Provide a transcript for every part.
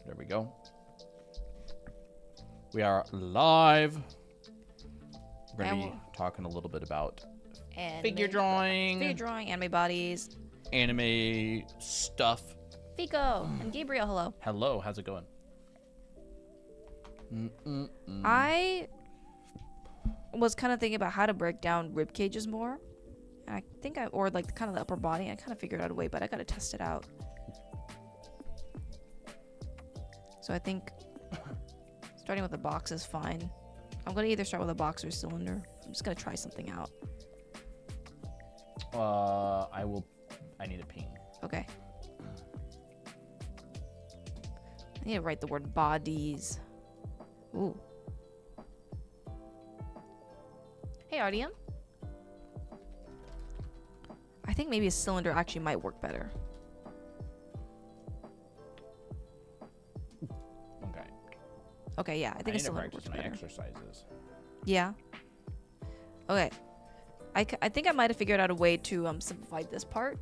There we go. We are live. We're going to be talking a little bit about figure drawing, anime bodies, anime stuff. Fico and Gabriel, hello. Hello, how's it going? I was kind of thinking about how to break down rib cages more. And I think or like kind of the upper body. I kind of figured out a way, but I got to test it out. So I think starting with a box is fine. I'm going to either start with a box or a cylinder. I'm just going to try something out. I need a ping. Okay. I need to write the word bodies. Ooh. Hey, Artyom. I think maybe a cylinder actually might work better. Okay. Okay, yeah, I think a cylinder works my better. exercises. Yeah. Okay. I think I might have figured out a way to simplify this part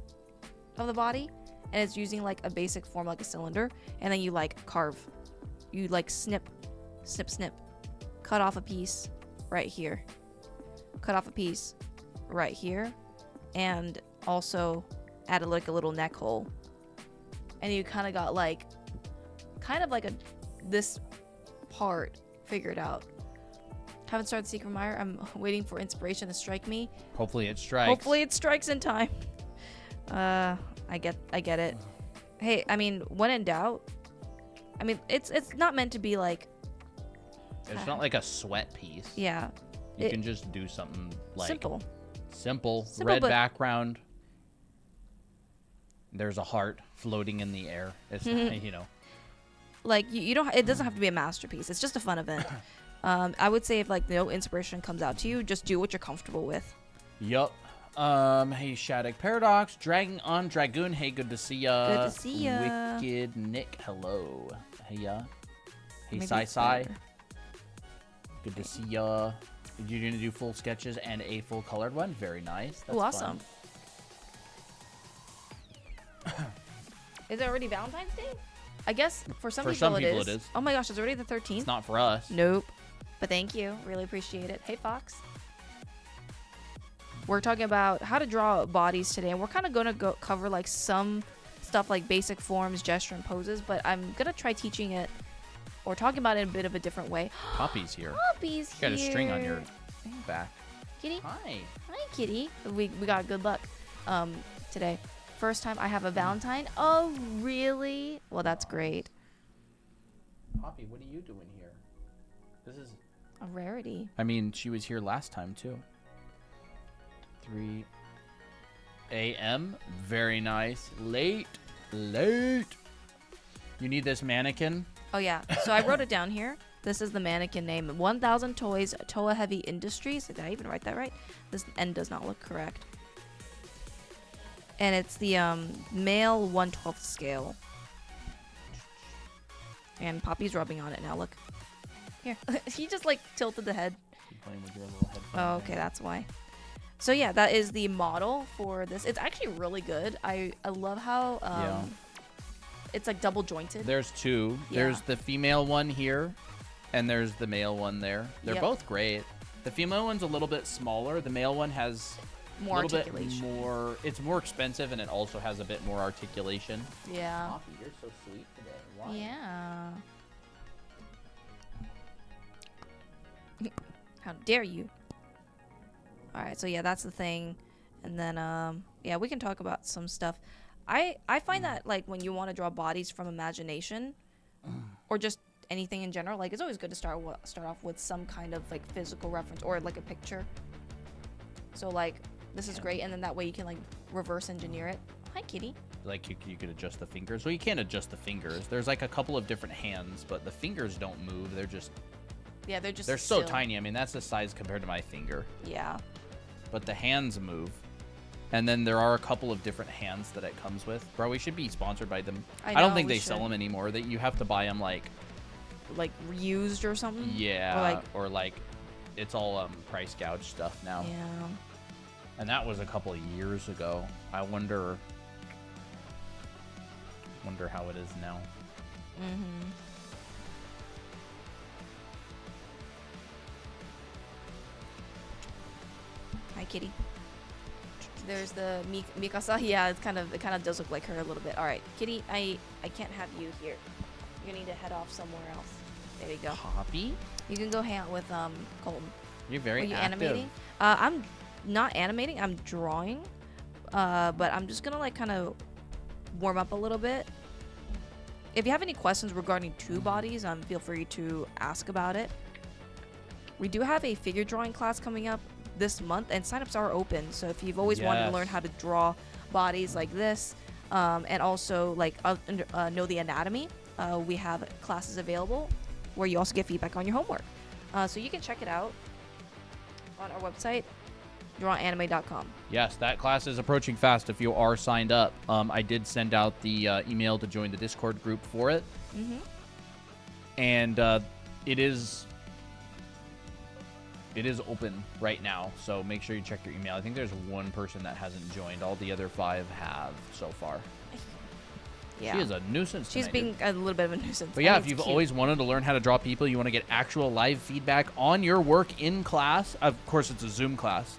of the body, and it's using like a basic form like a cylinder, and then you like carve. You like snip, cut off a piece right here, cut off a piece right here, and also add a little neck hole, and you kind of got like this part figured out. Haven't started Secret Mire. I'm waiting for inspiration to strike me. Hopefully it strikes. Hopefully it strikes in time. I get it. Hey, I mean, when in doubt, I mean, it's not meant to be like. It's not like a sweat piece. Yeah. You can just do something like simple, red background. There's a heart floating in the air. It's you know. Like you don't. It doesn't have to be a masterpiece. It's just a fun event. I would say if like no inspiration comes out to you, just do what you're comfortable with. Yup. Hey, Shattuck Paradox, Dragon on Dragoon. Hey, good to see ya. Good to see ya. Wicked Nick, hello. Hey, ya. Hey, Maybe Sai. Good to see ya. You're gonna do full sketches and a full colored one. Very nice. That's awesome. Is it already Valentine's Day? I guess for some people it is. Oh my gosh, it's already the 13th. It's not for us. Nope. But thank you. Really appreciate it. Hey, Fox. We're talking about how to draw bodies today, and we're kind of going to cover like some stuff like basic forms, gesture, and poses, but I'm going to try teaching it or talking about it in a bit of a different way. Poppy's here. Poppy's you here. Got a string on your back. Kitty? Hi. Hi, Kitty. We got good luck today. First time I have a Valentine. Oh, really? Well, that's great. Poppy, what are you doing here? This is a rarity. I mean, she was here last time too. 3 a.m. Very nice. Late. You need this mannequin? Oh yeah. So I wrote it down here. This is the mannequin name. 1000 Toys Toa Heavy Industries. Did I even write that right? This N does not look correct. And it's the male 1/12 scale. And Poppy's rubbing on it now. Look. Here. He just like tilted the head. Keep playing with your little headphone. Oh, okay, that's why. So yeah, that is the model for this. It's actually really good. I love how it's like double jointed. There's two. Yeah. There's the female one here, and there's the male one there. They're both great. The female one's a little bit smaller. The male one has more a little articulation. Bit more. It's more expensive, and it also has a bit more articulation. Yeah. Poppy, you're so sweet today. Why? Yeah. How dare you? All right, so yeah, that's the thing. And then yeah, we can talk about some stuff. I find that like when you want to draw bodies from imagination or just anything in general, like it's always good to start off with some kind of like physical reference or like a picture. So like this is great, and then that way you can like reverse engineer it. Hi, kitty. Like you could adjust the fingers. Well, you can't adjust the fingers. There's like a couple of different hands, but the fingers don't move. They're just they're so tiny. I mean, that's the size compared to my finger. Yeah. But the hands move. And then there are a couple of different hands that it comes with. Bro, we should be sponsored by them. I don't think they sell them anymore. That you have to buy them like reused or something. Yeah. Or like it's all price gouge stuff now. Yeah. And that was a couple of years ago. I wonder how it is now. Mm-hmm. Hi, kitty. There's the Mikasa. Yeah, it kind of does look like her a little bit. All right, kitty. I can't have you here. You need to head off somewhere else. There you go. Poppy? You can go hang out with Colton. You're very Are you active. animating? I'm not animating. I'm drawing. But I'm just gonna like kind of warm up a little bit. If you have any questions regarding two bodies, feel free to ask about it. We do have a figure drawing class coming up this month, and signups are open. So if you've always wanted to learn how to draw bodies like this, and also like know the anatomy, we have classes available where you also get feedback on your homework. So you can check it out on our website, drawanime.com. Yes, that class is approaching fast if you are signed up. I did send out the email to join the Discord group for it. Mm-hmm. And it is open right now, so make sure you check your email. I think there's one person that hasn't joined. All the other 5 have so far. Yeah. She is a nuisance She's tonight, being dude. a little bit of a nuisance. But yeah, And if it's you've cute. always wanted to learn how to draw people, you want to get actual live feedback on your work in class, of course it's a Zoom class,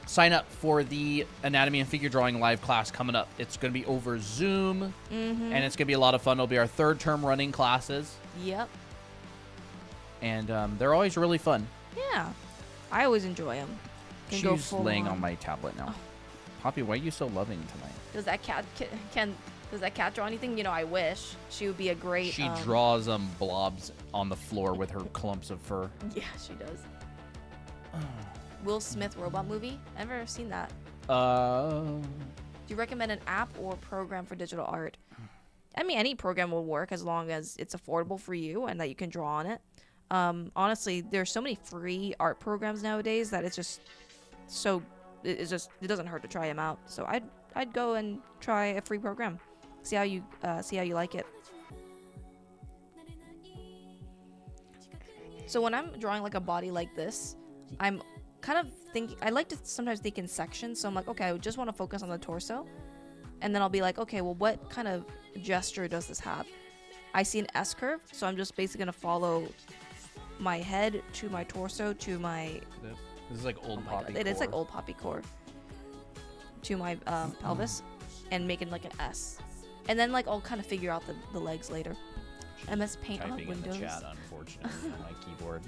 sign up for the Anatomy and Figure Drawing live class coming up. It's going to be over Zoom, Mm-hmm. and it's going to be a lot of fun. It'll be our 3rd term running classes, Yep. and they're always really fun. Yeah. I always enjoy them. She's laying on my tablet now. Poppy, why are you so loving tonight? Does that cat does that cat draw anything? You know, I wish she would be a great. She draws blobs on the floor with her clumps of fur. Yeah, she does. Will Smith robot movie? I've never seen that. Do Do you recommend an app or program for digital art? I mean, any program will work as long as it's affordable for you and that you can draw on it. Honestly, there's so many free art programs nowadays that it's just so it doesn't hurt to try them out. So I'd go and try a free program. See how you like it. So when I'm drawing like a body like this, I'm kind of thinking, I like to sometimes think in sections. So I'm like, okay, I just want to focus on the torso. And then I'll be like, okay, well, what kind of gesture does this have? I see an S curve, so I'm just basically going to follow my head to my torso to my... This is like old poppy core. It is like old poppy core. To my pelvis, and make it like an S. And then like I'll kind of figure out the legs later. MS Paint on Typing in Windows. the chat, unfortunately, on my keyboard.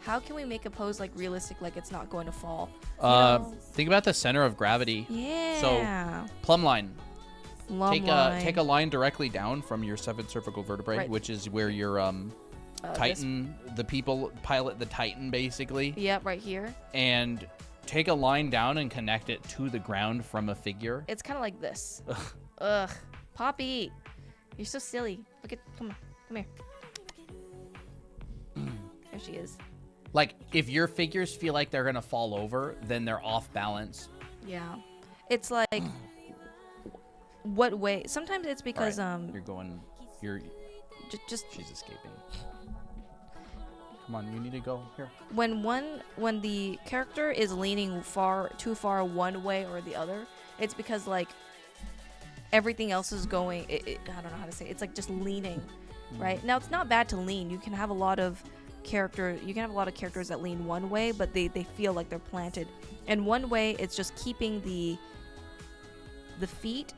How can we make a pose like realistic, like it's not going to fall? You know? Think about the center of gravity. Yeah. So plumb line. Plumb line. Take a line directly down from your 7th cervical vertebrae, Right. which is where your Titan, the people pilot the Titan, basically. Yep, right here. And take a line down and connect it to the ground from a figure. It's kind of like this. Ugh, Poppy, you're so silly. Look at, come here. There she is. Like, if your figures feel like they're gonna fall over, then they're off balance. Yeah, it's like, what way? Sometimes it's because You're just she's escaping. Come on, you need to go here. when the character is leaning too far one way or the other, it's because like everything else is going. I don't know how to say it. It's like just leaning, right? Now it's not bad to lean. You can have a lot of characters that lean one way, but they feel like they're planted. And one way, it's just keeping the feet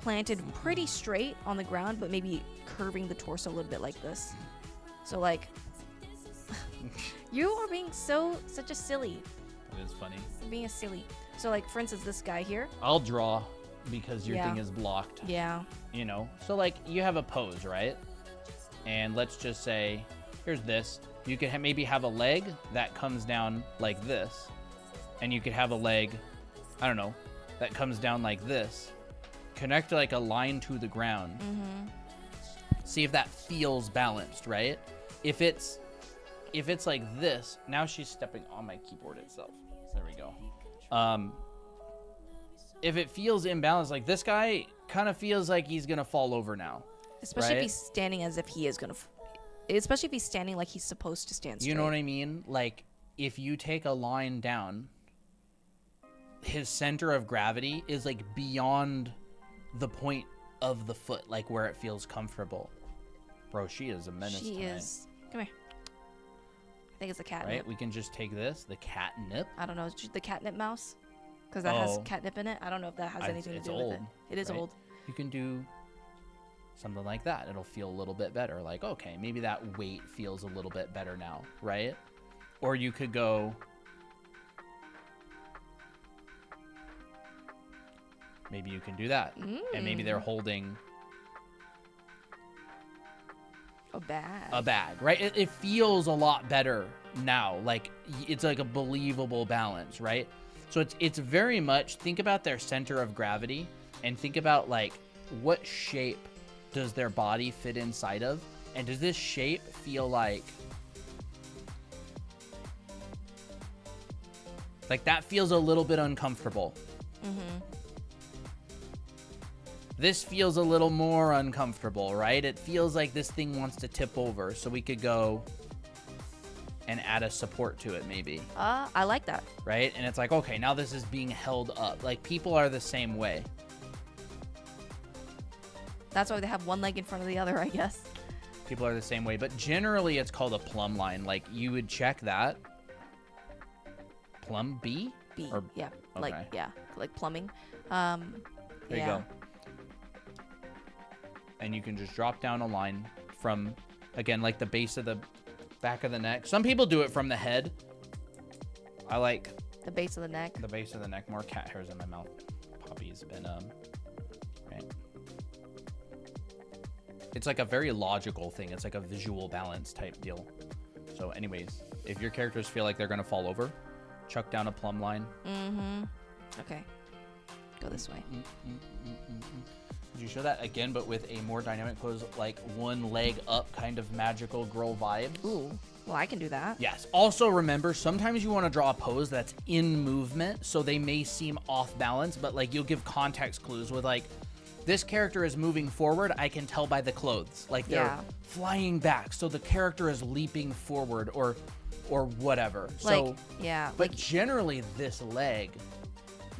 planted pretty straight on the ground, but maybe curving the torso a little bit like this. So like, you are being such a silly. It is funny. You're being a silly. So like, for instance, this guy here. I'll draw because your Yeah. thing is blocked. Yeah. You know? So, like, you have a pose, right? And let's just say, here's this. You could maybe have a leg that comes down like this. And you could have a leg, I don't know, that comes down like this. Connect like a line to the ground. Mm-hmm. See if that feels balanced, right? If it's like this, now she's stepping on my keyboard itself. There we go. If it feels imbalanced, like this guy kind of feels like he's gonna fall over now. Especially right? if he's standing as if he is gonna. Especially if he's standing like he's supposed to stand straight. You know what I mean? Like, if you take a line down, his center of gravity is like beyond the point of the foot, like where it feels comfortable. Bro, she is a menace She tonight. is. Come here. I think it's the catnip. Right? We can just take this, the catnip. I don't know. It's the catnip mouse. Because that has Oh. catnip in it. I don't know if that has anything to It's do old, with it. It is right? old. You can do something like that. It'll feel a little bit better. Like, okay, maybe that weight feels a little bit better now, right? Or you could go, maybe you can do that. And maybe they're holding A bag. a bag, right? It feels a lot better now. Like, it's like a believable balance, right? So it's very much, think about their center of gravity and think about, like, what shape does their body fit inside of? And does this shape feel like that feels a little bit uncomfortable? This feels a little more uncomfortable, right? It feels like this thing wants to tip over. So we could go and add a support to it, maybe. I like that. Right? And it's like, okay, now this is being held up. Like, people are the same way. That's why they have one leg in front of the other, I guess. People are the same way. But generally, it's called a plumb line. Like, you would check that. Plumb B? B. Or- Yeah. okay. Like plumbing. There you go. And you can just drop down a line from, again, like the base of the back of the neck. Some people do it from the head. I like The base of the neck. the base of the neck. More cat hairs in my mouth. Poppy's been, right. It's like a very logical thing. It's like a visual balance type deal. So anyways, if your characters feel like they're going to fall over, chuck down a plumb line. Okay. Go this way. Could you show that again, but with a more dynamic pose, like one leg up kind of magical girl vibes? Ooh. Well, I can do that. Yes. Also remember, sometimes you want to draw a pose that's in movement, so they may seem off balance, but like you'll give context clues with like, this character is moving forward, I can tell by the clothes. Like they're flying back, so the character is leaping forward or whatever. Like, So yeah. but Like generally this leg,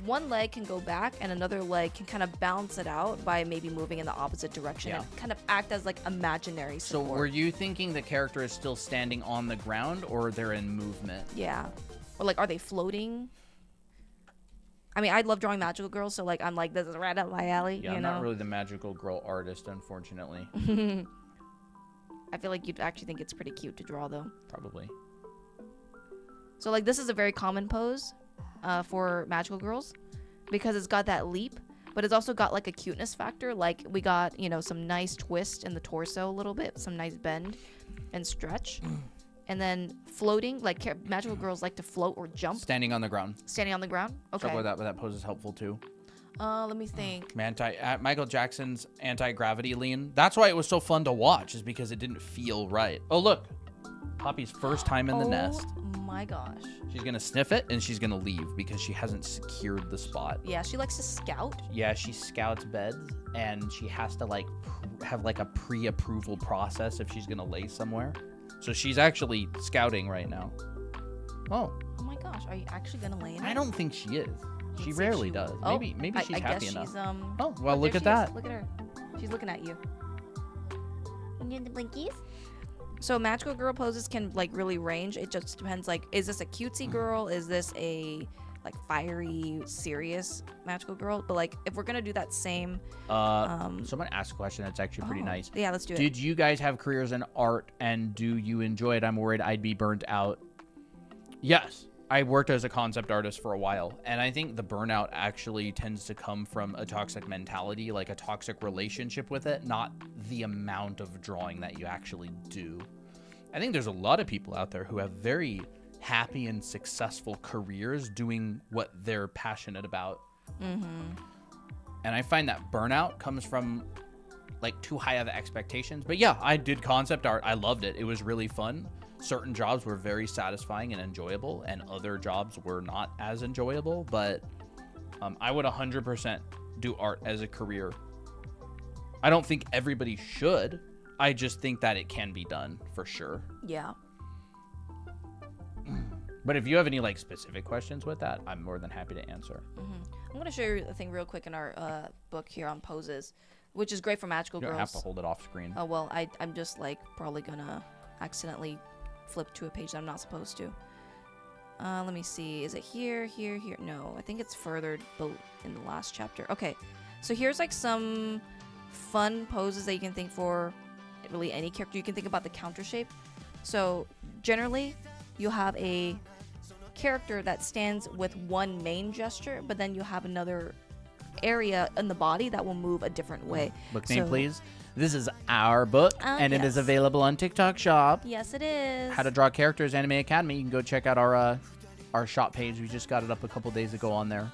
one leg can go back and another leg can kind of balance it out by maybe moving in the opposite direction Yeah. and kind of act as like imaginary so support. were you thinking the character is still standing on the ground or they're in movement? Yeah. Or like, are they floating? I mean, I love drawing magical girls, so like, I'm like, this is right up my alley. Yeah, you I'm know? not really the magical girl artist, unfortunately. I feel like you'd actually think it's pretty cute to draw, though. Probably. So like, this is a very common pose for magical girls because it's got that leap, but it's also got like a cuteness factor. Like we got, you know, some nice twist in the torso a little bit, some nice bend and stretch. And then floating, like magical girls like to float or jump. Standing on the ground. Standing on the ground. Okay. Struggle with that, but that pose is helpful too. Let me think. Michael Jackson's anti-gravity lean. That's why it was so fun to watch, is because it didn't feel right. Oh, look. Poppy's first time in the nest. Oh my gosh. She's going to sniff it, and she's going to leave because she hasn't secured the spot. Yeah, she likes to scout. Yeah, she scouts beds, and she has to, like, have, like, a pre-approval process if she's going to lay somewhere. So she's actually scouting right now. Oh. Oh my gosh, are you actually gonna lay in it? I don't think she is. She Let's see if rarely she- does. Oh, Maybe she's I happy guess enough. she's, Oh, well, oh, look there at she that. is. Look at her. She's looking at you. And you the blinkies? So magical girl poses can like really range. It just depends. Like, is this a cutesy girl? Is this a like fiery, serious magical girl? But like, if we're gonna do that same, Someone asked a question that's actually pretty oh, nice. Yeah, let's do it. Did you guys have careers in art, and do you enjoy it? I'm worried I'd be burnt out. Yes. I worked as a concept artist for a while, and I think the burnout actually tends to come from a toxic mentality, like a toxic relationship with it, not the amount of drawing that you actually do. I think there's a lot of people out there who have very happy and successful careers doing what they're passionate about. And I find that burnout comes from like too high of expectations. But yeah, I did concept art. I loved it. It was really fun. Certain jobs were very satisfying and enjoyable, and other jobs were not as enjoyable. But I would 100% do art as a career. I don't think everybody should. I just think that it can be done for sure. Yeah. But if you have any like specific questions with that, I'm more than happy to answer. I'm gonna show you a thing real quick in our book here on poses. which is great for magical You don't girls. have to hold it off screen. Oh well, I'm just like probably gonna accidentally flip to a page that I'm not supposed to. Let me see. Is it here, here, here? No, I think it's further in the last chapter. Okay, so here's like some fun poses that you can think for really any character. You can think about the counter shape. So generally, you'll have a character that stands with one main gesture, but then you'll have another area in the body that will move a different way. Book name, please. This is our book, and it is yes. available on TikTok Shop. Yes, it is. How to Draw Characters Anime Academy. You can go check out our shop page. We just got it up a couple days ago on there.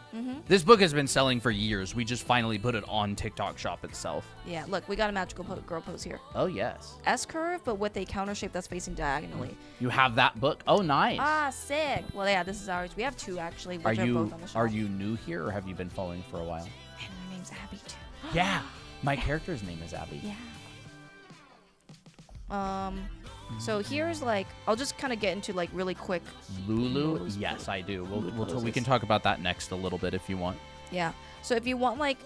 This book has been selling for years. We just finally put it on TikTok Shop itself. Yeah, look, we got a magical girl pose here. Oh, yes. S-curve, but with a counter shape that's facing diagonally. You have that book? Oh, nice. Ah, sick. Well, yeah, this is ours. We have two, actually, which are both on the shop. Are you new here, or have you been following for a while? And my name's Abby, too. Yeah. My character's name is Abby. Yeah. So here's like, I'll just kind of get into like really quick. Lulu? Yes, I do. We can talk about that next a little bit if you want. Yeah. So if you want like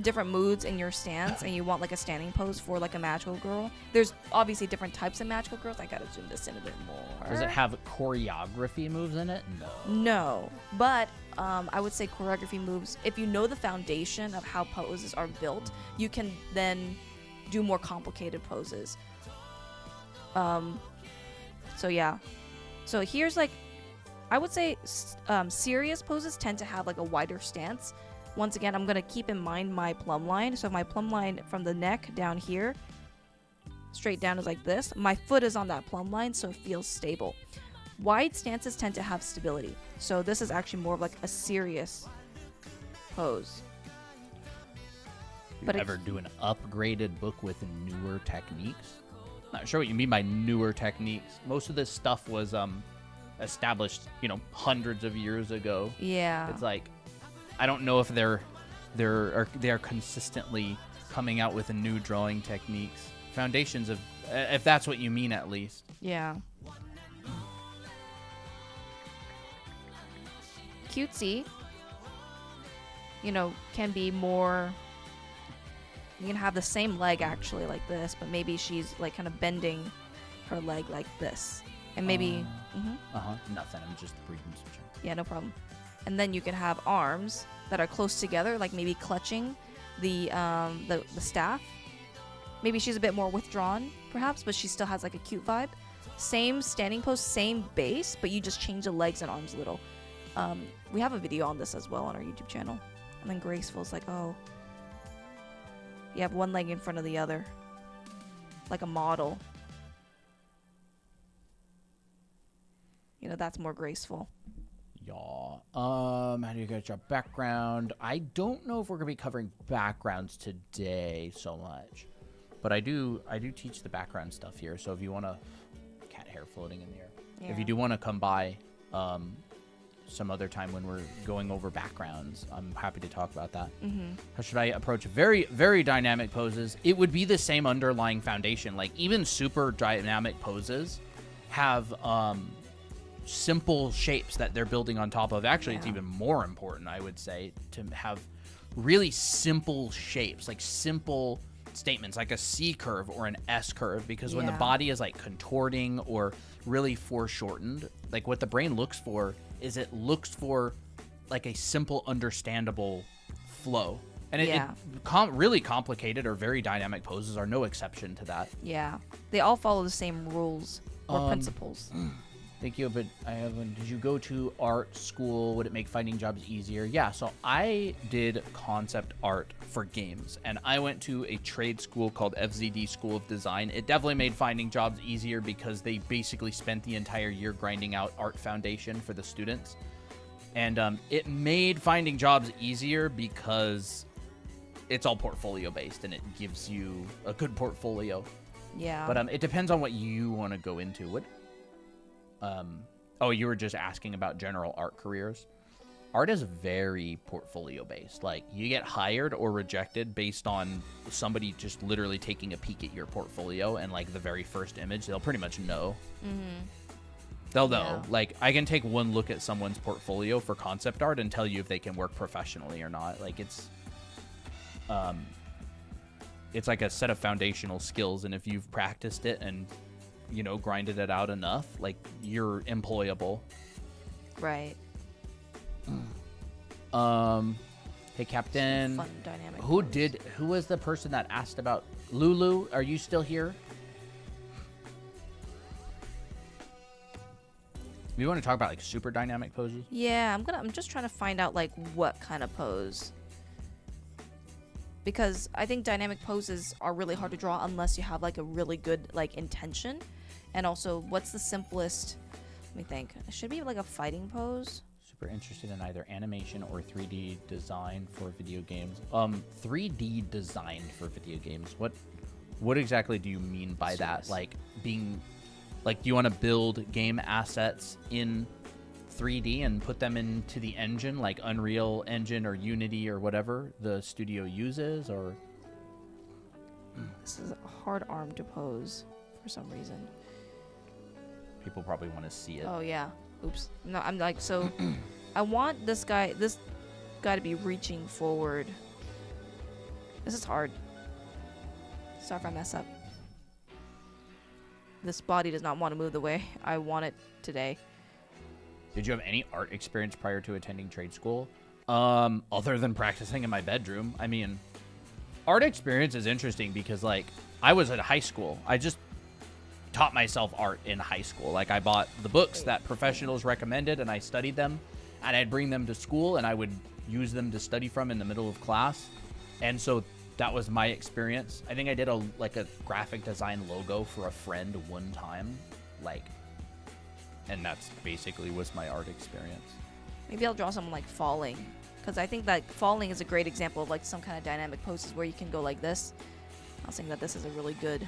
different moods in your stance and you want like a standing pose for like a magical girl, there's obviously different types of magical girls. I gotta zoom this in a bit more. Does it have choreography moves in it? No. No, but I would say choreography moves. If you know the foundation of how poses are built, you can then do more complicated poses. So yeah. So here's like, I would say serious poses tend to have like a wider stance. Once again, I'm gonna keep in mind my plumb line. So my plumb line from the neck down here, straight down is like this. My foot is on that plumb line, so it feels stable. Wide stances tend to have stability. So this is actually more of like a serious pose. But ever do an upgraded book with newer techniques? Not sure what you mean by newer techniques. Most of this stuff was established, hundreds of years ago. Yeah. It's like, I don't know if they are consistently coming out with new drawing techniques, foundations of, if that's what you mean, at least. Yeah. Cutesy, can be more. You can have the same leg actually like this, but maybe she's like kind of bending her leg like this, and maybe. Nothing. I'm just reading switching. Yeah, no problem. And then you can have arms that are close together, like maybe clutching the staff. Maybe she's a bit more withdrawn, perhaps, but she still has like a cute vibe. Same standing pose, same base, but you just change the legs and arms a little. We have a video on this as well on our YouTube channel. And then graceful's like, oh, you have one leg in front of the other, like a model. That's more graceful. Yeah. How do you get your background? I don't know if we're gonna be covering backgrounds today so much, but I do teach the background stuff here. So if you want to, cat hair floating in the air. Yeah. If you do want to come by, some other time when we're going over backgrounds, I'm happy to talk about that. How should I approach very, very dynamic poses? It would be the same underlying foundation. Like even super dynamic poses have simple shapes that they're building on top of. Actually, it's even more important, I would say, to have really simple shapes, like simple statements, like a C curve or an S curve, because when the body is like contorting or really foreshortened, like what the brain looks for is it looks for like a simple, understandable flow. And really complicated or very dynamic poses are no exception to that. Yeah, they all follow the same rules or principles. Thank you, but did you go to art school? Would it make finding jobs easier? Yeah, so I did concept art for games, and I went to a trade school called FZD School of Design. It definitely made finding jobs easier because they basically spent the entire year grinding out art foundation for the students. And it made finding jobs easier because it's all portfolio based, and it gives you a good portfolio. Yeah. But it depends on what you want to go into. You were just asking about general art careers. Art is very portfolio based. Like you get hired or rejected based on somebody just literally taking a peek at your portfolio, and like the very first image, they'll pretty much know. They'll know. Like I can take one look at someone's portfolio for concept art and tell you if they can work professionally or not. Like it's it's like a set of foundational skills, and if you've practiced it and, you know, grinded it out enough, like, you're employable. Right. Hey, Captain. Fun dynamic. Who was the person that asked about Lulu? Are you still here? We want to talk about like super dynamic poses. Yeah, I'm just trying to find out like what kind of pose. Because I think dynamic poses are really hard to draw unless you have like a really good like intention. And also, what's the simplest? Let me think. It should be like a fighting pose. Super interested in either animation or 3D design for video games. 3D design for video games. What exactly do you mean by that? Like being, like, do you want to build game assets in 3D and put them into the engine, like Unreal Engine or Unity or whatever the studio uses, or? This is a hard arm to pose for some reason. People probably want to see it. Oh yeah. Oops. No, I'm like, so I want this guy to be reaching forward. This is hard. Sorry if I mess up. This body does not want to move the way I want it today. Did you have any art experience prior to attending trade school? Other than practicing in my bedroom. I mean, art experience is interesting because, like, I was at high school. I just taught myself art in high school. Like, I bought the books that professionals recommended and I studied them, and I'd bring them to school and I would use them to study from in the middle of class. And so that was my experience. I think I did a graphic design logo for a friend one time, like, and that's basically was my art experience. Maybe I'll draw someone like falling, because I think that falling is a great example of like some kind of dynamic poses where you can go like this. I was thinking that this is a really good.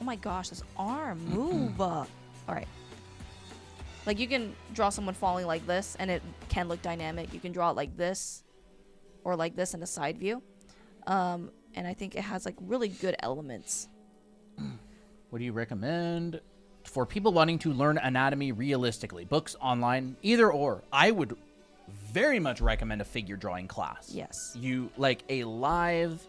Oh my gosh, this arm move. All right. Like, you can draw someone falling like this and it can look dynamic. You can draw it like this or like this in a side view. And I think it has like really good elements. What do you recommend for people wanting to learn anatomy realistically? Books, online, either or. I would very much recommend a figure drawing class. Yes. You like a live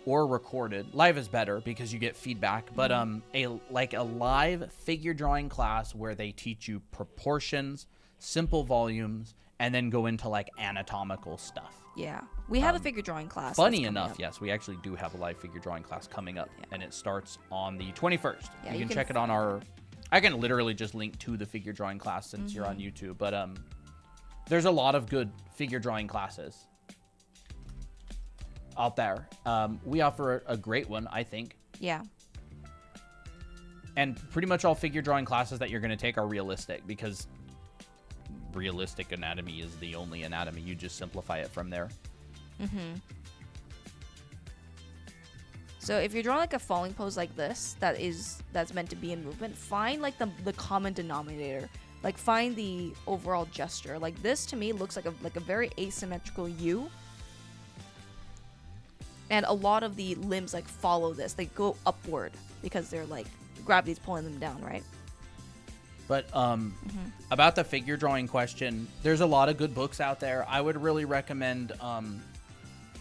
or recorded. Live is better because you get feedback, but a live figure drawing class where they teach you proportions, simple volumes, and then go into like anatomical stuff. Yeah. We have a figure drawing class. Funny enough, yes, we actually do have a live figure drawing class coming up, and it starts on the 21st. Yeah, you can check it on our... I can literally just link to the figure drawing class since you're on YouTube, but there's a lot of good figure drawing classes out there. We offer a great one, I think. Yeah. And pretty much all figure drawing classes that you're going to take are realistic, because realistic anatomy is the only anatomy. You just simplify it from there. So if you're drawing like a falling pose like this, that's meant to be in movement, find like the common denominator. Like, find the overall gesture. Like, this to me looks like a very asymmetrical U. And a lot of the limbs like follow this. They go upward because they're like gravity's pulling them down, right? But about the figure drawing question, there's a lot of good books out there. I would really recommend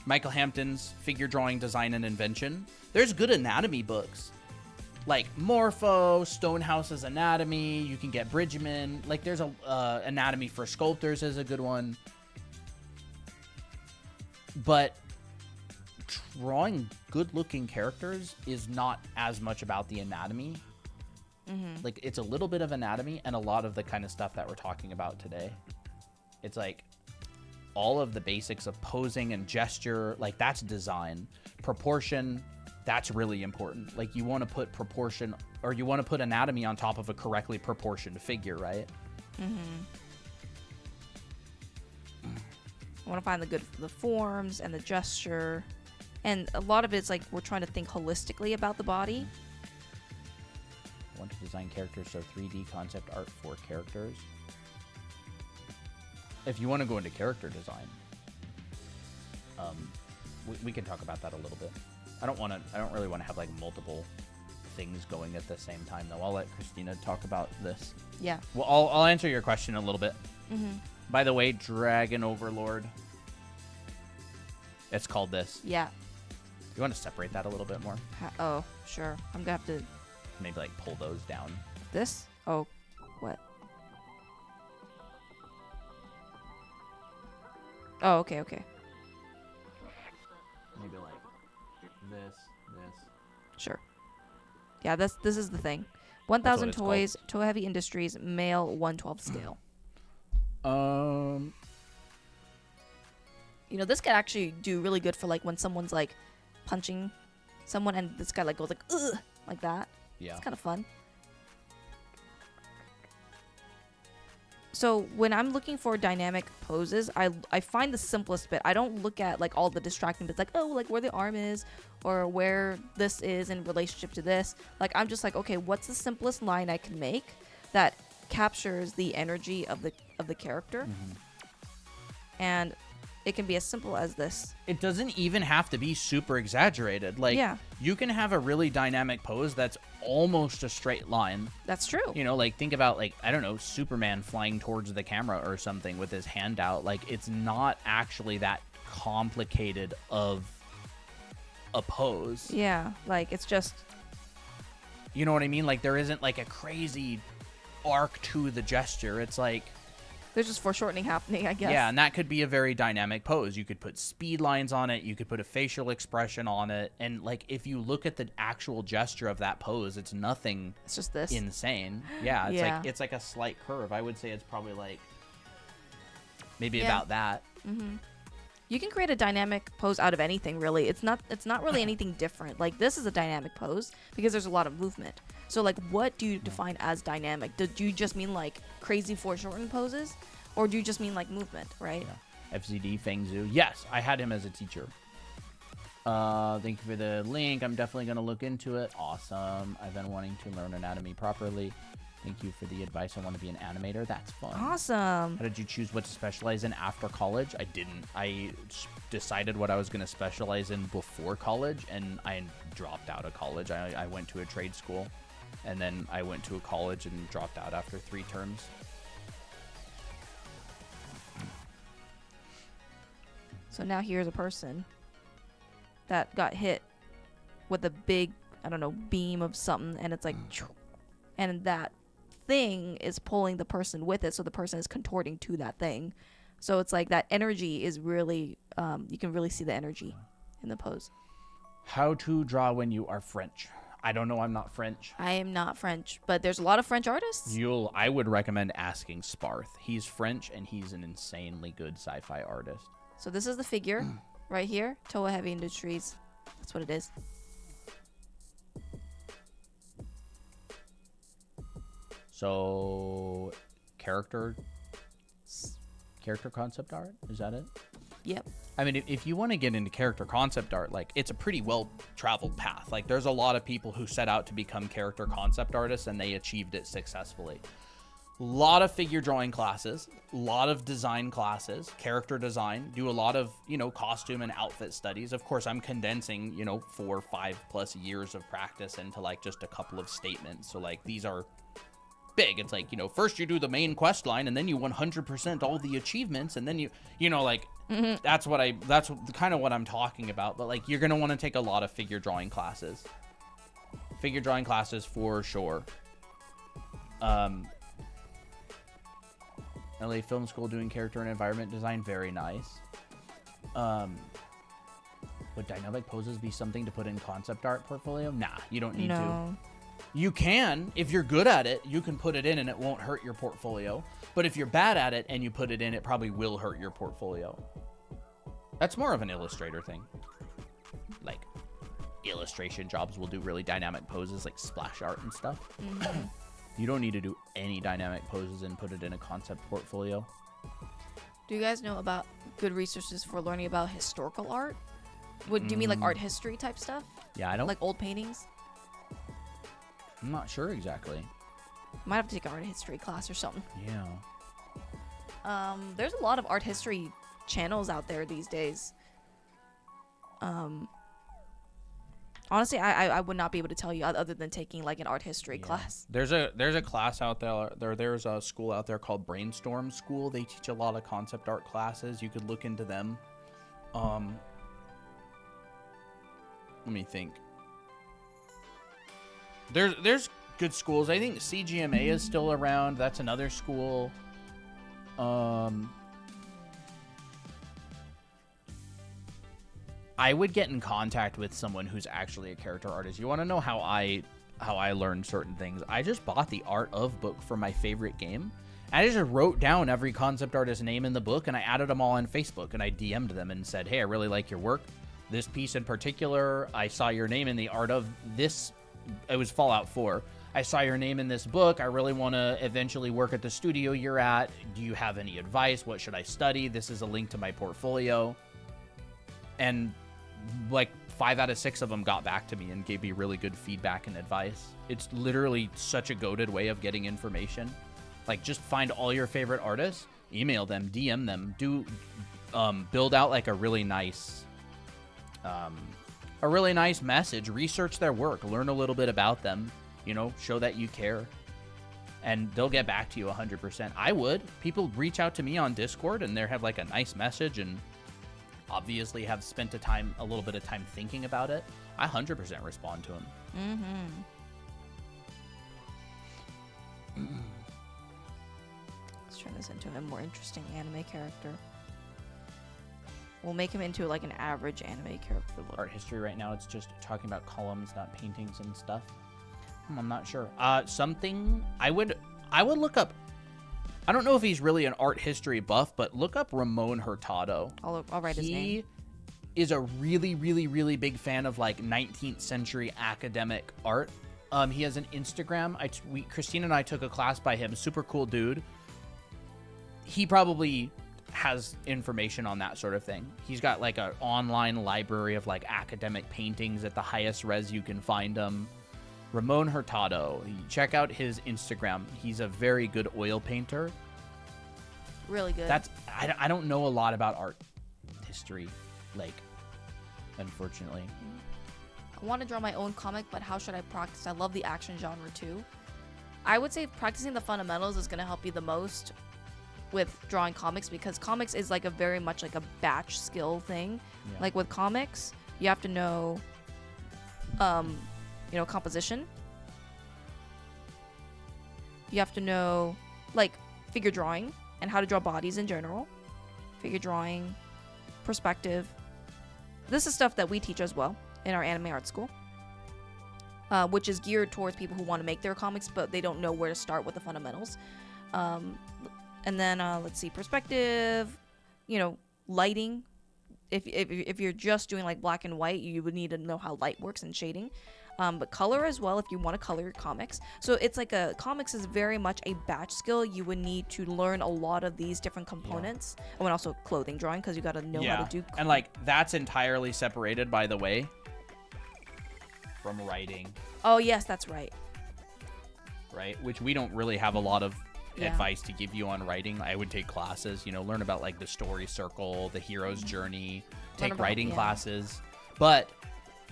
Michael Hampton's Figure Drawing Design and Invention. There's good anatomy books, like Morpho, Stonehouse's Anatomy. You can get Bridgman. Like, there's a Anatomy for Sculptors is a good one. But drawing good-looking characters is not as much about the anatomy. Like, it's a little bit of anatomy and a lot of the kind of stuff that we're talking about today. It's like all of the basics of posing and gesture, like, that's design. Proportion, that's really important. Like, you want to put proportion, or you want to put anatomy on top of a correctly proportioned figure, right? I want to find the forms and the gesture. And a lot of it's like we're trying to think holistically about the body. I want to design characters, so 3D concept art for characters. If you want to go into character design, we can talk about that a little bit. I don't really want to have like multiple things going at the same time, though. I'll let Christina talk about this. Yeah. Well, I'll answer your question a little bit. By the way, Dragon Overlord. It's called this. Yeah. You want to separate that a little bit more? Oh, sure. I'm gonna have to. Maybe like pull those down. This? Oh, what? Oh, okay, okay. Maybe like this. Sure. Yeah, this is the thing. That's 1,000 what it's toys, Toe Heavy Industries, male, 1/12 scale. You know, this could actually do really good for like when someone's like punching someone and this guy like goes like ugh like that. Yeah. It's kind of fun. So when I'm looking for dynamic poses, I find the simplest bit. I don't look at like all the distracting bits, like oh, like where the arm is or where this is in relationship to this. Like I'm just like, okay, what's the simplest line I can make that captures the energy of the character? And it can be as simple as this. It doesn't even have to be super exaggerated. Like, Yeah. you can have a really dynamic pose that's almost a straight line. That's true. You know, like, think about, like, I don't know, Superman flying towards the camera or something with his hand out. Like, it's not actually that complicated of a pose. Yeah, like it's just You know what I mean? Like, there isn't, like, a crazy arc to the gesture. It's like... there's just foreshortening happening, I guess. Yeah, and that could be a very dynamic pose. You could put speed lines on it. You could put a facial expression on it. And, like, if you look at the actual gesture of that pose, it's nothing It's just this. insane. Yeah, Yeah. it's like a slight curve. I would say it's probably, like, maybe Yeah. about that. You can create a dynamic pose out of anything, really. It's not really anything different. Like this is a dynamic pose because there's a lot of movement. So like what do you define as dynamic? Do you just mean like crazy foreshortened poses? Or do you just mean like movement, right? Yeah. FZD Feng Zhu. Yes, I had him as a teacher. Thank you for the link. I'm definitely going to look into it. Awesome. I've been wanting to learn anatomy properly. Thank you for the advice. I want to be an animator. That's fun. Awesome. How did you choose what to specialize in after college? I didn't. I decided what I was going to specialize in before college, and I dropped out of college. I went to a trade school, and then I went to a college and dropped out after 3 terms. So now here's a person that got hit with a big, I don't know, beam of something, and it's like, and that thing is pulling the person with it, so the person is contorting to that thing. So it's like that energy is really, you can really see the energy in the pose. How to draw when you are French? I don't know. I'm not French. I am not French, but there's a lot of French artists. I would recommend asking Sparth. He's French, and he's an insanely good sci-fi artist. So this is the figure right here. Toa Heavy Industries. That's what it is. So, character concept art? Is that it? Yep. I mean, if you want to get into character concept art, like, it's a pretty well-traveled path. Like, there's a lot of people who set out to become character concept artists, and they achieved it successfully. A lot of figure drawing classes, a lot of design classes, character design, do a lot of, costume and outfit studies. Of course, I'm condensing, 4 or 5+ years of practice into, like, just a couple of statements. So, like, these are big. It's like, first you do the main quest line, and then you 100% all the achievements, and then that's kind of what I'm talking about. But, like, you're going to want to take a lot of figure drawing classes. Figure drawing classes for sure. LA Film School doing character and environment design, very nice. Would dynamic poses be something to put in concept art portfolio? Nah, you don't need to. You can, if you're good at it, you can put it in and it won't hurt your portfolio. But if you're bad at it and you put it in, it probably will hurt your portfolio. That's more of an illustrator thing. Like, illustration jobs will do really dynamic poses like splash art and stuff. You don't need to do any dynamic poses and put it in a concept portfolio. Do you guys know about good resources for learning about historical art? Do you mean like art history type stuff? Yeah, I don't. Like old paintings? I'm not sure exactly. Might have to take an art history class or something. Yeah. There's a lot of art history channels out there these days. Honestly, I would not be able to tell you other than taking like an art history class. There's a class out there. There's a school out there called Brainstorm School. They teach a lot of concept art classes. You could look into them. Let me think. There's good schools. I think CGMA is still around. That's another school. I would get in contact with someone who's actually a character artist. You want to know how I learned certain things? I just bought the Art of book for my favorite game. I just wrote down every concept artist's name in the book, and I added them all on Facebook, and I DM'd them and said, hey, I really like your work. This piece in particular, I saw your name in the Art of this. It was Fallout 4. I saw your name in this book. I really want to eventually work at the studio you're at. Do you have any advice? What should I study? This is a link to my portfolio. And like 5 out of 6 of them got back to me and gave me really good feedback and advice. It's literally such a goated way of getting information. Like, just find all your favorite artists, email them, DM them, build out like a really nice message, research their work, learn a little bit about them, show that you care, and they'll get back to you 100%. I would. People reach out to me on Discord and they have like a nice message and obviously have spent a little bit of time thinking about it. I 100% respond to them. Let's turn this into a more interesting anime character. We'll make him into like an average anime character look. Art history right now, it's just talking about columns, not paintings and stuff. I'm not sure. Something I would look up. I don't know if he's really an art history buff, but look up Ramon Hurtado. I'll write his name. He is a really, really, really big fan of like 19th century academic art. He has an Instagram. Christina and I took a class by him. Super cool dude. He probably has information on that sort of thing. He's got like an online library of like academic paintings at the highest res you can find them. Ramon Hurtado. Check out his Instagram. He's a very good oil painter. Really good. I don't know a lot about art history, like, unfortunately. I want to draw my own comic, but how should I practice? I love the action genre too. I would say practicing the fundamentals is going to help you the most with drawing comics, because comics is like a very much like a batch skill thing. Yeah. Like with comics, you have to know composition. You have to know like figure drawing and how to draw bodies in general. Figure drawing, perspective. This is stuff that we teach as well in our anime art school, which is geared towards people who want to make their comics, but they don't know where to start with the fundamentals. And then let's see, perspective, lighting. If you're just doing like black and white, you would need to know how light works and shading. But color as well if you want to color your comics. So it's like comics is very much a batch skill. You would need to learn a lot of these different components. Yeah. And also clothing drawing, because you got to know how to do. And like that's entirely separated, by the way, from writing. Oh yes, that's right. Right, which we don't really have a lot of advice to give you on writing. I would take classes, learn about like the story circle, the hero's journey, take writing classes. But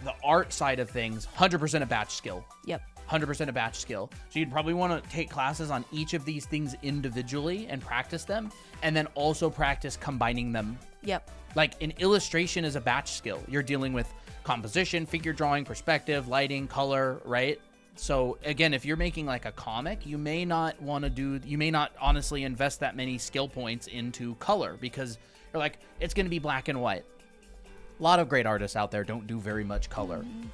the art side of things, 100% a batch skill. Yep. 100% a batch skill. So you'd probably want to take classes on each of these things individually and practice them, and then also practice combining them. Yep. Like an illustration is a batch skill. You're dealing with composition, figure drawing, perspective, lighting, color, right? So again, if you're making like a comic, you may not honestly invest that many skill points into color, because you're like, it's going to be black and white. A lot of great artists out there don't do very much color. Mm-hmm.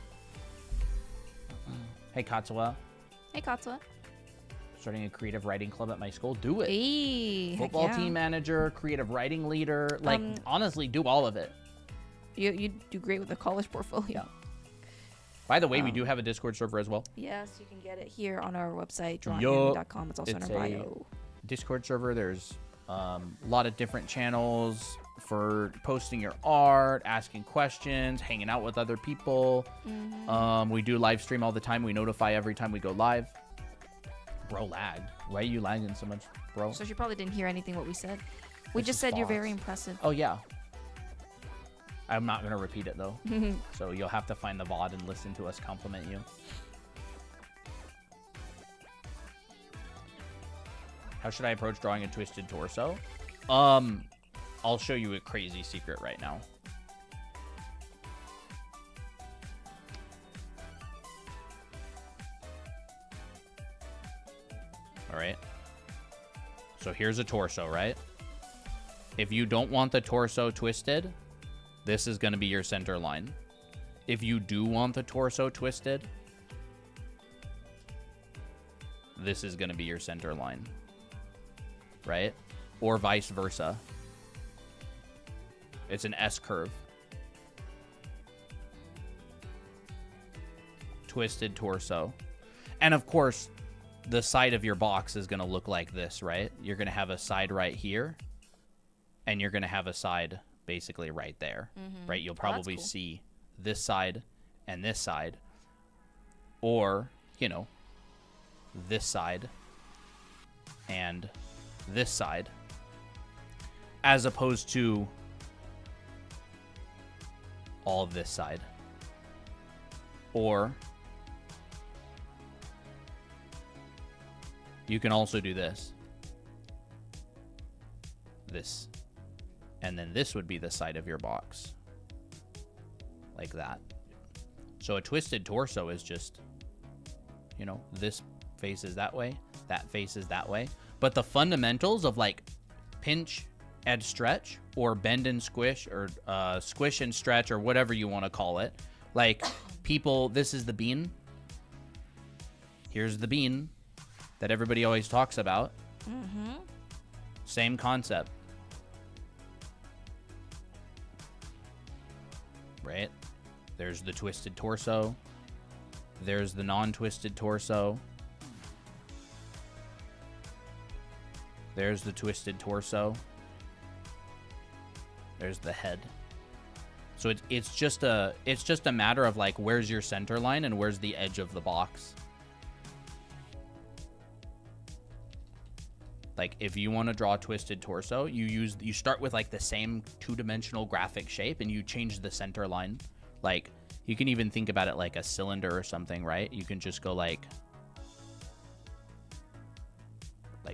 Hey, Katsuwa. Hey, Katsuwa. Starting a creative writing club at my school. Do it. Hey, football team manager, creative writing leader. Like, honestly, do all of it. You do great with the college portfolio. Yeah. By the way, we do have a Discord server as well. Yes, you can get it here on our website, drawandanime.com. It's also in our bio. Discord server. There's a lot of different channels for posting your art, asking questions, hanging out with other people. Mm-hmm. We do live stream all the time. We notify every time we go live. Bro, lag. Why are you lagging so much, bro? So she probably didn't hear anything what we said. We just said you're very impressive. Oh, yeah. I'm not going to repeat it, though. So you'll have to find the VOD and listen to us compliment you. How should I approach drawing a twisted torso? I'll show you a crazy secret right now. All right. So here's a torso, right? If you don't want the torso twisted, this is going to be your center line. If you do want the torso twisted, this is going to be your center line, right? Or vice versa. It's an S curve. Twisted torso. And of course, the side of your box is going to look like this, right? You're going to have a side right here, and you're going to have a side basically right there, right? You'll probably cool. see this side and this side, or, you know, this side and this side, as opposed to all of this side. Or you can also do this, and then this would be the side of your box, like that. So a twisted torso is just, you know, this faces that way, that faces that way. But the fundamentals of like pinch and stretch, or bend and squish, or squish and stretch, or whatever you want to call it. Like people, this is the bean. Here's the bean that everybody always talks about. Same concept. Right? There's the twisted torso. There's the non-twisted torso. There's the twisted torso. There's the head. So it's just a matter of like, where's your center line and where's the edge of the box. Like if you want to draw a twisted torso, you start with like the same two-dimensional graphic shape and you change the center line. Like you can even think about it like a cylinder or something, right? You can just go like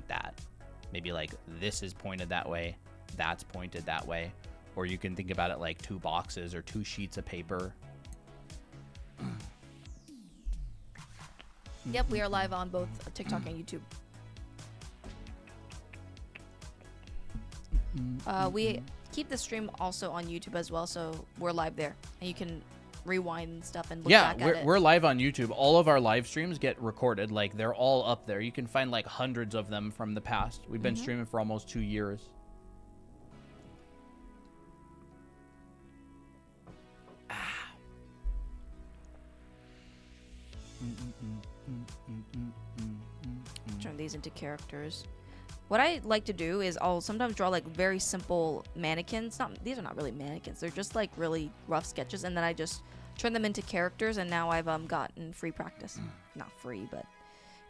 that. Maybe like this is pointed that way, that's pointed that way. Or you can think about it like two boxes or two sheets of paper. Yep, we are live on both TikTok and YouTube. We keep the stream also on YouTube as well, so we're live there, and you can rewind and stuff and look back at it. We're live on YouTube. All of our live streams get recorded. Like they're all up there. You can find like hundreds of them from the past. We've been streaming for almost 2 years. Turn these into characters. What I like to do is I'll sometimes draw like very simple mannequins. These are not really mannequins. They're just like really rough sketches, and then I just turn them into characters. And now I've gotten free practice. Not free, but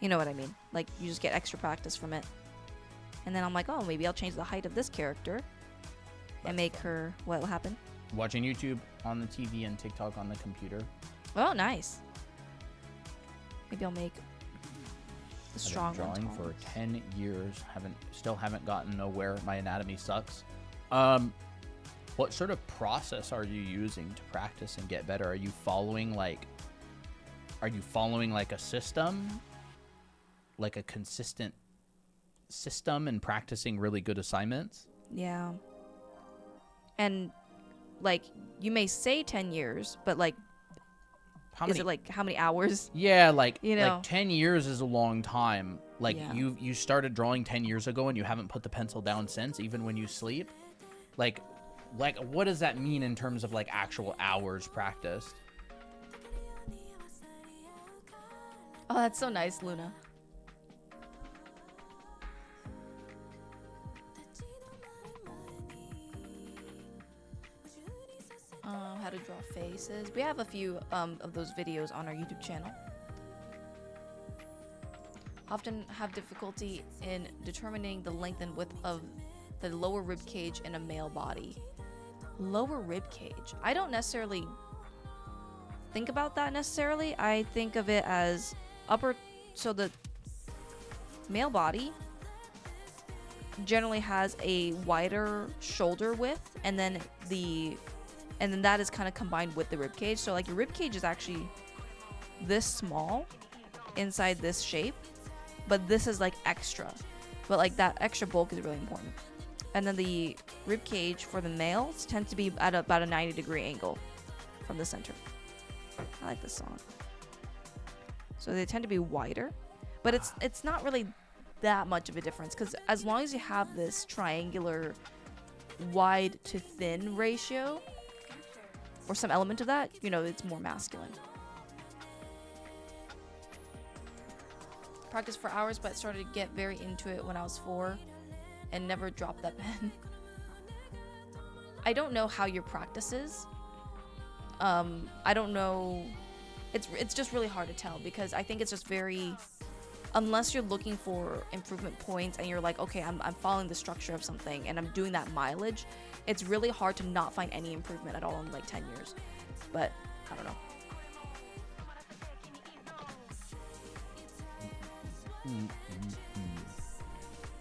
you know what I mean. Like you just get extra practice from it. And then I'm like, oh, maybe I'll change the height of this character and make her. What will happen? Watching YouTube on the TV and TikTok on the computer. Oh, nice. Maybe I'll make a strong I've been drawing one. for 10 years. Still haven't gotten nowhere. My anatomy sucks. What sort of process are you using to practice and get better? Are you following like a system? Like a consistent system and practicing really good assignments? Yeah. And like you may say 10 years, but like is it like how many hours? Yeah, like you know, like 10 years is a long time. Like yeah. you started drawing 10 years ago and you haven't put the pencil down since, even when you sleep. Like what does that mean in terms of like actual hours practiced? Oh, that's so nice, Luna. How to draw faces. We have a few of those videos on our YouTube channel. Often have difficulty in determining the length and width of the lower rib cage in a male body. Lower rib cage. I don't necessarily think about that necessarily. I think of it as upper. So the male body generally has a wider shoulder width, and then that is kind of combined with the rib cage. So like your rib cage is actually this small inside this shape, but this is like extra. But like that extra bulk is really important. And then the rib cage for the males tends to be at about a 90-degree angle from the center. I like this song. So they tend to be wider, but it's not really that much of a difference, because as long as you have this triangular wide to thin ratio or some element of that, you know, it's more masculine. Practiced for hours, but started to get very into it when I was 4 and never dropped that pen. I don't know how your practice is. I don't know. It's just really hard to tell, because I think it's just very, unless you're looking for improvement points and you're like, okay, I'm following the structure of something and I'm doing that mileage, it's really hard to not find any improvement at all in like 10 years. But I don't know.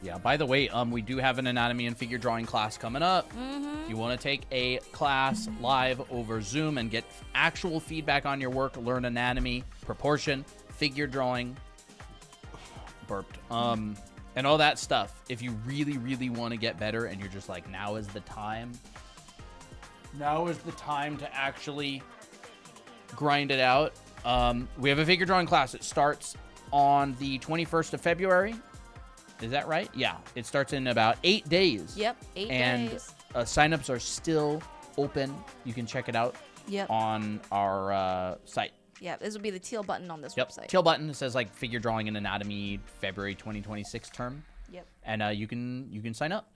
Yeah, by the way, we do have an anatomy and figure drawing class coming up. If you want to take a class live over Zoom and get actual feedback on your work, learn anatomy, proportion, figure drawing, burped, and all that stuff. If you really, really want to get better and you're just like, now is the time to actually grind it out. We have a figure drawing class. It starts on the 21st of February. Is that right? Yeah. It starts in about 8 days. Yep, 8 and, days. Signups are still open. You can check it out on our site. Yeah, this will be the teal button on this Yep. website. Teal button. It says like figure drawing and anatomy February 2026 term. Yep. And you can sign up.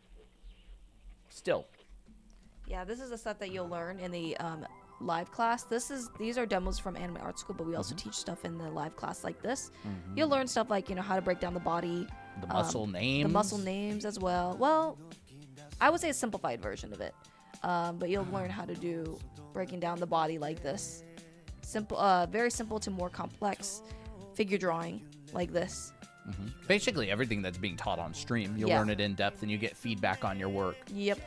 Still. Yeah, this is the stuff that you'll learn in the live class. These are demos from Anime Art School, but we also teach stuff in the live class like this. You'll learn stuff like, you know, how to break down the body, The muscle names. the muscle names as well. Well, I would say a simplified version of it, but you'll learn how to do breaking down the body like this. Simple, very simple to more complex figure drawing like this. Basically everything that's being taught on stream. You'll learn it in depth and you get feedback on your work. Yep.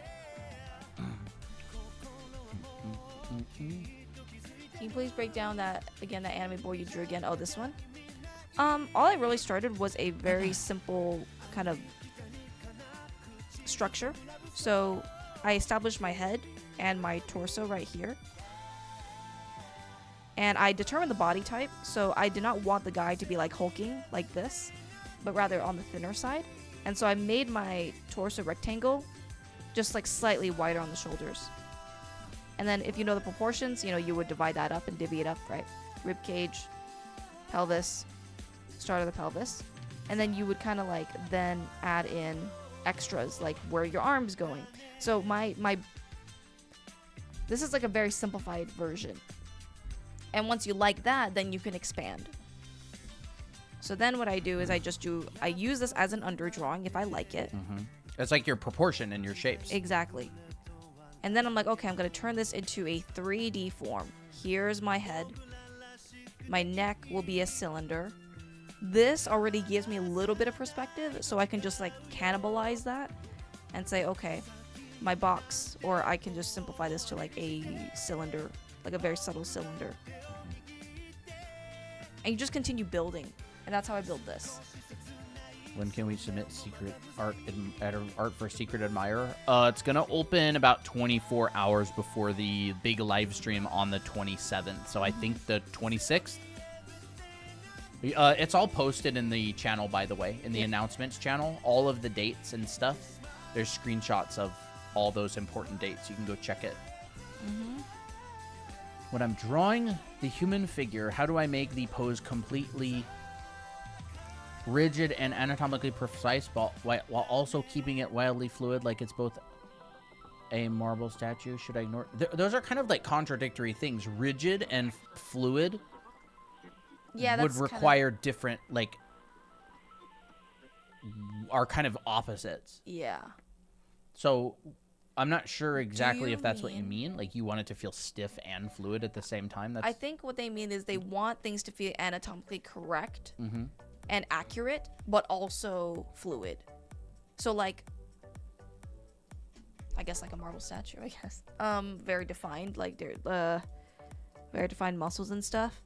Can you please break down that anime board you drew again? Oh, this one? All I really started was a very simple kind of structure. So I established my head and my torso right here. And I determined the body type. So I did not want the guy to be like hulking like this, but rather on the thinner side. And so I made my torso rectangle just like slightly wider on the shoulders. And then if you know the proportions, you know, you would divide that up and divvy it up, right? Rib cage, pelvis, start of the pelvis. And then you would kind of like then add in extras, like where your arm's going. So this is like a very simplified version. And once you like that, then you can expand. So then what I do is I use this as an underdrawing if I like it. It's like your proportion and your shapes. Exactly. And then I'm like, okay, I'm going to turn this into a 3D form. Here's my head. My neck will be a cylinder. This already gives me a little bit of perspective, so I can just like cannibalize that and say, okay, my box, or I can just simplify this to like a cylinder, like a very subtle cylinder. And you just continue building. And that's how I build this. When can we submit secret art for Secret Admirer? It's going to open about 24 hours before the big live stream on the 27th. So I think the 26th. It's all posted in the channel, by the way, in the announcements channel. All of the dates and stuff. There's screenshots of all those important dates. You can go check it. When I'm drawing the human figure, how do I make the pose completely rigid and anatomically precise, while also keeping it wildly fluid, like it's both a marble statue? Should I ignore? Those are kind of like contradictory things. Rigid and fluid would require different, like, are kind of opposites. Yeah. So I'm not sure exactly if that's what you mean. Like, you want it to feel stiff and fluid at the same time. I think what they mean is they want things to feel anatomically correct. And accurate, but also fluid. So like, I guess like a marble statue, I guess. Very defined, like they're very defined muscles and stuff.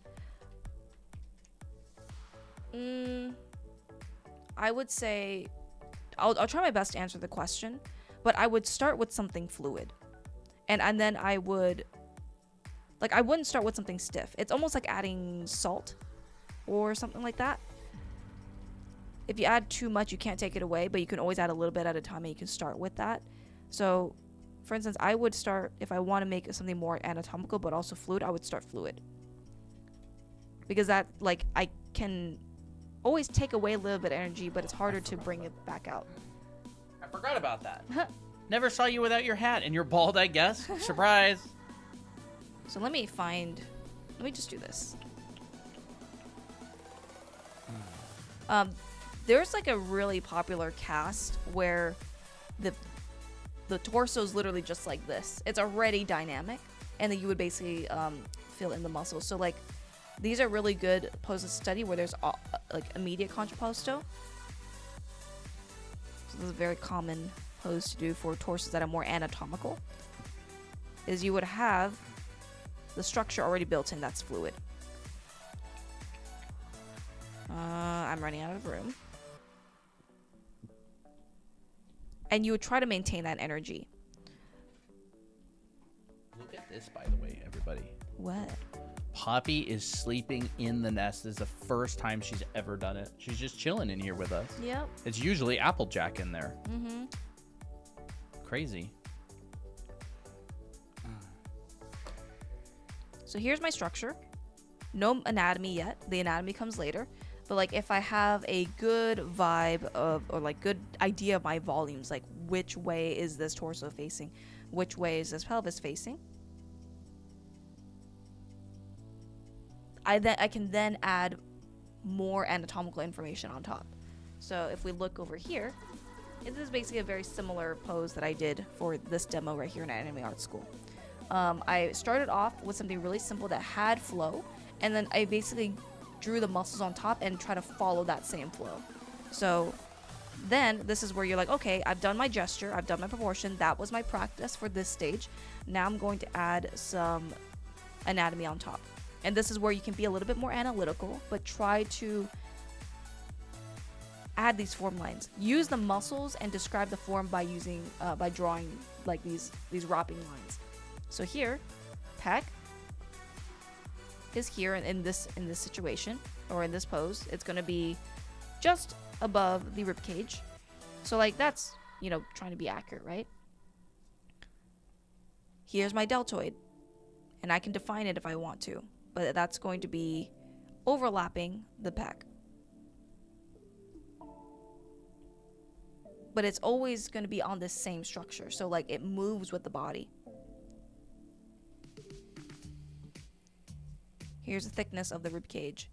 I would say I'll try my best to answer the question, but I would start with something fluid. And then I wouldn't start with something stiff. It's almost like adding salt or something like that. If you add too much, you can't take it away, but you can always add a little bit at a time and you can start with that. So, for instance, I would start, if I want to make something more anatomical but also fluid, I would start fluid. Because that, like, I can always take away a little bit of energy, but it's harder to bring it back out. I forgot about that. Never saw you without your hat, and you're bald, I guess. Surprise. So let me just do this. There's like a really popular cast where the torso is literally just like this. It's already dynamic, and then you would basically fill in the muscles. So like these are really good poses to study where there's like immediate contrapposto. So this is a very common pose to do for torsos that are more anatomical. Is you would have the structure already built in that's fluid. I'm running out of room. And you would try to maintain that energy. Look at this, by the way, everybody. What? Poppy is sleeping in the nest. This is the first time she's ever done it. She's just chilling in here with us. Yep. It's usually Applejack in there. Mm-hmm. Crazy. So here's my structure. No anatomy yet. The anatomy comes later. But like if I have a good vibe of, or like good idea of my volumes, like which way is this torso facing? Which way is this pelvis facing? I can then add more anatomical information on top. So if we look over here, this is basically a very similar pose that I did for this demo right here in Anime Art School. I started off with something really simple that had flow, and then I basically drew the muscles on top and try to follow that same flow. So then this is where you're like, okay, I've done my gesture, I've done my proportion, that was my practice for this stage. Now I'm going to add some anatomy on top. And this is where you can be a little bit more analytical, but try to add these form lines. Use the muscles and describe the form by using, by drawing like these wrapping lines. So here, pec is here in this situation, or in this pose. It's going to be just above the rib cage. So like that's, you know, trying to be accurate, right? Here's my deltoid, and I can define it if I want to, but that's going to be overlapping the pec. But it's always going to be on this same structure, so like it moves with the body. Here's the thickness of the rib cage.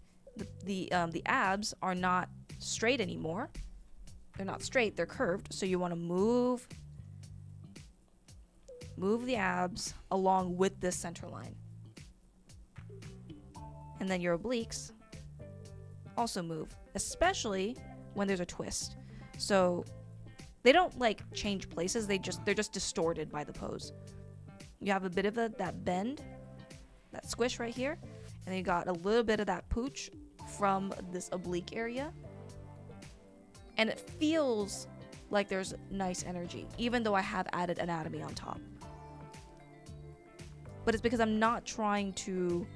The abs are not straight anymore. They're not straight, they're curved. So you want to move the abs along with this center line. And then your obliques also move, especially when there's a twist. So they don't like change places, they're just distorted by the pose. You have a bit of that bend, that squish right here. And then you got a little bit of that pooch from this oblique area. And it feels like there's nice energy, even though I have added anatomy on top. But it's because I'm not trying to...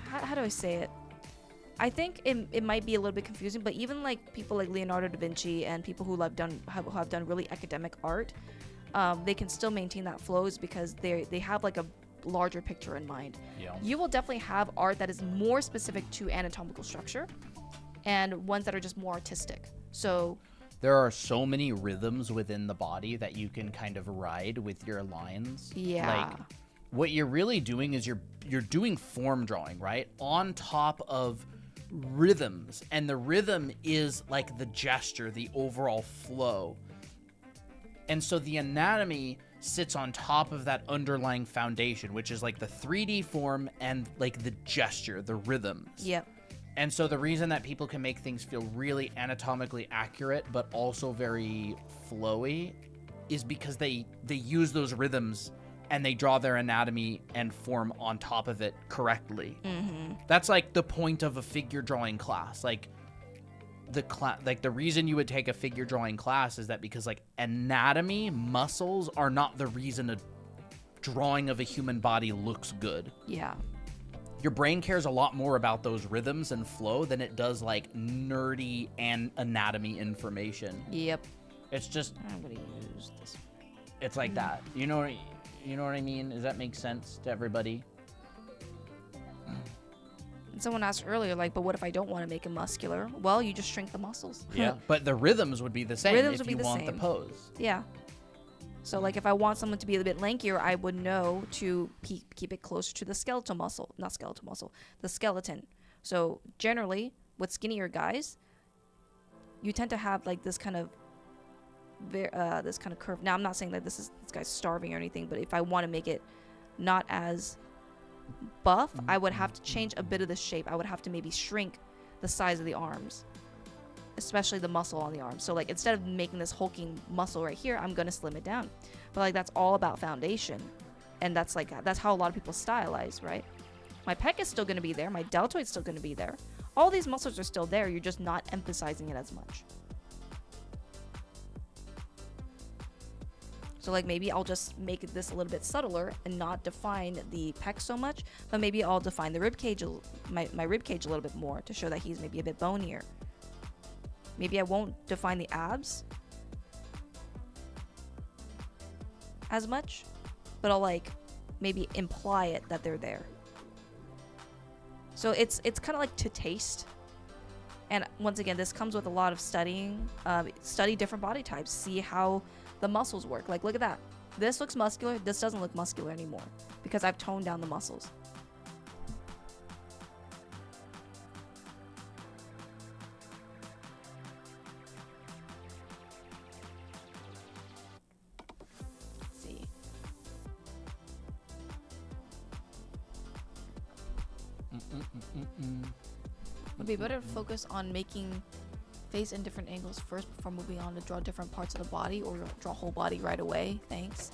How do I say it? I think it might be a little bit confusing, but even like people like Leonardo da Vinci and people who have done really academic art, they can still maintain that flows because they have like a larger picture in mind. Yeah. You will definitely have art that is more specific to anatomical structure and ones that are just more artistic. So there are so many rhythms within the body that you can kind of ride with your lines. Yeah. Like what you're really doing is you're doing form drawing, right? On top of rhythms, and the rhythm is like the gesture, the overall flow. And so the anatomy sits on top of that underlying foundation, which is like the 3D form and like the gesture, the rhythms. Yep. And so the reason that people can make things feel really anatomically accurate but also very flowy is because they use those rhythms and they draw their anatomy and form on top of it correctly. That's like the point of a figure drawing class. Like the reason you would take a figure drawing class is that because like anatomy, muscles are not the reason a drawing of a human body looks good. Yeah. Your brain cares a lot more about those rhythms and flow than it does like nerdy and anatomy information. Yep. It's just I'm gonna use this. it's like that. You know what I mean? Does that make sense to everybody? And someone asked earlier, like, but what if I don't want to make him muscular? Well, you just shrink the muscles. Yeah. But the rhythms would be the same Rhythms if would be you the want the same. pose. Yeah. So, like, if I want someone to be a bit lankier, I would know to keep it closer to the skeletal muscle. Not skeletal muscle, the skeleton. So, generally, with skinnier guys, you tend to have, like, this kind of curve. Now, I'm not saying that this guy's starving or anything, but if I want to make it not as buff, I would have to change a bit of the shape. I would have to maybe shrink the size of the arms, especially the muscle on the arm. So like instead of making this hulking muscle right here, I'm gonna slim it down. But like that's all about foundation, and that's how a lot of people stylize, right? My pec is still gonna be there, my deltoid's still gonna be there. All these muscles are still there. You're just not emphasizing it as much. So like maybe I'll just make this a little bit subtler and not define the pec so much, but maybe I'll define the rib cage, my rib cage a little bit more to show that he's maybe a bit bonier. Maybe I won't define the abs as much, but I'll like maybe imply it that they're there. So it's kind of like to taste. And once again, this comes with a lot of studying. Study different body types, see how the muscles work. Like, look at that. This looks muscular. This doesn't look muscular anymore because I've toned down the muscles. Let's see. Would be better to focus on making face in different angles first before moving on to draw different parts of the body, or draw whole body right away? Thanks.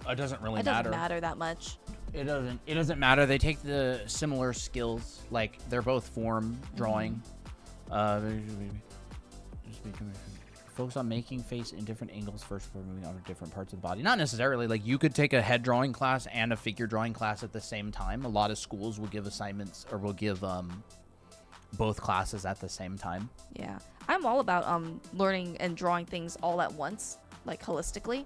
It doesn't really It matter. doesn't matter that much. It doesn't matter. They take the similar skills. Like they're both form drawing. Focus on making face in different angles first before moving on to different parts of the body. Not necessarily. Like you could take a head drawing class and a figure drawing class at the same time. A lot of schools will give assignments or will give both classes at the same time. Yeah, I'm all about learning and drawing things all at once, like holistically,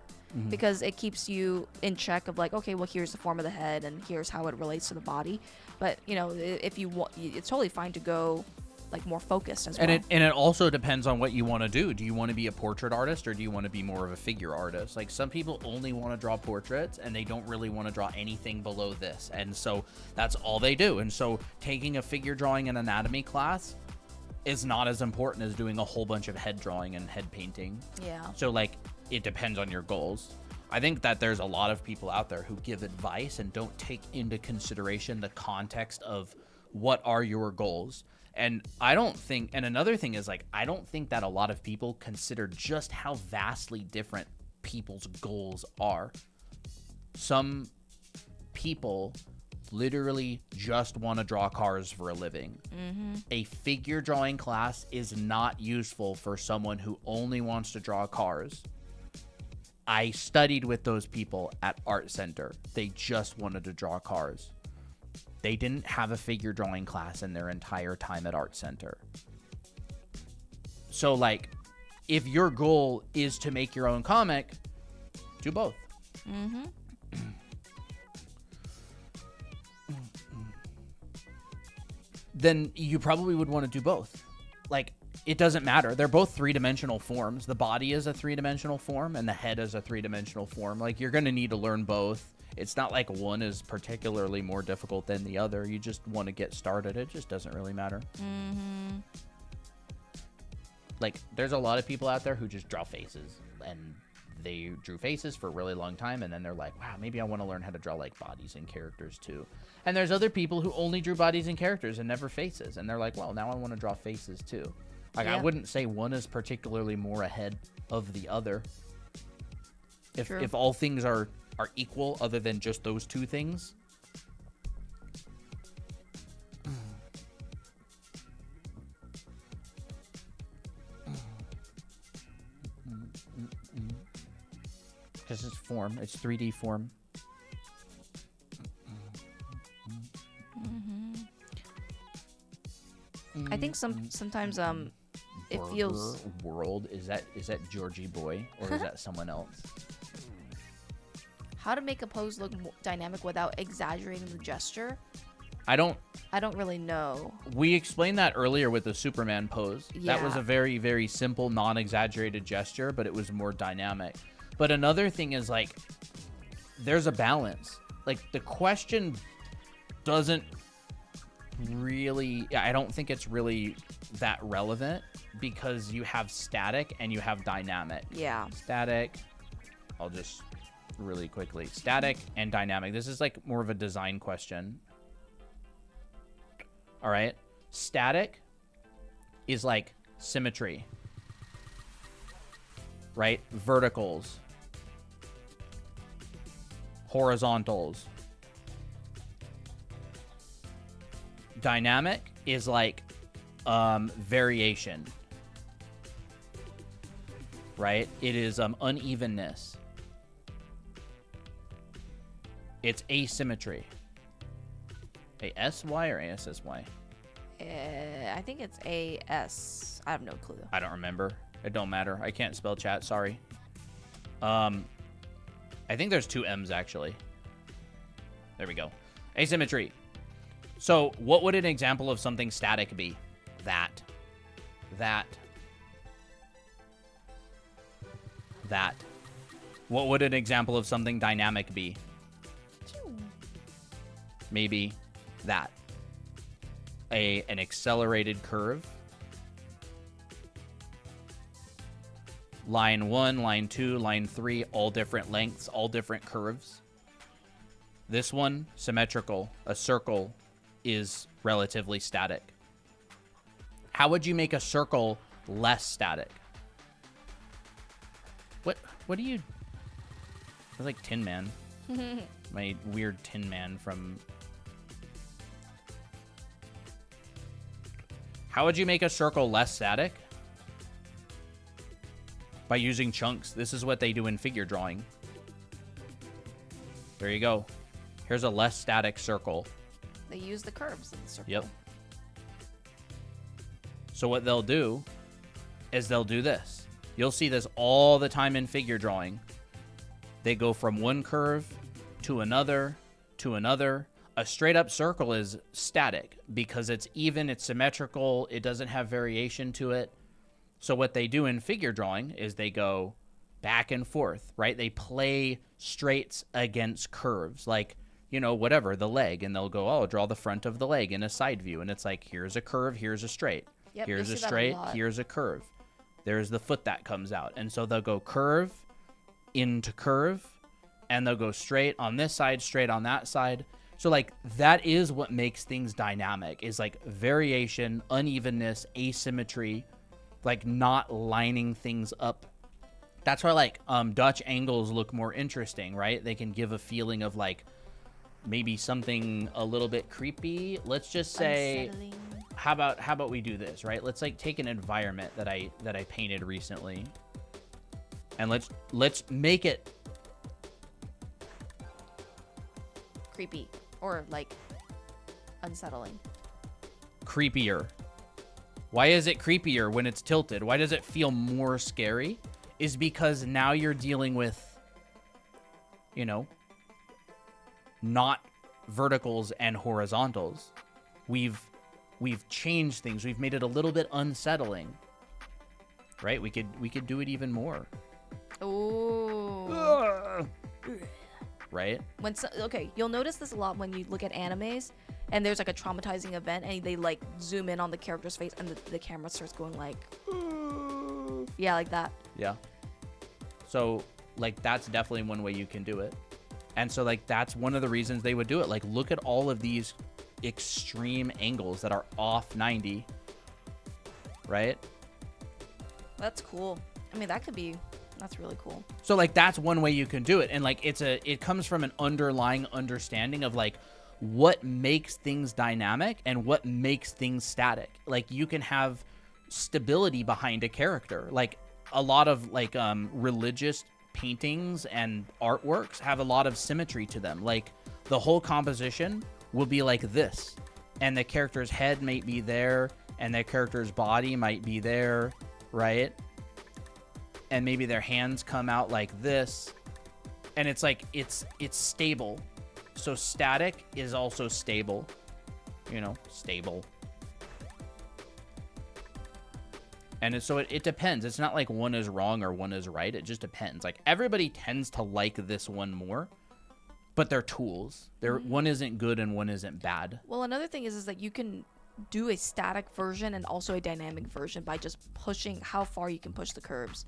because it keeps you in check of like, okay, well, here's the form of the head and here's how it relates to the body. But you know, if you want, it's totally fine to go like more focused as well. And it also depends on what you want to do. Do you want to be a portrait artist or do you want to be more of a figure artist? Like some people only want to draw portraits and they don't really want to draw anything below this. And so that's all they do. And so taking a figure drawing and anatomy class is not as important as doing a whole bunch of head drawing and head painting. Yeah. So like it depends on your goals. I think that there's a lot of people out there who give advice and don't take into consideration the context of what are your goals. And I don't think, and another thing is like, I don't think that a lot of people consider just how vastly different people's goals are. Some people literally just want to draw cars for a living. A figure drawing class is not useful for someone who only wants to draw cars. I studied with those people at Art Center. They just wanted to draw cars. They didn't have a figure drawing class in their entire time at Art Center. So, like, if your goal is to make your own comic, do both. Then you probably would want to do both. Like, it doesn't matter. They're both three-dimensional forms. The body is a three-dimensional form, and the head is a three-dimensional form. Like, you're going to need to learn both. It's not like one is particularly more difficult than the other. You just want to get started. It just doesn't really matter. Like, there's a lot of people out there who just draw faces, and they drew faces for a really long time, and then they're like, wow, maybe I want to learn how to draw, like, bodies and characters, too. And there's other people who only drew bodies and characters and never faces, and they're like, well, now I want to draw faces, too. Like, I wouldn't say one is particularly more ahead of the other. If all things are are equal other than just those two things. Because it's form. It's 3D form. I think sometimes it Burger feels World. Is that Georgie Boy or is that someone else? how to make a pose look more dynamic without exaggerating the gesture. I don't really know. We explained that earlier with the Superman pose. That was Yeah. a very, very simple, non-exaggerated gesture, but it was more dynamic. But another thing is, like, there's a balance. Like, the question doesn't really... I don't think it's really that relevant because you have static and you have dynamic. Yeah. Static. I'll just really quickly. Static and dynamic. This is, like, more of a design question. All right. Static is like symmetry, right? Verticals, horizontals. Dynamic is like variation, right? It is unevenness. It's asymmetry. ASY or ASSY? I think it's AS. I have no clue. I don't remember. It don't matter. I can't spell chat. Sorry. I think there's two M's actually. There we go. Asymmetry. So what would an example of something static be? That. What would an example of something dynamic be? Maybe that. An accelerated curve. Line 1, line 2, line 3, all different lengths, all different curves. This one, symmetrical. A circle is relatively static. How would you make a circle less static? What do you... It's like Tin Man. My weird Tin Man from... How would you make a circle less static? By using chunks. This is what they do in figure drawing. There you go. Here's a less static circle. They use the curves in the circle. Yep. So what they'll do is they'll do this. You'll see this all the time in figure drawing. They go from one curve to another to another. A straight up circle is static because it's even, it's symmetrical, it doesn't have variation to it. So what they do in figure drawing is they go back and forth, right? They play straights against curves, like, you know, whatever, the leg, and they'll go, oh, draw the front of the leg in a side view. And it's like, here's a curve, here's a straight. Yep, here's you'll a see that a straight, lot. here's a curve. There's the foot that comes out. And so they'll go curve into curve, and they'll go straight on this side, straight on that side. So, like, that is what makes things dynamic, is, like, variation, unevenness, asymmetry, like, not lining things up. That's why, like, Dutch angles look more interesting, right? They can give a feeling of, like, maybe something a little bit creepy. Let's just say, Unsettling. how about we do this, right? Let's, like, take an environment that I painted recently, and let's make it Creepy. Or, like, unsettling. creepier. Why is it creepier when it's tilted? Why does it feel more scary? Is because now you're dealing with, you know, not verticals and horizontals. We've changed things. We've made it a little bit unsettling. Right? We could do it even more. Ooh. Right? Okay, you'll notice this a lot when you look at animes and there's like a traumatizing event and they like zoom in on the character's face and the camera starts going like yeah, like that. Yeah. So, like, that's definitely one way you can do it. And so, like, that's one of the reasons they would do it. Like, look at all of these extreme angles that are off 90. Right? That's cool. I mean, that could be That's really cool. So like that's one way you can do it, and like it comes from an underlying understanding of like what makes things dynamic and what makes things static. Like you can have stability behind a character. Like a lot of like religious paintings and artworks have a lot of symmetry to them. Like the whole composition will be like this, and the character's head might be there, and the character's body might be there, right? And maybe their hands come out like this, and it's like it's stable. So static is also stable, stable. And so it depends. It's not like one is wrong or one is right. It just depends. Like everybody tends to like this one more, but they're tools. One isn't good and one isn't bad. Well, another thing is that you can do a static version and also a dynamic version by just pushing how far you can push the curves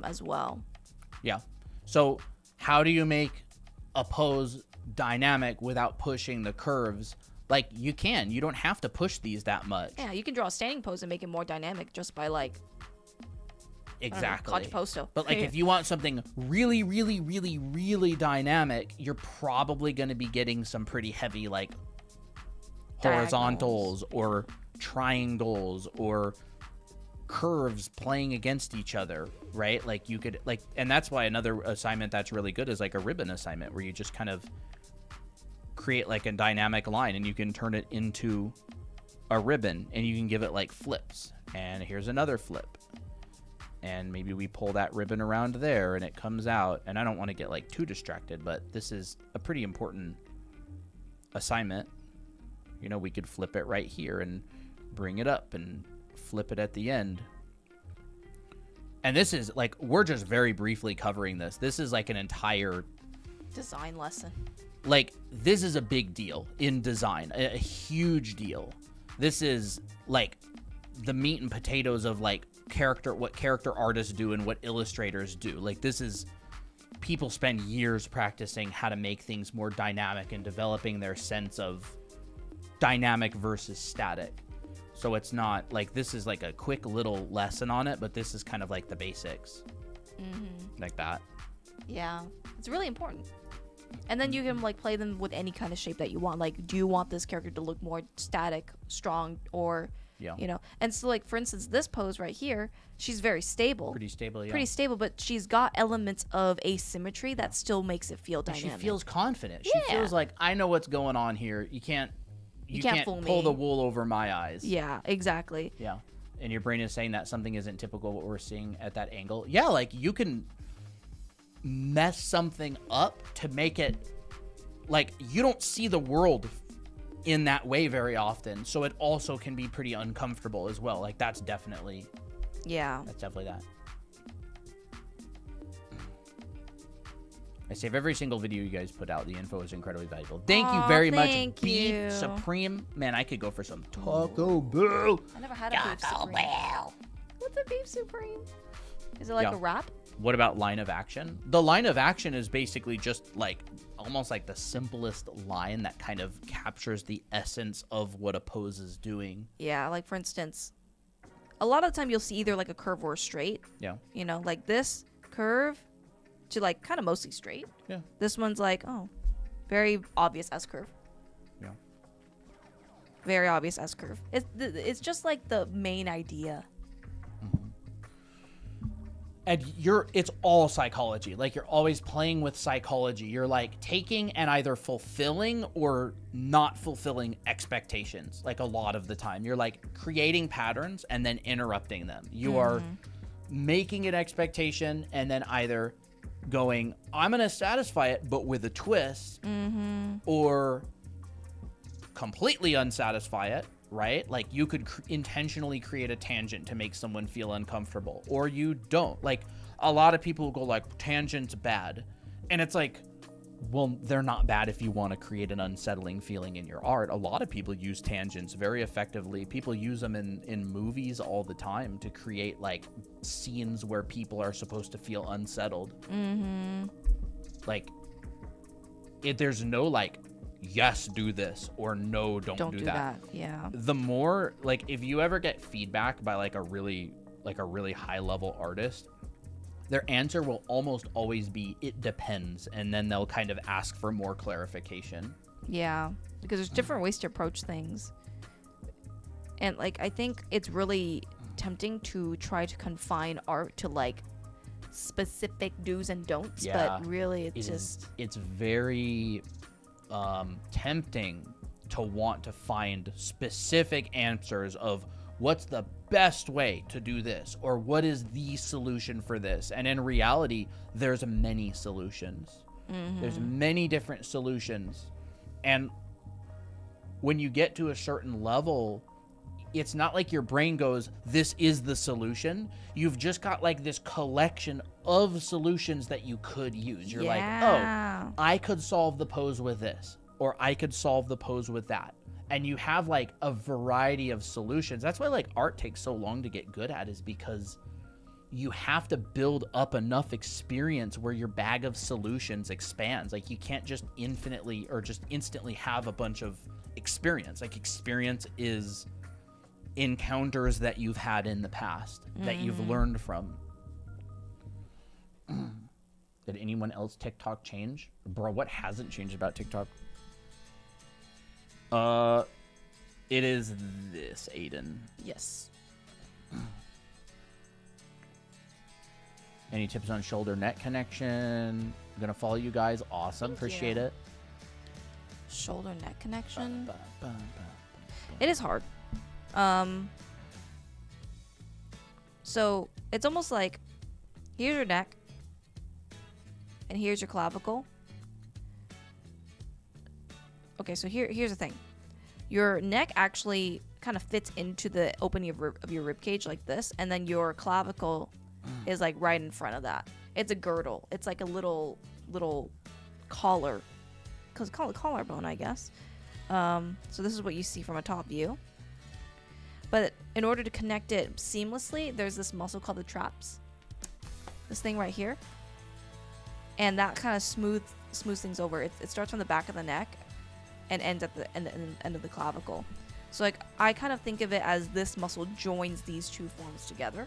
as well. Yeah. So how do you make a pose dynamic without pushing the curves? Like you don't have to push these that much. Yeah, you can draw a standing pose and make it more dynamic just by like exactly posto. But like if you want something really, really, really, really dynamic, you're probably going to be getting some pretty heavy like horizontals or triangles or curves playing against each other, right? Like you could like, and that's why another assignment that's really good is like a ribbon assignment, where you just kind of create like a dynamic line and you can turn it into a ribbon, and you can give it like flips, and here's another flip, and maybe we pull that ribbon around there and it comes out. And I don't want to get like too distracted, but this is a pretty important assignment. We could flip it right here and bring it up and flip it at the end. And this is like, we're just very briefly covering this. This is like an entire design lesson. Like this is a big deal in design, a huge deal. This is like the meat and potatoes of like what character artists do and what illustrators do. Like this is, people spend years practicing how to make things more dynamic and developing their sense of dynamic versus static. So it's not like this is like a quick little lesson on it, but this is kind of like the basics. Like that. Yeah, it's really important. And then you can like play them with any kind of shape that you want. Like, do you want this character to look more static, strong, or And so like for instance, this pose right here, she's very stable. Pretty stable, yeah. Pretty stable, but she's got elements of asymmetry that still makes it feel dynamic. She feels confident. She feels like, I know what's going on here. You can't fool pull me. the wool over my eyes. Yeah, exactly. Yeah. And your brain is saying that something isn't typical what we're seeing at that angle. Yeah, like you can mess something up to make it like you don't see the world in that way very often. So it also can be pretty uncomfortable as well. Like that's definitely that. I save every single video you guys put out. The info is incredibly valuable. Thank you very much. Beef Supreme. Man, I could go for some Taco Bell. I never had a Beef Supreme. What's a Beef Supreme? Is it like a wrap? What about line of action? The line of action is basically just like almost like the simplest line that kind of captures the essence of what a pose is doing. Yeah, like for instance, a lot of the time you'll see either like a curve or a straight. Yeah. Like this curve to like kind of mostly straight. Yeah. This one's like, very obvious S curve. Yeah. Very obvious S curve. It's just like the main idea. And it's all psychology. Like you're always playing with psychology. You're like taking and either fulfilling or not fulfilling expectations. Like a lot of the time you're like creating patterns and then interrupting them. You are making an expectation and then either going, I'm going to satisfy it, but with a twist, or completely unsatisfy it. Right? Like you could intentionally create a tangent to make someone feel uncomfortable, or you don't. Like a lot of people go like, tangent's bad. And it's like, well, they're not bad if you want to create an unsettling feeling in your art. A lot of people use tangents very effectively. People use them in movies all the time to create like scenes where people are supposed to feel unsettled. Like there's no like, yes, do this, or no, don't do that. Yeah. The more like if you ever get feedback by like a really high level artist, their answer will almost always be, it depends. And then they'll kind of ask for more clarification. Yeah, because there's different ways to approach things. And like, I think it's really tempting to try to confine art to like specific do's and don'ts, but really it's very tempting to want to find specific answers of what's the best way to do this, or what is the solution for this. And in reality, there's many solutions. There's many different solutions. And when you get to a certain level, it's not like your brain goes, this is the solution. You've just got like this collection of solutions that you could use. You're like, oh, I could solve the pose with this, or I could solve the pose with that. And you have like a variety of solutions. That's why like art takes so long to get good at, is because you have to build up enough experience where your bag of solutions expands. Like you can't just infinitely or just instantly have a bunch of experience. Like experience is encounters that you've had in the past that you've learned from. Did anyone else TikTok change? Bro, what hasn't changed about TikTok? It is this, Aiden. Yes. Any tips on shoulder neck connection? I'm gonna follow you guys. Awesome. Appreciate it. Shoulder neck connection. It is hard. So it's almost like here's your neck and here's your clavicle. Okay, so here's the thing. Your neck actually kind of fits into the opening of your rib cage like this, and then your clavicle is like right in front of that. It's a girdle. It's like a little collar, cause call it collarbone, I guess. So this is what you see from a top view. But in order to connect it seamlessly, there's this muscle called the traps. This thing right here, and that kind of smooths things over. It starts from the back of the neck and ends at the end of the clavicle. So like I kind of think of it as this muscle joins these two forms together.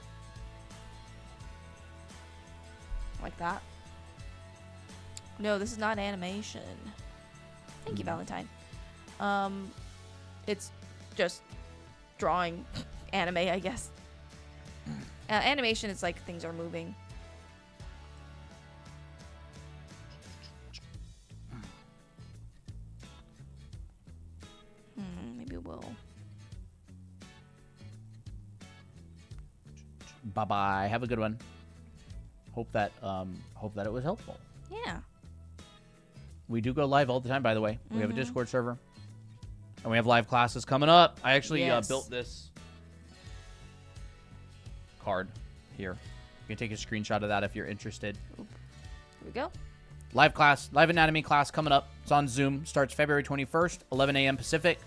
Like that. No, this is not animation. Thank you, Valentine. It's just drawing anime, I guess. Animation is like things are moving. Maybe we'll. Bye-bye. Have a good one. Hope that it was helpful. Yeah. We do go live all the time, by the way. We have a Discord server. And we have live classes coming up. I actually built this card here. You can take a screenshot of that if you're interested. Here we go. Live class, live anatomy class coming up. It's on Zoom. Starts February 21st, 11 a.m. Pacific.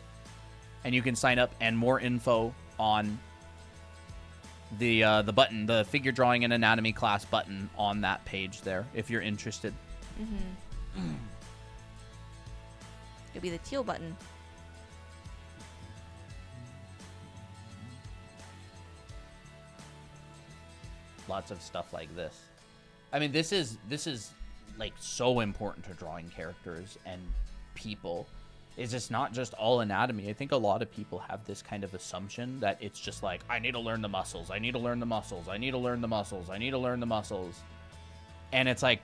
And you can sign up, and more info on the button, the figure drawing and anatomy class button on that page there, if you're interested. It'll be the teal button. Lots of stuff like this. I mean, this is like so important to drawing characters and people. Is it's not just all anatomy. I think a lot of people have this kind of assumption that it's just like, I need to learn the muscles. I need to learn the muscles. I need to learn the muscles. I need to learn the muscles. And it's like,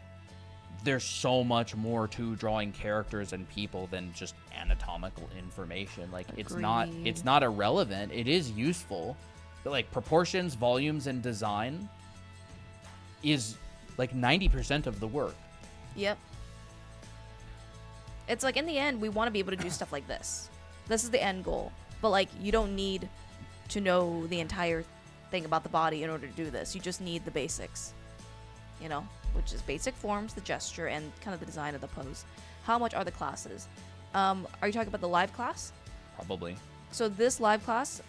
there's so much more to drawing characters and people than just anatomical information. Like, it's not irrelevant. It is useful. But like proportions, volumes, and design is like 90% of the work. Yep. It's like, in the end, we want to be able to do stuff like this. This is the end goal. But like, you don't need to know the entire thing about the body in order to do this. You just need the basics, you know, which is basic forms, the gesture, and kind of the design of the pose. How much are the classes? Are you talking about the live class? Probably. So this live class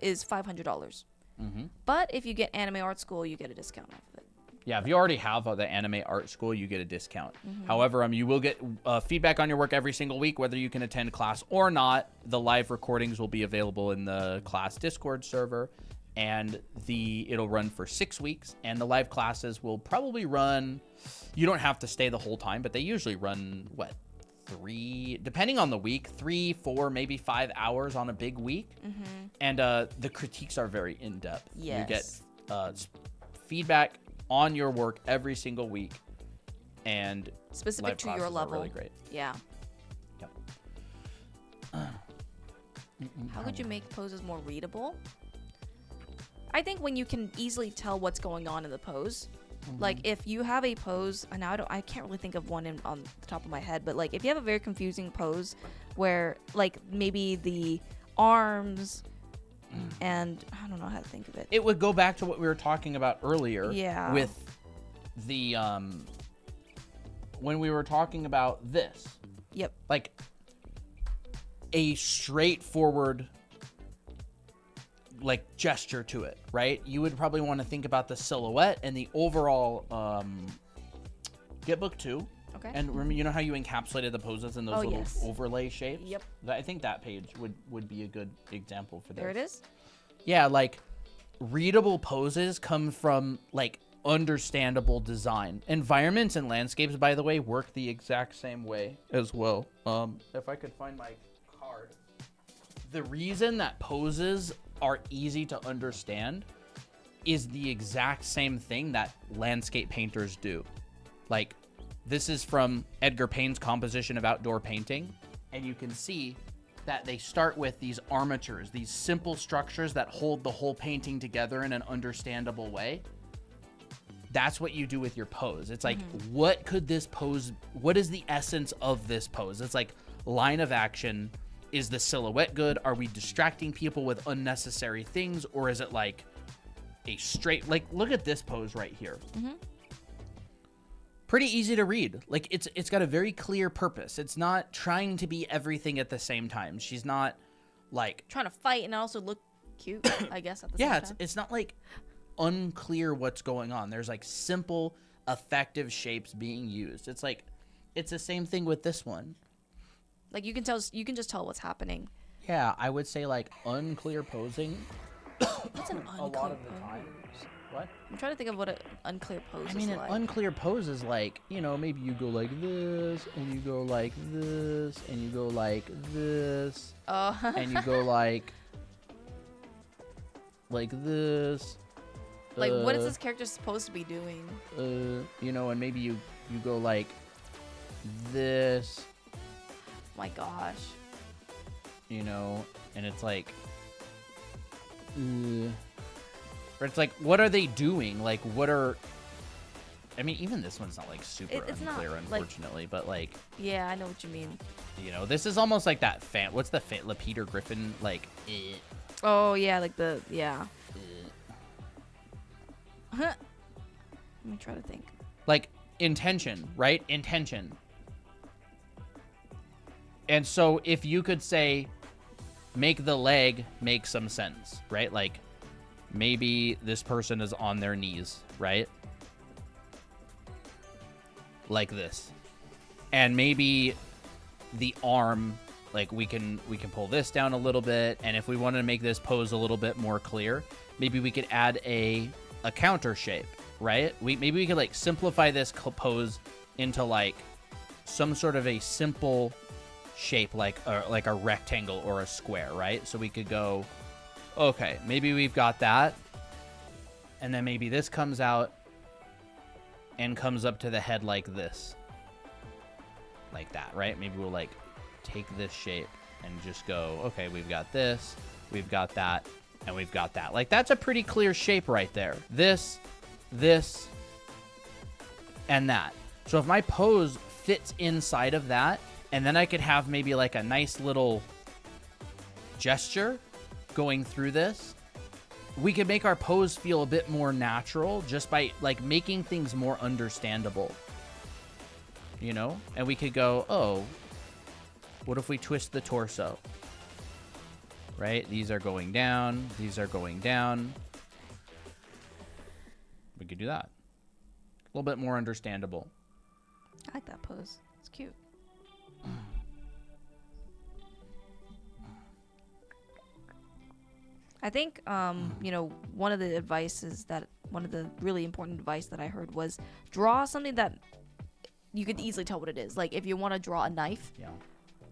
is $500. But if you get Anime Art School, you get a discount off of it. Yeah, if you already have the Anime Art School, you get a discount. However, you will get feedback on your work every single week, whether you can attend class or not. The live recordings will be available in the class Discord server. and it'll run for 6 weeks, and the live classes will probably run. You don't have to stay the whole time, but they usually run 3, depending on the week, 3, 4, maybe 5 hours on a big week. And the critiques are very in depth. Yes. You get feedback on your work every single week, and Specific live to your classes are level. really great. Yeah. Yep. How could you make poses more readable? I think when you can easily tell what's going on in the pose. Like if you have a pose, and I can't really think of one on the top of my head, but like if you have a very confusing pose where like maybe the arms and I don't know how to think of it. It would go back to what we were talking about earlier. Yeah. With the when we were talking about this. Yep. Like a straightforward like gesture to it, right? You would probably want to think about the silhouette and the overall Get Book 2. Okay. And remember, you know how you encapsulated the poses in those little yes. overlay shapes? Yep. I think that page would be a good example for this. There it is. Yeah, like readable poses come from like understandable design. Environments and landscapes, by the way, work the exact same way as well. If I could find my card. The reason that poses are easy to understand is the exact same thing that landscape painters do. Like, this is from Edgar Payne's Composition of Outdoor Painting, and you can see that they start with these armatures, these simple structures that hold the whole painting together in an understandable way. That's what you do with your pose. It's like, what could this pose, what is the essence of this pose? It's like line of action. Is the silhouette good? Are we distracting people with unnecessary things? Or is it like a straight, like, look at this pose right here. Pretty easy to read. Like, it's got a very clear purpose. It's not trying to be everything at the same time. She's not like Trying to fight and also look cute, I guess, at the same time. it's not like unclear what's going on. There's like simple, effective shapes being used. It's like, it's the same thing with this one. Like you can just tell what's happening. Yeah, I would say like unclear posing. What's an unclear A lot of the pose? time. What? I'm trying to think of what an unclear pose I mean, is an like. unclear pose is like, you know, maybe you go like this, and you go like this, and you go like this, and you go like this. Like, what is this character supposed to be doing? You know, and maybe you go like this, My gosh. you know, and it's like, or it's like, what are they doing? Like, what are, I mean, even this one's not like super It's not, unclear, like- unfortunately, but like, Yeah, I know what you mean. you know, this is almost like that what's the Peter Griffin, like, Oh, yeah, like yeah. Let me try to think. like intention, right? Intention. And so if you could say, make the leg make some sense, right? Like, maybe this person is on their knees, right? Like this. And maybe the arm, like we can pull this down a little bit, and if we wanted to make this pose a little bit more clear, maybe we could add a counter shape, right? Maybe we could like simplify this pose into like some sort of a simple shape, like a rectangle or a square, right? So we could go, okay, maybe we've got that, and then maybe this comes out and comes up to the head like this, like that, right? Maybe we'll like take this shape and just go, okay, we've got this, we've got that, and we've got that. Like, that's a pretty clear shape right there. This, and that. So if my pose fits inside of that, and then I could have maybe like a nice little gesture going through this, we could make our pose feel a bit more natural just by like making things more understandable, you know? And we could go, oh, what if we twist the torso? Right? These are going down. These are going down. We could do that. A little bit more understandable. I like that pose. It's cute. I think one of the really important advice that I heard was draw something that you could easily tell what it is. Like if you want to draw a knife,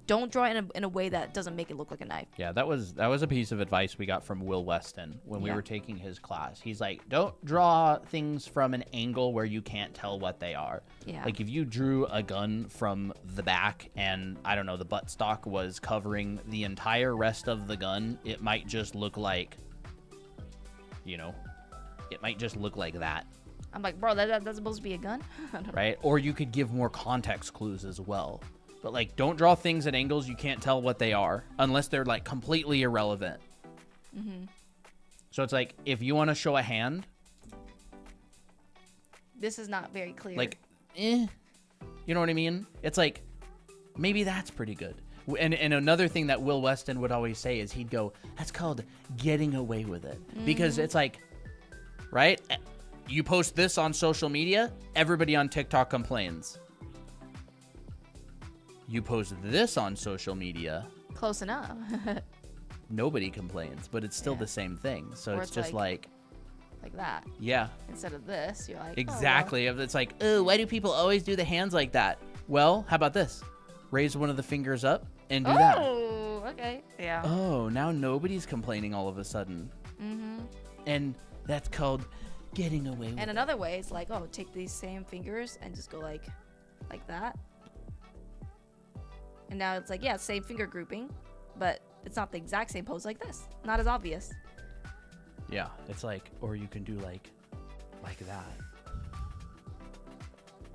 don't draw it in a way that doesn't make it look like a knife. Yeah, that was a piece of advice we got from Will Weston when we were taking his class. He's like, don't draw things from an angle where you can't tell what they are. Yeah. Like if you drew a gun from the back and, I don't know, the buttstock was covering the entire rest of the gun, it might just look like, it might just look like that. I'm like, bro, that's supposed to be a gun? Right? Or you could give more context clues as well. But, like, don't draw things at angles you can't tell what they are unless they're, like, completely irrelevant. Mm-hmm. So it's like, if you want to show a hand. This is not very clear. Like, you know what I mean? It's like, maybe that's pretty good. And another thing that Will Weston would always say is he'd go, that's called getting away with it. Because it's like, right? You post this on social media, everybody on TikTok complains. You post this on social media. Close enough. Nobody complains, but it's still the same thing. So or it's just like that. Yeah. Instead of this, you're like, exactly. Oh, well. It's like, oh, why do people always do the hands like that? Well, how about this? Raise one of the fingers up and do that. Oh, okay. Yeah. Oh, now nobody's complaining all of a sudden. Mm-hmm. And that's called getting away with it. And another way is like, oh, take these same fingers and just go like that. And now it's like, yeah, same finger grouping, but it's not the exact same pose like this. Not as obvious. Yeah, it's like, or you can do like that.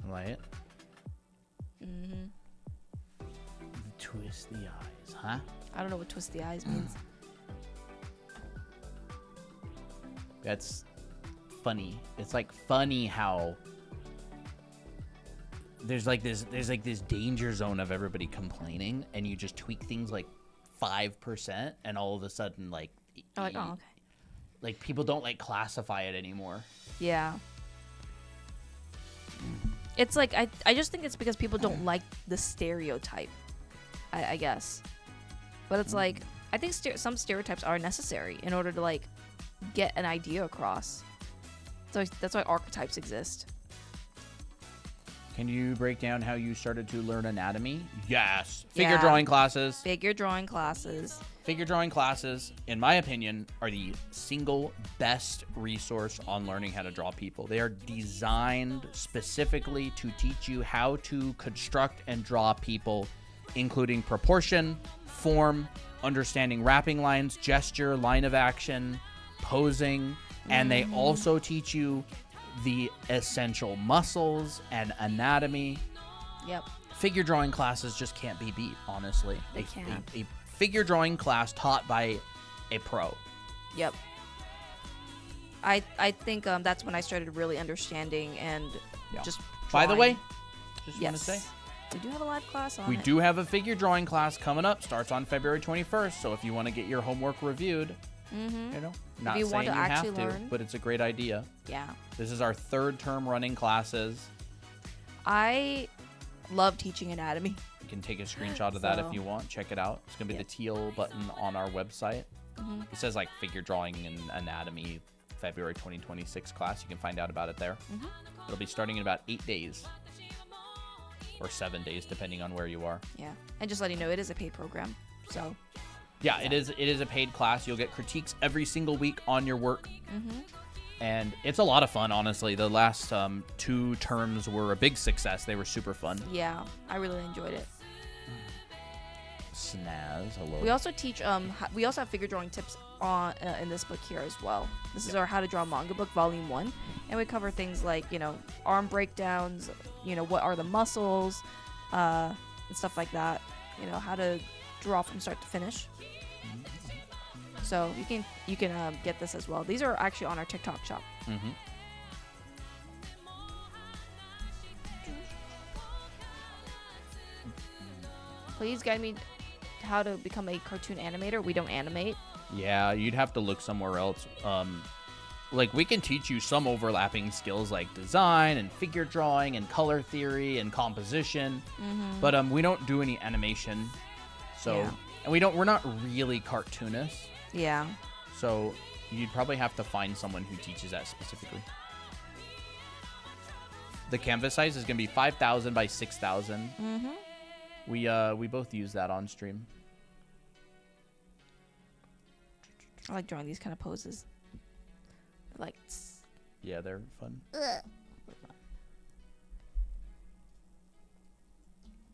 Like it. Mm-hmm. Twist the eyes, huh? I don't know what twist the eyes means. That's funny. It's like funny how there's like this danger zone of everybody complaining, and you just tweak things like 5%, and all of a sudden like Oh, like, oh, okay. Like people don't like classify it anymore. Yeah. It's like I just think it's because people don't like the stereotype. I guess. But it's like I think some stereotypes are necessary in order to like get an idea across. So that's why archetypes exist. Can you break down how you started to learn anatomy? Yes. Figure drawing classes. Figure drawing classes. Figure drawing classes, in my opinion, are the single best resource on learning how to draw people. They are designed specifically to teach you how to construct and draw people, including proportion, form, understanding wrapping lines, gesture, line of action, posing, and they also teach you the essential muscles and anatomy. Yep. Figure drawing classes just can't be beat, honestly. They can't. A figure drawing class taught by a pro. Yep. I think that's when I started really understanding and just By the drawing. way, just want to say, we do have a live class on we it. do have a figure drawing class coming up. Starts on February 21st. So if you want to get your homework reviewed, you know, not you saying want to you actually have to, learn. but it's a great idea. Yeah. This is our third term running classes. I love teaching anatomy. You can take a screenshot of that So- if you want. Check it out. It's going to be the teal button on our website. It says like figure drawing and anatomy February 2026 class. You can find out about it there. It'll be starting in about 8 days or 7 days, depending on where you are. Yeah. And just letting you know, it is a paid program. So. Yeah, it is a paid class. You'll get critiques every single week on your work. And it's a lot of fun, honestly. The last 2 terms were a big success. They were super fun. Yeah, I really enjoyed it. Snaz, hello. We also teach we also have figure drawing tips on in this book here as well. This is our How to Draw Manga book, volume 1, and we cover things like, you know, arm breakdowns, you know, what are the muscles, and stuff like that. You know, how to draw from start to finish. So you can get this as well. These are actually on our TikTok shop. Please guide me how to become a cartoon animator. We don't animate. Yeah, you'd have to look somewhere else. Like, we can teach you some overlapping skills like design and figure drawing and color theory and composition, but we don't do any animation. So, Yeah. and we're not really cartoonists. Yeah. So you'd probably have to find someone who teaches that specifically. The canvas size is going to be 5,000 by 6,000. Mm-hmm. We both use that on stream. I like drawing these kind of poses. Like, Yeah, they're fun. Ugh.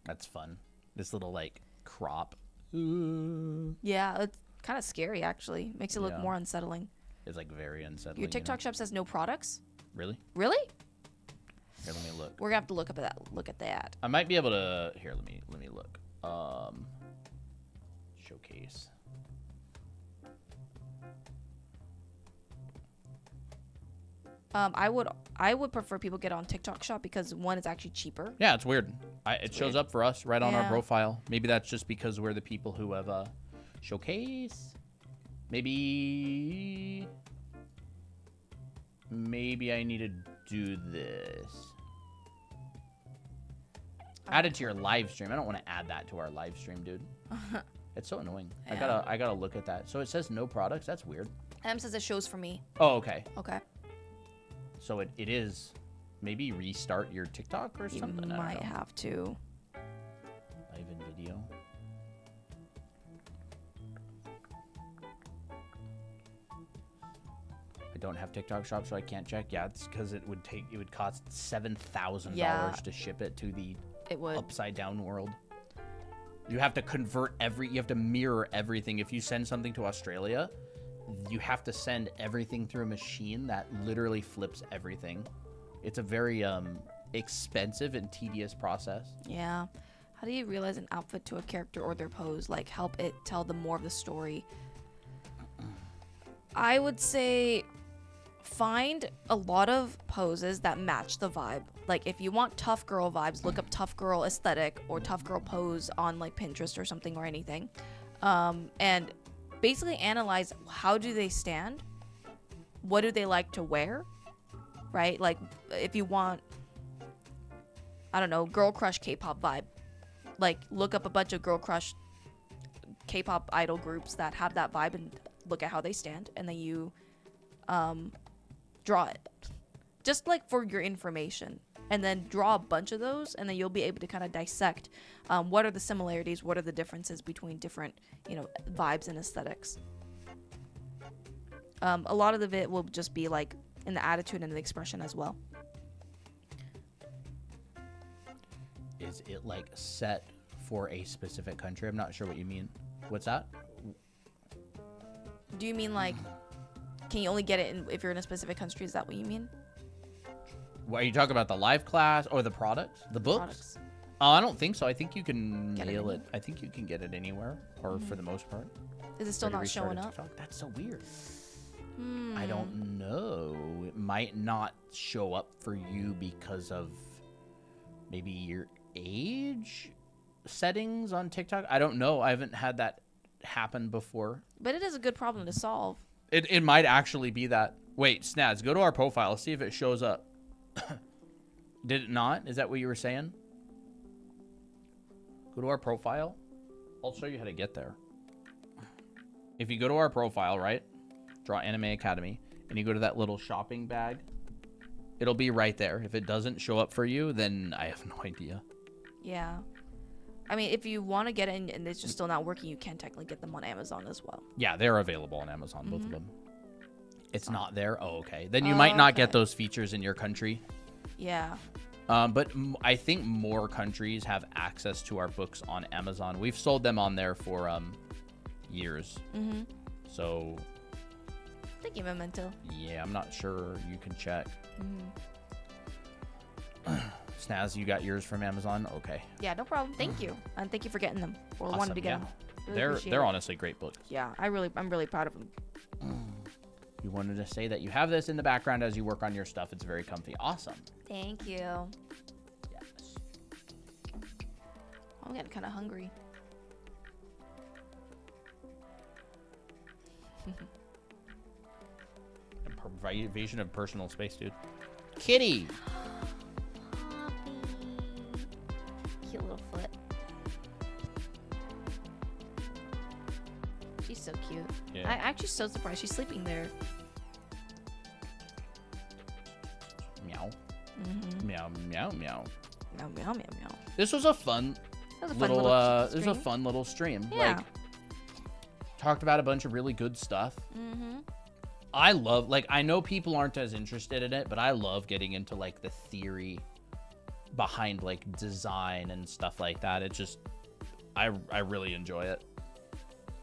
That's fun. This little like crop. Ooh. yeah, it's kind of scary actually. Makes it look Yeah. more unsettling. It's like very unsettling. Your TikTok shop says no products. Really? Really? Here, let me look. We're gonna have to look up at that. Look at that. I might be able to. Here, let me look. Showcase. I would prefer people get on TikTok shop because one, it's actually cheaper. Yeah, it's weird. It shows weird. up for us right on our Yeah. profile. Maybe that's just because we're the people who have showcase. Maybe I need to do this. Add it to your live stream. I don't want to add that to our live stream, dude. It's so annoying. Yeah. I gotta look at that. So it says no products. That's weird. M says it shows for me. Oh, okay. Okay. So it is. Maybe restart your TikTok or You something. I don't might know. have to. Live in video. I don't have TikTok shop, so I can't check. Yeah, it's because it would cost $7,000 Yeah. to ship it to the It would. upside down world. You have to you have to mirror everything. If you send something to Australia, you have to send everything through a machine that literally flips everything. It's a very expensive and tedious process. Yeah. How do you realize an outfit to a character or their pose? Like, help it tell them more of the story. I would say find a lot of poses that match the vibe. Like, if you want tough girl vibes, look up tough girl aesthetic or tough girl pose on like Pinterest or something or anything. And basically analyze how do they stand? What do they like to wear? Right? Like, if you want, I don't know, girl crush K-pop vibe, like look up a bunch of girl crush K-pop idol groups that have that vibe and look at how they stand, and then you draw it, just like for your information, and then draw a bunch of those, and then you'll be able to kind of dissect what are the similarities, what are the differences between different, vibes and aesthetics. A lot of it will just be like in the attitude and the expression as well. Is it like set for a specific country? I'm not sure what you mean. What's that? Do you mean like, can you only get it if you're in a specific country? Is that what you mean? What, are you talking about the live class or the products? The books? Products. I don't think so. I think you can Get it mail it. anywhere? I think you can get it anywhere, or for the most part. Is it still Already not showing restarted up? TikTok. That's so weird. Hmm. I don't know. It might not show up for you because of maybe your age settings on TikTok. I don't know. I haven't had that happen before. But it is a good problem to solve. It might actually be that. Wait, Snaz, go to our profile. See if it shows up. Did it not? Is that what you were saying? Go to our profile. I'll show you how to get there. If you go to our profile, right? Draw Anime Academy. And you go to that little shopping bag. It'll be right there. If it doesn't show up for you, then I have no idea. Yeah. I mean, if you want to get it and it's just still not working, you can technically get them on Amazon as well. Yeah, they're available on Amazon, both of them. It's Oh. not there? Oh, okay. Then you might not get Okay. those features in your country. Yeah. But I think more countries have access to our books on Amazon. We've sold them on there for years. Mm-hmm. So, Thank you, Memento. yeah, I'm not sure. You can check. Mm-hmm. Snaz, you got yours from Amazon? Okay. Yeah, no problem. Thank you. And thank you for getting them. Or wanting to get yeah. them. Really appreciate They're it. honestly great books. Yeah, I'm really proud of them. You wanted to say that you have this in the background as you work on your stuff. It's very comfy. Awesome. Thank you. Yes. I'm getting kind of hungry. Invasion of personal space, dude. Kitty. Cute little foot. She's so cute. Yeah. actually so surprised she's sleeping there. Meow. Mm-hmm. Meow, meow, meow. Meow, meow, meow, meow. This was a fun That was a fun little, little this was a fun little stream. Yeah. Like, talked about a bunch of really good stuff. Mm-hmm. I love, like, I know people aren't as interested in it, but I love getting into, like, the theory behind, like, design and stuff like that. It just, I really enjoy it.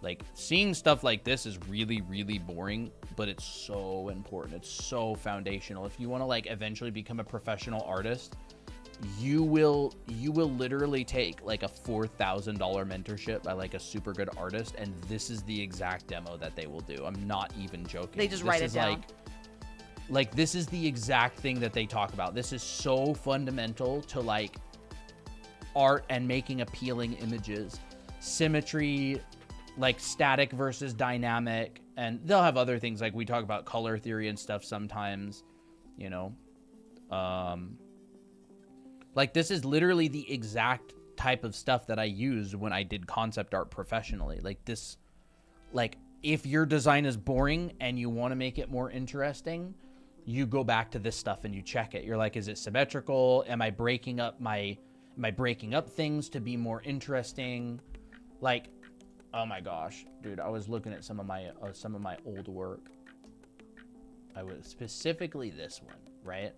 Like, seeing stuff like this is really, really boring, but it's so important. It's so foundational. If you want to, like, eventually become a professional artist, you will literally take, like, a $4,000 mentorship by, like, a super good artist, and this is the exact demo that they will do. I'm not even joking. They just write it down. Like, this is the exact thing that they talk about. This is so fundamental to, like, art and making appealing images. Symmetry, like, static versus dynamic, and they'll have other things, like, we talk about color theory and stuff sometimes, you know. Like, this is literally the exact type of stuff that I used when I did concept art professionally. Like, this, like, if your design is boring and you want to make it more interesting, you go back to this stuff and you check it. You're like, is it symmetrical? Am I breaking up things to be more interesting? Like, oh my gosh, dude, I was looking at some of my old work. I was specifically this one, right?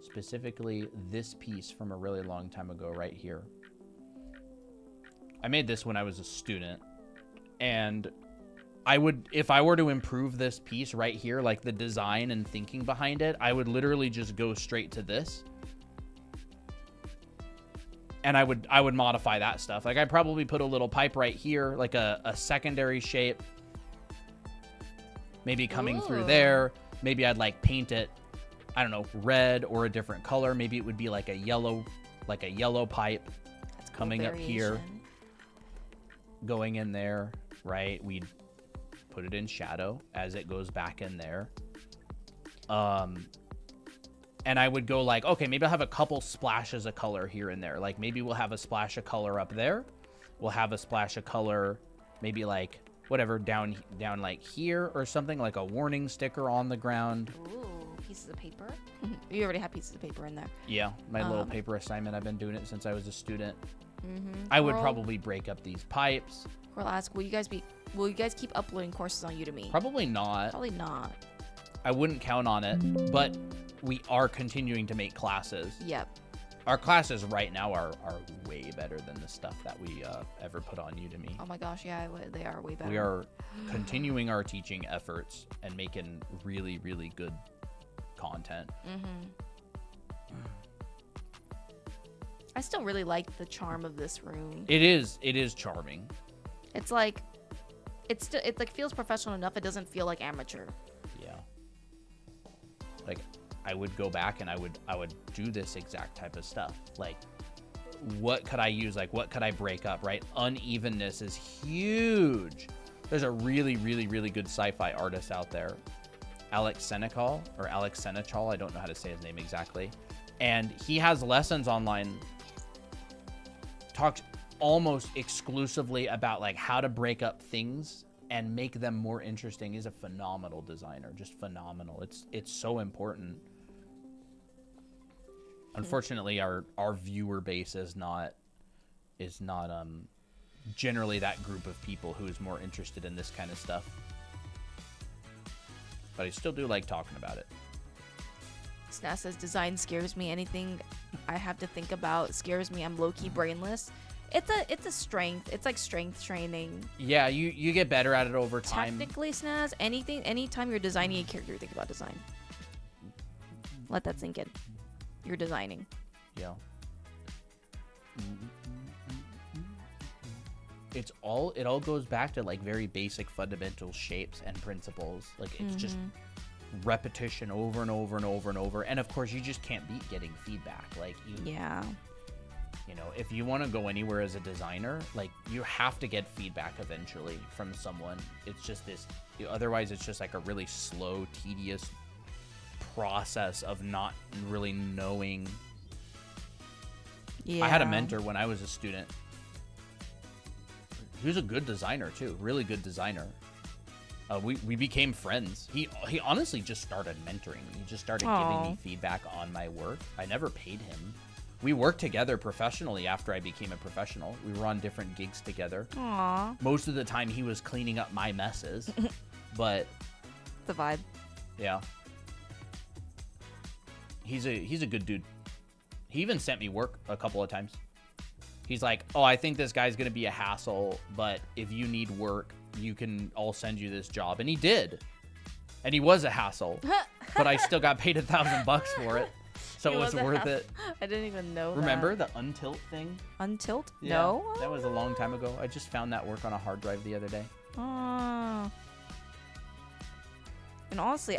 Specifically this piece from a really long time ago right here. I made this when I was a student, and I would, if I were to improve this piece right here, like the design and thinking behind it, I would literally just go straight to this. And I would modify that stuff. Like, I'd probably put a little pipe right here, like a secondary shape, maybe coming through there. Maybe I'd, like, paint it, I don't know, red or a different color. Maybe it would be like a yellow pipe. That's cool, coming up here, going in there, right? We'd put it in shadow as it goes back in there. And I would go like, okay, maybe I'll have a couple splashes of color here and there. Like, maybe we'll have a splash of color up there. We'll have a splash of color, maybe like whatever, down like here or something, like a warning sticker on the ground. Ooh, pieces of paper. You already have pieces of paper in there. Yeah, my little paper assignment. I've been doing it since I was a student. Mm-hmm. I would probably break up these pipes. I'll ask, will you guys keep uploading courses on Udemy? Probably not. Probably not. I wouldn't count on it, but we are continuing to make classes. Yep. Our classes right now are way better than the stuff that we ever put on Udemy. Oh my gosh, yeah, they are way better. We are continuing our teaching efforts and making really, really good content. Mm-hmm. I still really like the charm of this room. It is charming. It's like, it like feels professional enough. It doesn't feel like amateur. Yeah. Like, I would go back and I would do this exact type of stuff. Like, what could I use? Like, what could I break up, right? Unevenness is huge. There's a really, really, really good sci-fi artist out there, Alex Senechal, I don't know how to say his name exactly. And he has lessons online, talks almost exclusively about like how to break up things and make them more interesting. He's a phenomenal designer, just phenomenal. It's so important. Unfortunately, our viewer base is not generally that group of people who is more interested in this kind of stuff. But I still do like talking about it. Snaz says, design scares me. Anything I have to think about scares me. I'm low-key brainless. It's a strength. It's like strength training. Yeah, you get better at it over time. Technically, Snaz, anytime you're designing a character, think about design. Let that sink in. You're designing. Yeah. It all goes back to like very basic fundamental shapes and principles. Like, it's just repetition over and over and over and over. And of course, you just can't beat getting feedback. Like, you know, if you want to go anywhere as a designer, like, you have to get feedback eventually from someone. It's just this, otherwise it's just like a really slow, tedious process of not really knowing. Yeah. I had a mentor when I was a student. He was a good designer too, really good designer. We became friends. He honestly just started mentoring me. He just started giving me feedback on my work. I never paid him. We worked together professionally after I became a professional. We were on different gigs together. Aww. Most of the time, he was cleaning up my messes. But The vibe. yeah, he's a good dude. He even sent me work a couple of times. He's like, "Oh, I think this guy's gonna be a hassle, but if you need work, I'll send you this job." And he did, and he was a hassle, but I still got paid $1,000 for it, so it was worth it. I didn't even know. Remember the untilt thing? Untilt? Yeah, No. that was a long time ago. I just found that work on a hard drive the other day. Oh. And honestly,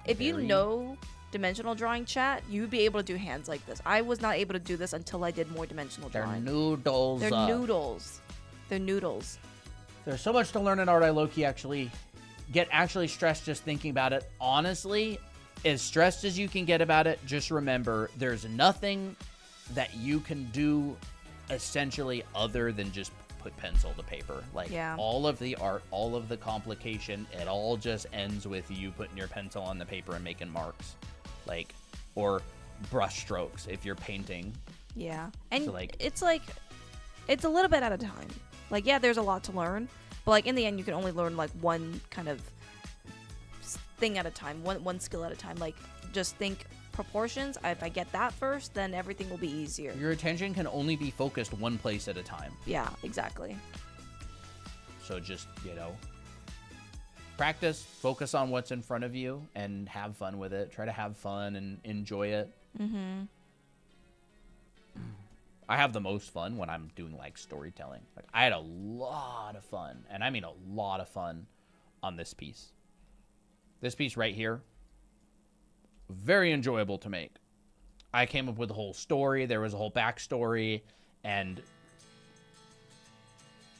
if you Very- know dimensional drawing, chat, you'd be able to do hands like this. I was not able to do this until I did more dimensional They're drawing. noodles. They're noodles. They're noodles. There's so much to learn in art. I low-key actually get stressed just thinking about it. Honestly, as stressed as you can get about it, just remember there's nothing that you can do essentially other than just put pencil to paper. Like Yeah. all of the art, all of the complication, it all just ends with you putting your pencil on the paper and making marks. Like, or brush strokes if you're painting. Yeah. And So, like- it's a little bit at a time. Like, yeah, there's a lot to learn, but like in the end, you can only learn like one kind of thing at a time, one skill at a time. Like, just think proportions. If I get that first, then everything will be easier. Your attention can only be focused one place at a time. Yeah, exactly. So just, practice, focus on what's in front of you, and have fun with it. Try to have fun and enjoy it. Mm-hmm. I have the most fun when I'm doing, like, storytelling. Like, I had a lot of fun, and I mean a lot of fun on this piece. This piece right here, very enjoyable to make. I came up with a whole story. There was a whole backstory, and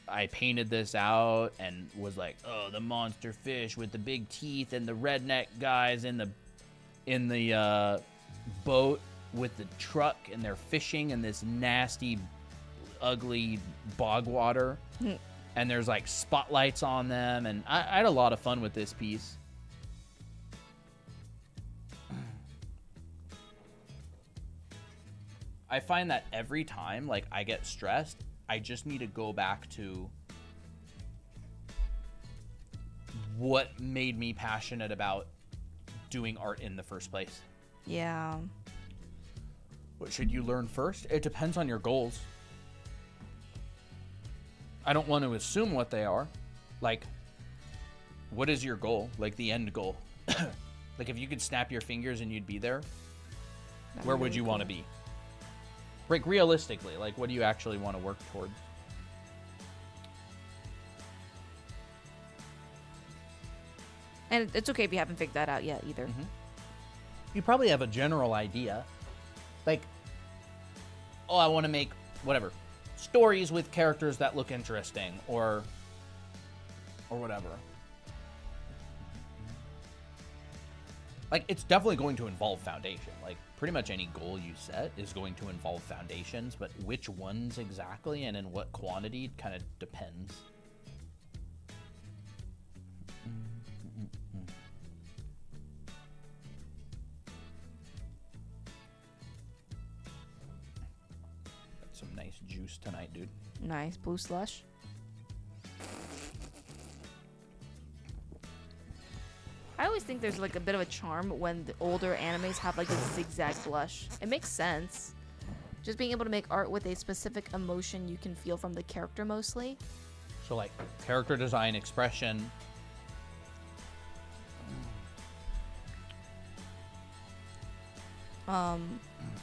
I painted this out and was like, oh, the monster fish with the big teeth and the redneck guys in the boat with the truck, and they're fishing in this nasty, ugly bog water. And there's like spotlights on them, and I had a lot of fun with this piece. I find that every time like I get stressed, I just need to go back to what made me passionate about doing art in the first place. Yeah. What should you learn first? It depends on your goals. I don't want to assume what they are. Like, what is your goal? Like the end goal. Like if you could snap your fingers and you'd be there, where would you want to be? Like realistically, like what do you actually want to work towards? And it's okay if you haven't figured that out yet either. Mm-hmm. You probably have a general idea. Like, oh, I want to make whatever stories with characters that look interesting, or whatever. Like, it's definitely going to involve foundation. Like, pretty much any goal you set is going to involve foundations, but which ones exactly and in what quantity kind of depends. Got some nice juice tonight, dude. Nice. Blue slush. I always think there's like a bit of a charm when the older animes have like a zigzag blush. It makes sense. Just being able to make art with a specific emotion you can feel from the character mostly. So, like, character design, expression.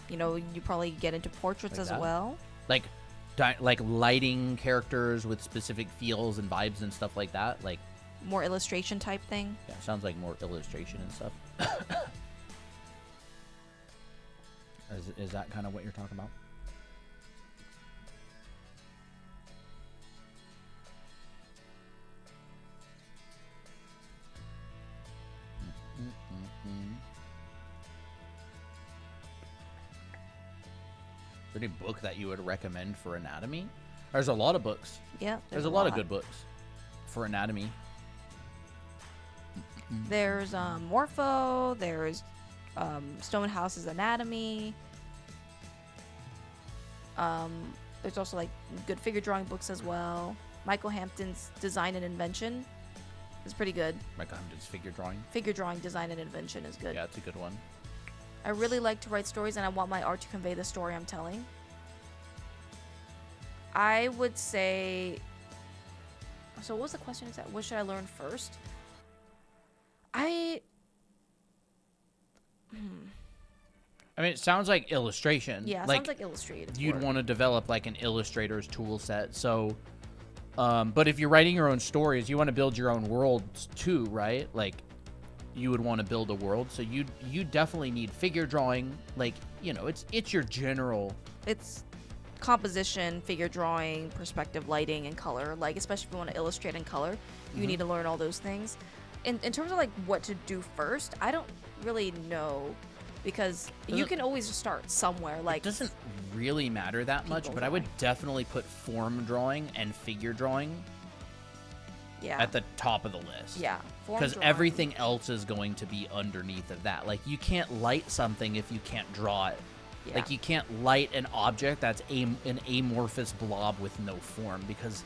You know, you probably get into portraits Like as that? well. Like, like lighting characters with specific feels and vibes and stuff like that. Like, More illustration type thing. yeah, sounds like more illustration and stuff. Is that kind of what you're talking about? Is there any book that you would recommend for anatomy? There's a lot of books. Yeah. There's a lot of good books for anatomy. There's Morpho. There's Stonehouse's Anatomy. There's also like good figure drawing books as well. Michael Hampton's Design and Invention is pretty good. Michael Hampton's figure drawing. Figure drawing, design, and invention is good. Yeah, it's a good one. I really like to write stories, and I want my art to convey the story I'm telling. I would say... So what was the question exactly? What should I learn first? I mean, it sounds like illustration. Yeah, it sounds like illustrative. You'd want to develop like an illustrator's tool set. So, but if you're writing your own stories, you want to build your own worlds too, right? Like, you would want to build a world. So you definitely need figure drawing. Like, you know, it's your general. It's composition, figure drawing, perspective, lighting, and color. Like, especially if you want to illustrate in color, you need to learn all those things. In terms of like what to do first, I don't really know, because you can always start somewhere. Like, It doesn't really matter that much, people but I would drawing. definitely put form drawing and figure drawing yeah, at the top of the list. yeah, form Because drawing. everything else is going to be underneath of that. Like, you can't light something if you can't draw it. Yeah. Like, you can't light an object that's an amorphous blob with no form, because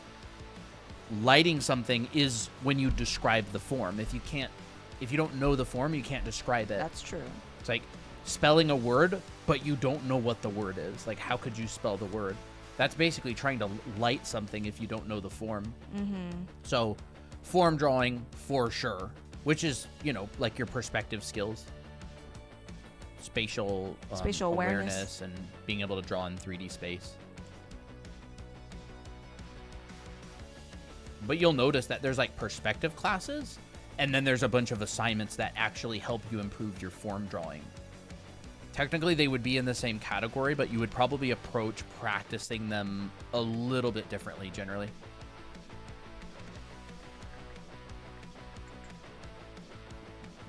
lighting something is when you describe the form. If you don't know the form, you can't describe it. That's true. It's like spelling a word, but you don't know what the word is. Like, how could you spell the word? That's basically trying to light something if you don't know the form. So, form drawing for sure, which is, you know, like your perspective skills, spatial awareness, and being able to draw in 3D space. But you'll notice that there's like perspective classes, and then there's a bunch of assignments that actually help you improve your form drawing. Technically, they would be in the same category, but you would probably approach practicing them a little bit differently generally.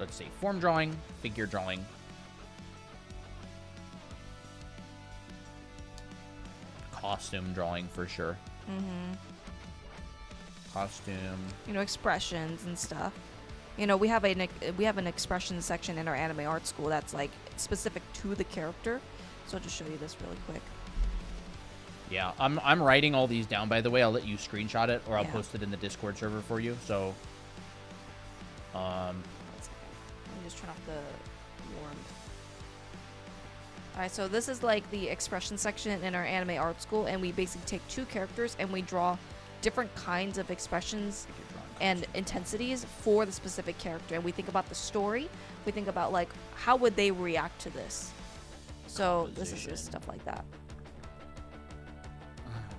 Let's see, form drawing, figure drawing. Costume drawing for sure. Costume. You know, expressions and stuff. You know, we have an expression section in our anime art school that's like specific to the character. So I'll just show you this really quick. Yeah, I'm writing all these down, by the way. I'll let you screenshot it, or I'll Yeah. post it in the Discord server for you. So, Let me just turn off the warmth. Alright, so this is like the expression section in our anime art school, and we basically take two characters and we draw different kinds of expressions and intensities for the specific character. And we think about the story. We think about like, how would they react to this? So this is Composition. just stuff like that,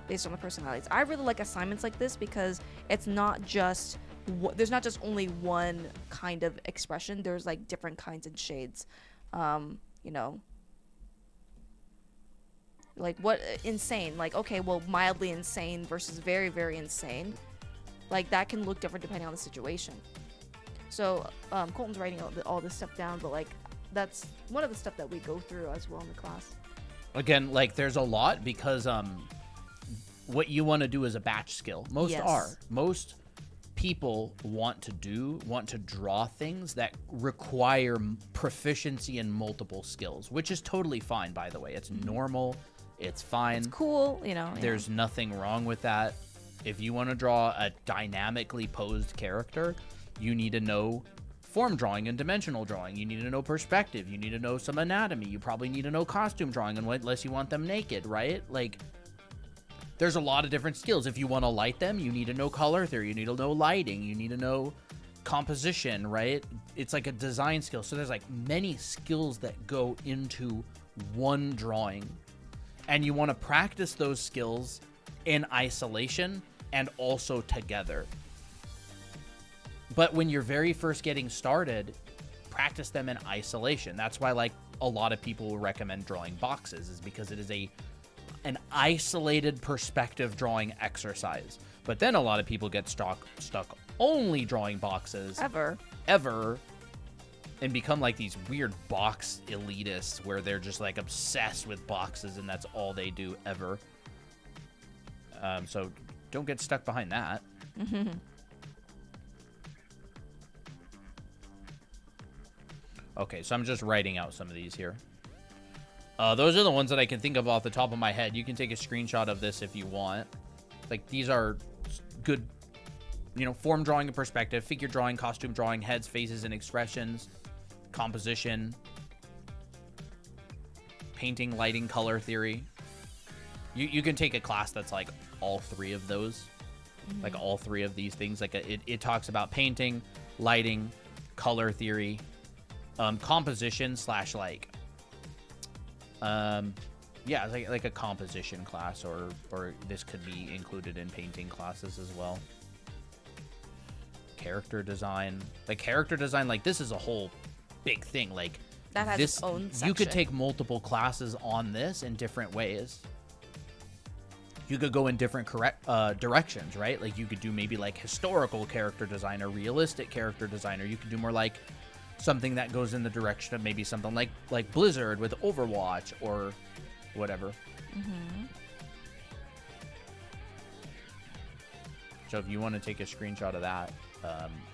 based on the personalities. I really like assignments like this because it's not just there's not just only one kind of expression. There's like different kinds and shades. You know, like what insane? Like, okay, well, mildly insane versus very, very insane. Like that can look different depending on the situation. So Colton's writing all this stuff down, but like that's one of the stuff that we go through as well in the class. again, like there's a lot, because what you want to do is a batch skill. Most people want to draw things that require proficiency in multiple skills, which is totally fine, by the way. It's normal. It's fine. It's cool, you know. There's nothing wrong with that. If you want to draw a dynamically posed character, you need to know form drawing and dimensional drawing. You need to know perspective. You need to know some anatomy. You probably need to know costume drawing, unless you want them naked, right? Like, there's a lot of different skills. If you want to light them, you need to know color theory. You need to know lighting. You need to know composition, right? It's like a design skill. So there's like many skills that go into one drawing. And you want to practice those skills in isolation and also together. But when you're very first getting started, practice them in isolation. That's why like a lot of people will recommend drawing boxes, is because it is an isolated perspective drawing exercise. But then a lot of people get stuck only drawing boxes Ever. and become like these weird box elitists where they're just like obsessed with boxes and that's all they do ever. So don't get stuck behind that. Okay, so I'm just writing out some of these here. Those are the ones that I can think of off the top of my head. You can take a screenshot of this if you want. Like, these are good, you know, form drawing and perspective, figure drawing, costume drawing, heads, faces, and expressions, composition, painting, lighting, color theory. You can take a class that's like all three of those, like all three of these things. Like it talks about painting, lighting, color theory, composition slash like, yeah, like a composition class, or this could be included in painting classes as well. Character design, like this is a whole big thing. Like That has its own section. You could take multiple classes on this in different ways. You could go in different directions, right? Like you could do maybe like historical character design or realistic character design, or you could do more like something that goes in the direction of maybe something like Blizzard with Overwatch or whatever. So if you want to take a screenshot of that,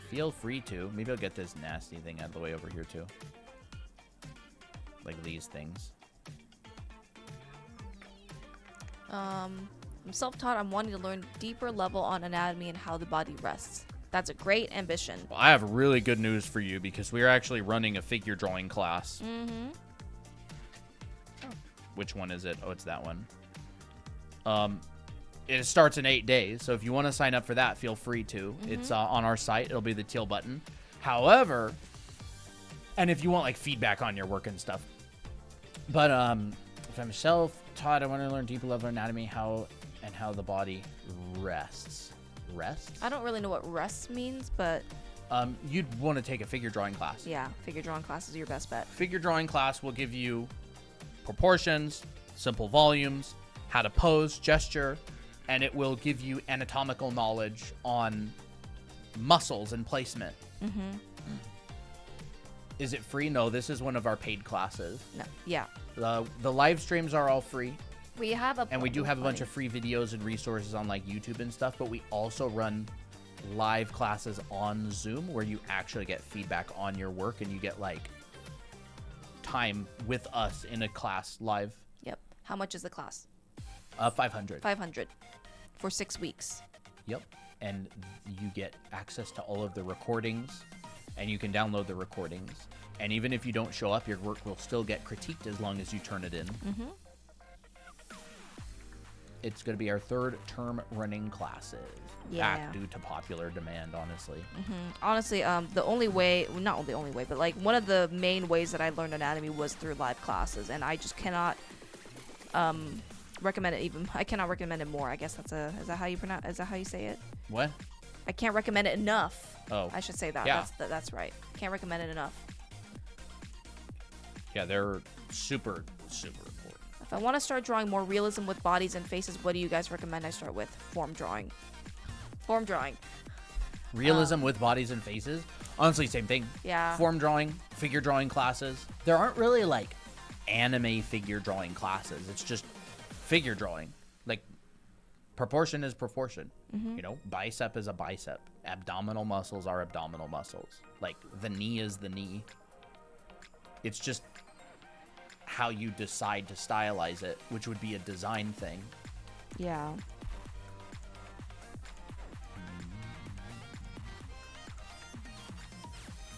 feel free to. Maybe I'll get this nasty thing out of the way over here too. Like these things. I'm self-taught. I'm wanting to learn deeper level on anatomy and how the body rests. That's a great ambition. Well, I have really good news for you because we're actually running a figure drawing class. Which one is it? Oh, it's that one. It starts in 8 days, so if you want to sign up for that, feel free to. It's on our site. It'll be the teal button. However, and if you want like feedback on your work and stuff, but if I'm self-taught, I want to learn deeper level anatomy, how the body rests. Rests? I don't really know what rests means, but you'd want to take a figure drawing class. yeah, figure drawing class is your best bet. Figure drawing class will give you proportions, simple volumes, how to pose, gesture, and it will give you anatomical knowledge on muscles and placement. Is it free? No, this is one of our paid classes. No, yeah. The live streams are all free. We have a And we do have a bunch of free videos and resources on like YouTube and stuff, but we also run live classes on Zoom where you actually get feedback on your work and you get like time with us in a class live. Yep. How much is the class? 500. 500 for 6 weeks. Yep. And you get access to all of the recordings, and you can download the recordings. And even if you don't show up, your work will still get critiqued as long as you turn it in. It's going to be our 3rd term running classes. Yeah. Back due to popular demand, honestly. Honestly, the only way, well, not the only way, but like one of the main ways that I learned anatomy was through live classes, and I just cannot recommend it even. I cannot recommend it more. I guess is that how you pronounce? Is that how you say it? What? I can't recommend it enough. Oh. I should say that. Yeah. That's right. Can't recommend it enough. Yeah, they're super, super important. If I want to start drawing more realism with bodies and faces, what do you guys recommend I start with? Form drawing. Form drawing. Realism with bodies and faces? Honestly, same thing. Yeah. Form drawing, figure drawing classes. There aren't really like anime figure drawing classes. It's just figure drawing. Like proportion is proportion. You know, bicep is a bicep. Abdominal muscles are abdominal muscles. Like the knee is the knee. It's just how you decide to stylize it, which would be a design thing. Yeah.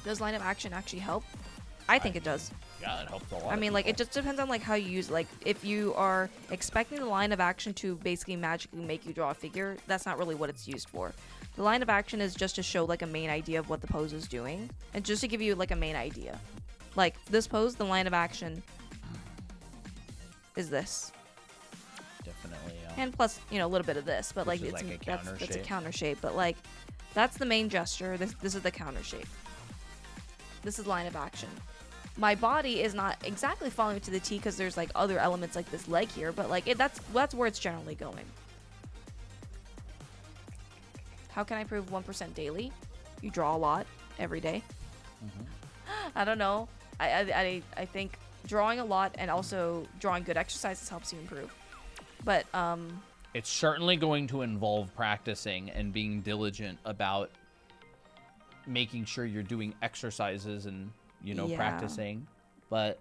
Does line of action actually help? I think it does. Yeah, it helps a lot. I mean, like, it just depends on, like, how you use it. Like, if you are expecting the line of action to basically magically make you draw a figure, that's not really what it's used for. The line of action is just to show, like, a main idea of what the pose is doing, and just to give you, like, a main idea. Like, this pose, the line of action is this. Definitely. And plus, you know, a little bit of this, but, like, Which is it's like a counter that's a shape. counter shape. But, like, that's the main gesture. This is the counter shape. This is line of action. My body is not exactly following it to the T because there's like other elements like this leg here, but like that's where it's generally going. How can I improve 1% daily? You draw a lot every day. I don't know. I think drawing a lot and also drawing good exercises helps you improve. But it's certainly going to involve practicing and being diligent about making sure you're doing exercises and Yeah. practicing. But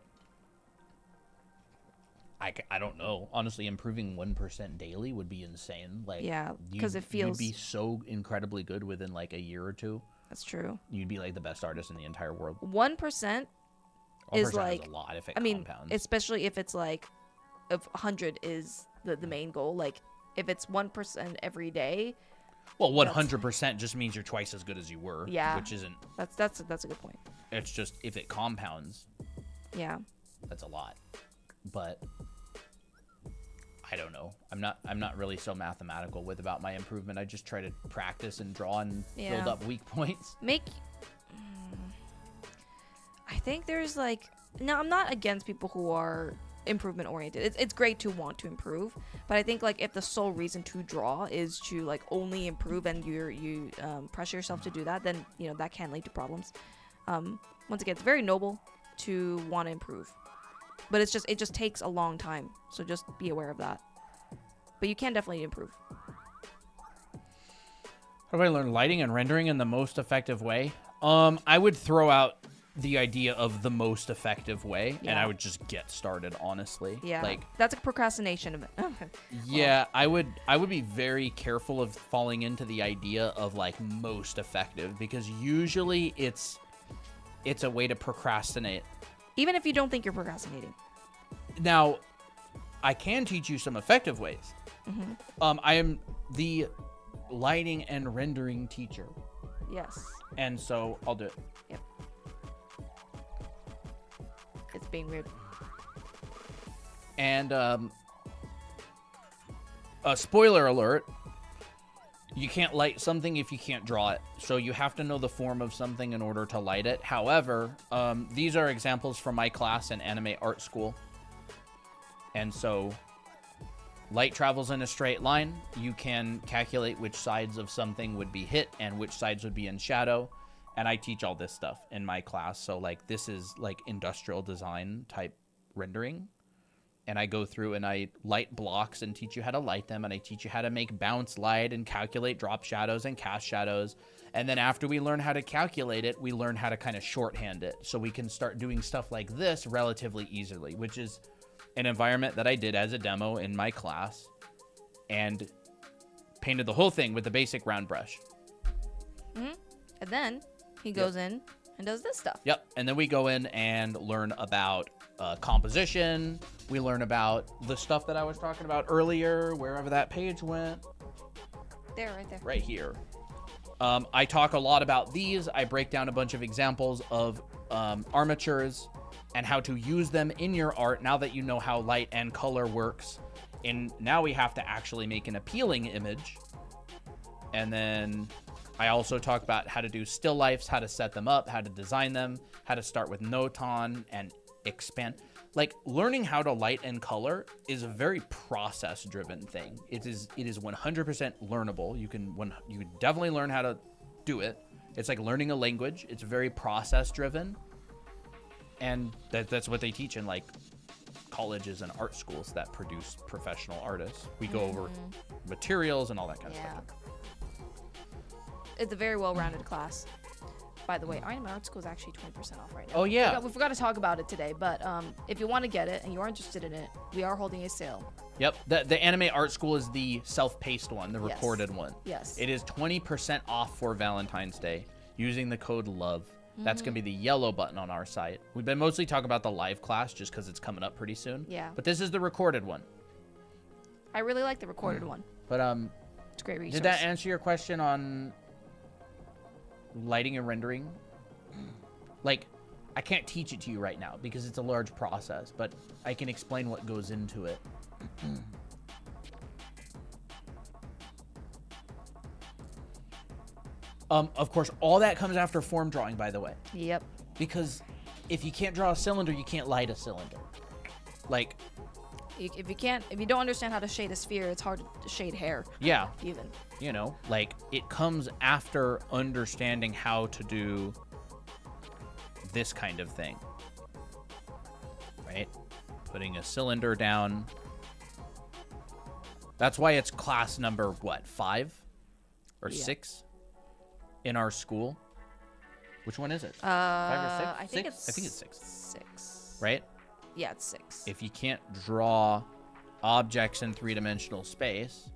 I don't know. Honestly, improving 1% daily would be insane. Like, Yeah, 'cause it feels- you'd be so incredibly good within like a year or two. That's true. You'd be like the best artist in the entire world. 1% 1% is like, a lot if it I mean, compounds. especially if it's like, if 100 is the main goal. Like, if it's 1% every day, Well, 100% just means you're twice as good as you were. Yeah. Which isn't. that's a good point. It's just if it compounds, Yeah. that's a lot. But I don't know. I'm not really so mathematical about my improvement. I just try to practice and draw and Yeah. build up weak points. I think there's like, no, I'm not against people who are improvement oriented. It's great to want to improve, but I think like if the sole reason to draw is to like only improve and you pressure yourself to do that, then that can lead to problems. Once again, it's very noble to want to improve, but it just takes a long time, so just be aware of that. But you can definitely improve. How do I learn lighting and rendering in the most effective way? I would throw out the idea of the most effective way, and Yeah. I would just get started, honestly. Yeah, Like, that's a procrastination of it. yeah, I would be very careful of falling into the idea of like most effective, because usually it's a way to procrastinate. Even if you don't think you're procrastinating. Now, I can teach you some effective ways. I am the lighting and rendering teacher, Yes. and so I'll do it. Yep. It's being weird. And a spoiler alert, you can't light something if you can't draw it. So you have to know the form of something in order to light it. However, these are examples from my class in anime art school. And so light travels in a straight line. You can calculate which sides of something would be hit and which sides would be in shadow. And I teach all this stuff in my class. So like this is like industrial design type rendering. And I go through and I light blocks and teach you how to light them. And I teach you how to make bounce light and calculate drop shadows and cast shadows. And then after we learn how to calculate it, we learn how to kind of shorthand it. So we can start doing stuff like this relatively easily, which is an environment that I did as a demo in my class and painted the whole thing with the basic round brush. And then he goes in and does this stuff. Yep. And then we go in and learn about composition. We learn about the stuff that I was talking about earlier, wherever that page went. There, right there. Right here. I talk a lot about these. I break down a bunch of examples of armatures and how to use them in your art now that you know how light and color works. And now we have to actually make an appealing image. And then I also talk about how to do still lifes, how to set them up, how to design them, how to start with no tone and expand. Like, learning how to light and color is a very process-driven thing. It is 100% learnable. You can definitely learn how to do it. It's like learning a language. It's very process-driven, and that's what they teach in like colleges and art schools that produce professional artists. We go over materials and all that kind of Yeah. stuff. It's a very well-rounded class. By the way, Anime Art School is actually 20% off right now. Oh, yeah. We forgot to talk about it today, but if you want to get it and you are interested in it, we are holding a sale. Yep. The anime art school is the self-paced one, the Yes. recorded one. Yes. It is 20% off for Valentine's Day using the code LOVE. That's going to be the yellow button on our site. We've been mostly talking about the live class just because it's coming up pretty soon. Yeah. But this is the recorded one. I really like the recorded one. But It's a great resource. did that answer your question on lighting and rendering? Like, I can't teach it to you right now because it's a large process, but I can explain what goes into it. Of course, all that comes after form drawing, by the way. Yep. Because if you can't draw a cylinder, you can't light a cylinder. Like, If you don't understand how to shade a sphere, it's hard to shade hair. yeah, Even. you know, like, it comes after understanding how to do this kind of thing. Right? Putting a cylinder down. That's why it's class number, what, 5 or Yeah. 6 in our school? Which one is it? 5 or 6? I think 6? it's. I think it's 6. 6. Right? Yeah, it's 6. If you can't draw objects in three-dimensional space,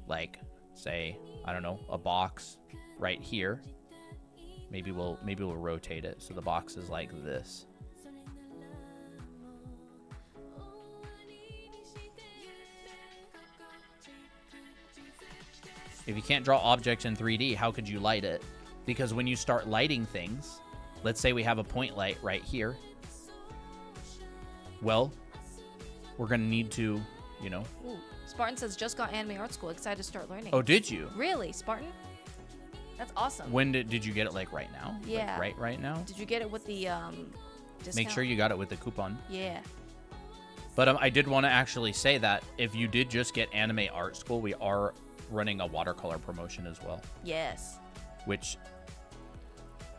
like, say, I don't know, a box right here, maybe we'll rotate it so the box is like this. If you can't draw objects in 3D, how could you light it? Because when you start lighting things, let's say we have a point light right here. Well, we're going to need to, you know. Ooh. Spartan says, just got anime art school. Excited to start learning. Oh, did you? Really, Spartan? That's awesome. When did you get it, like, right now? Yeah. Like, right now? Did you get it with the discount? Make sure you got it with the coupon. Yeah. But I did want to actually say that if you did just get anime art school, we are running a watercolor promotion as well. Yes. Which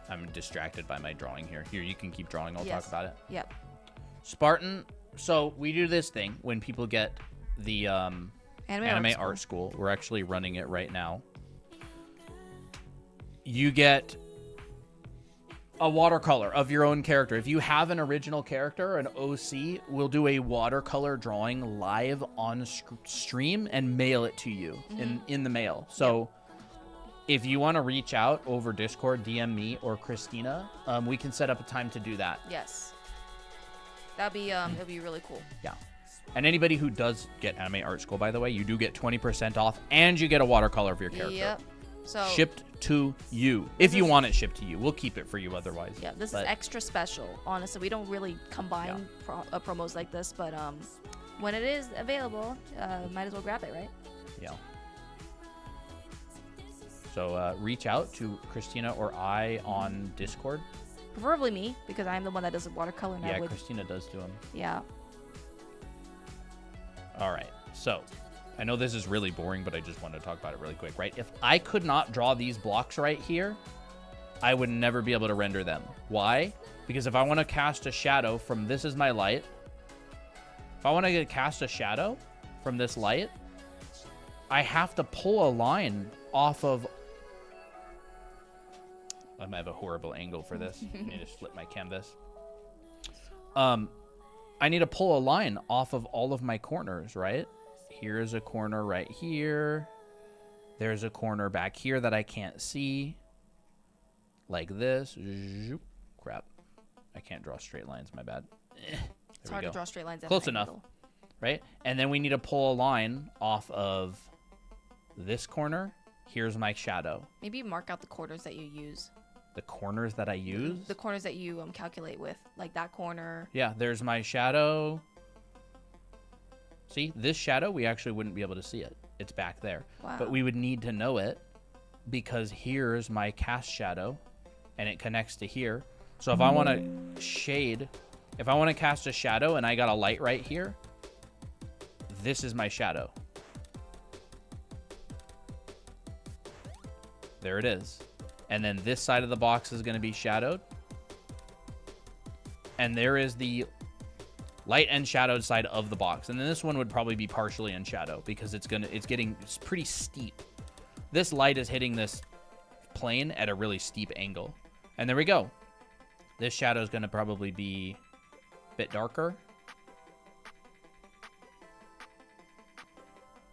I'm distracted by my drawing here. Here, you can keep drawing. I'll Yes. talk about it. Yep. Spartan. So we do this thing when people get the anime school. art school. We're actually running it right now. You get a watercolor of your own character. If you have an original character, an OC, we'll do a watercolor drawing live on stream and mail it to you in the mail. So if you want to reach out over Discord, DM me or Christina, we can set up a time to do that. Yes. That'd be really cool. Yeah. And anybody who does get anime art school, by the way, you do get 20% off and you get a watercolor of your character. Yep. So shipped to you. If you want it shipped to you. We'll keep it for you otherwise. yeah, this is extra special. Honestly, we don't really combine promos like this, but when it is available, might as well grab it, right? Yeah. So reach out to Christina or I on Discord. Preferably me, because I'm the one that does the watercolor. And Yeah, I would, Christina does do them. yeah. All right. So I know this is really boring, but I just wanted to talk about it really quick, right? If I could not draw these blocks right here, I would never be able to render them. Why? Because if I want to cast a shadow from this is my light, if I want to cast a shadow from this light, I have to pull a line off of... I might have a horrible angle for this. I need to flip my canvas. I need to pull a line off of all of my corners, right? Here's a corner right here. There's a corner back here that I can't see. Like this. Zoop. Crap. I can't draw straight lines, my bad. It's hard to draw straight lines. At Close an enough. angle. Right? And then we need to pull a line off of this corner. Here's my shadow. Maybe mark out the corners that you use. The corners that I use? The corners that you calculate with. Like that corner. Yeah, there's my shadow. See, this shadow, we actually wouldn't be able to see it. It's back there. Wow. But we would need to know it because here's my cast shadow and it connects to here. So if I want to shade, if I want to cast a shadow and I got a light right here, this is my shadow. There it is. And then this side of the box is going to be shadowed. And there is the light and shadowed side of the box. And then this one would probably be partially in shadow because it's pretty steep. This light is hitting this plane at a really steep angle. And there we go. This shadow is going to probably be a bit darker.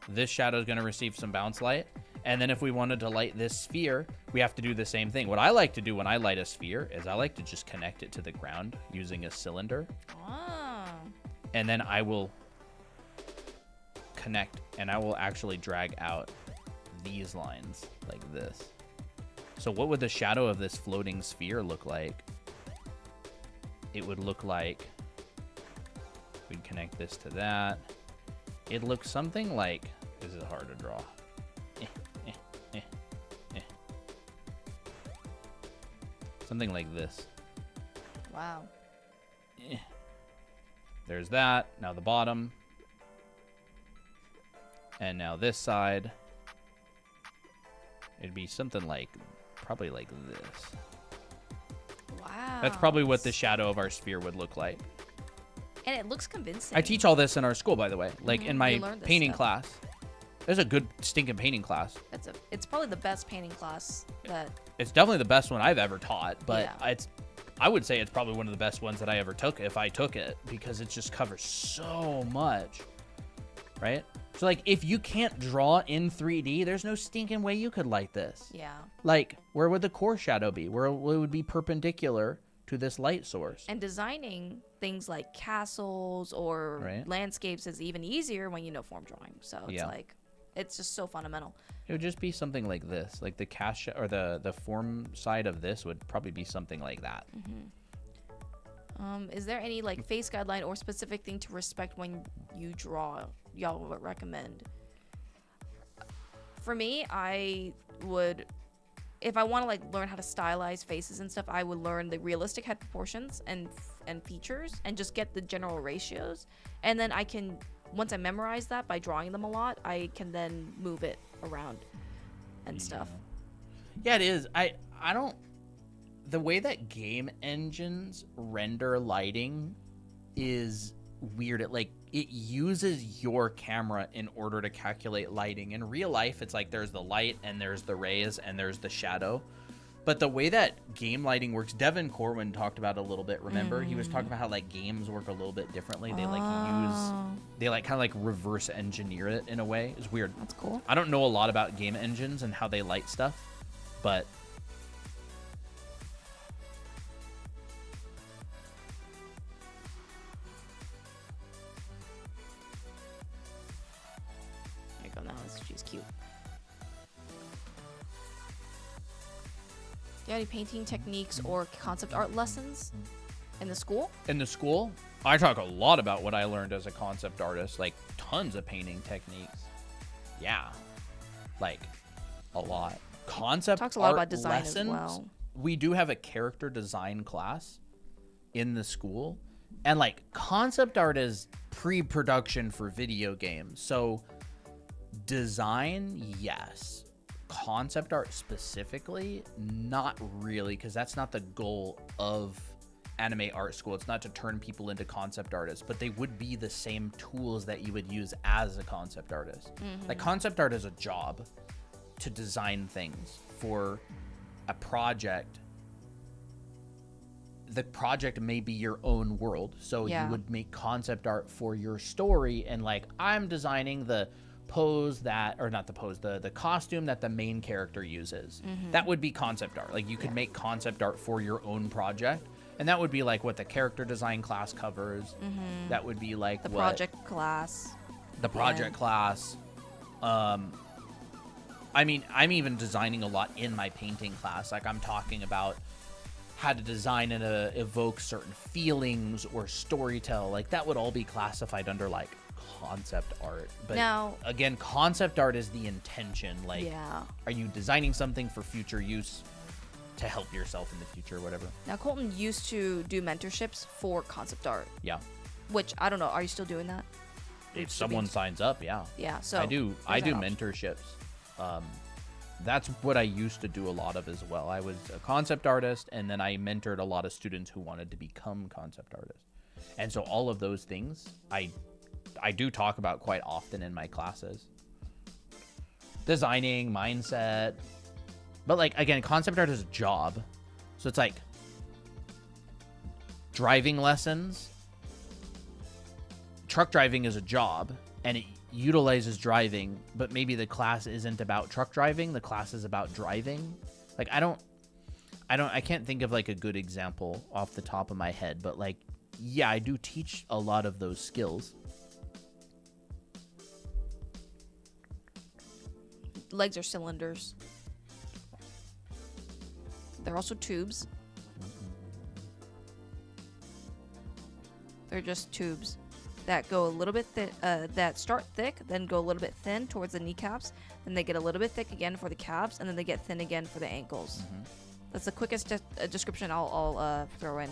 This shadow is going to receive some bounce light. And then if we wanted to light this sphere, we have to do the same thing. What I like to do when I light a sphere is I like to just connect it to the ground using a cylinder. Oh. And then I will connect and I will actually drag out these lines like this. So what would the shadow of this floating sphere look like? It would look like, we'd connect this to that. It looks something like, this is hard to draw. Something like this. Wow. There's that. Now the bottom. And now this side. It'd be something like, probably like this. Wow. That's probably what the shadow of our sphere would look like. And it looks convincing. I teach all this in our school, by the way, like in You my learned this painting stuff. class. It's a good stinking painting class. It's probably the best painting class that. It's definitely the best one I've ever taught, but Yeah. I would say it's probably one of the best ones that I ever took if I took it, because it just covers so much, right? So like if you can't draw in 3D, there's no stinking way you could light this. Yeah. Like where would the core shadow be? Where it would be perpendicular to this light source. And designing things like castles or Right. landscapes is even easier when you know form drawing. So it's like, it's just so fundamental. It would just be something like this, like the cast or the form side of this would probably be something like that. Is there any like face guideline or specific thing to respect when you draw? Y'all would recommend? For me, I would, if I want to like learn how to stylize faces and stuff, I would learn the realistic head proportions and features and just get the general ratios, and then I can, once I memorize that by drawing them a lot, I can then move it around and stuff. Yeah, it is. I don't. The way that game engines render lighting is weird. It uses your camera in order to calculate lighting. In real life, it's like there's the light and there's the rays and there's the shadow. But the way that game lighting works, Devin Corwin talked about it a little bit. Remember, he was talking about how like games work a little bit differently. They like kind of like reverse engineer it in a way. It's weird. That's cool. I don't know a lot about game engines and how they light stuff, but There you go. Now she's cute. Do you have any painting techniques or concept art lessons in the school? in the school, I talk a lot about what I learned as a concept artist, like tons of painting techniques. Yeah, like a lot. Concept Talks a lot art about design lessons. as well. We do have a character design class in the school, and like concept art is pre-production for video games. So design, yes. Concept art specifically, not really, because that's not the goal of anime art school. It's not to turn people into concept artists, but they would be the same tools that you would use as a concept artist. Like concept art is a job to design things for a project. The project may be your own world, so Yeah. you would make concept art for your story, and like I'm designing the pose that, or not the pose, the costume that the main character uses. That would be concept art. Like you could make concept art for your own project, and that would be like what the character design class covers. That would be like The what project class. the project class. I mean, I'm even designing a lot in my painting class. Like I'm talking about how to design and evoke certain feelings or storytell. Like that would all be classified under like concept art. But Now- again, concept art is the intention. Like, Yeah. are you designing something for future use to help yourself in the future or whatever? Now, Colton used to do mentorships for concept art, Yeah. which I don't know. Are you still doing that? If someone signs up, yeah. Yeah. So I do there's that option. mentorships. That's what I used to do a lot of as well. I was a concept artist, and then I mentored a lot of students who wanted to become concept artists. And so all of those things I do talk about quite often in my classes. Designing, mindset. But like again, concept art is a job. So it's like driving lessons. Truck driving is a job, and it utilizes driving, but maybe the class isn't about truck driving. The class is about driving. Like I can't think of like a good example off the top of my head, but like, yeah, I do teach a lot of those skills. Legs are cylinders. They're also tubes. They're just tubes that go a little bit that start thick, then go a little bit thin towards the kneecaps, then they get a little bit thick again for the calves, and then they get thin again for the ankles. That's the quickest description I'll throw in.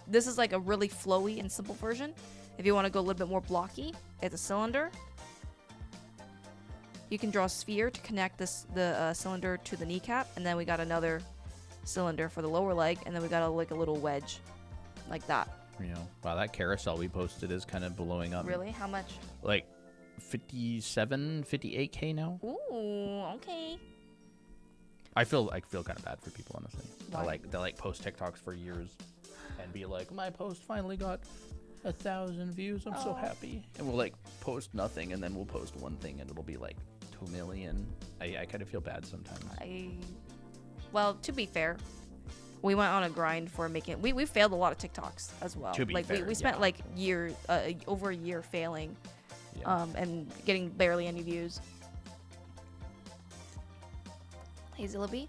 This is like a really flowy and simple version. If you want to go a little bit more blocky, it's a cylinder. You can draw a sphere to connect the cylinder to the kneecap, and then we got another cylinder for the lower leg, and then we got like a little wedge, like that. You know, wow, that carousel we posted is kind of blowing up. Really? How much? Like 57, 58K now. Ooh, okay. I feel kind of bad for people, honestly. Why? They like post TikToks for years and be like, my post finally got 1,000 views. I'm so happy. And we'll like post nothing, and then we'll post one thing, and it'll be like 2 million. I kind of feel bad sometimes. Well, to be fair, we went on a grind for making. We failed a lot of TikToks as well. To be fair, we spent yeah. like over a year failing, Yeah. and getting barely any views. Hazel B,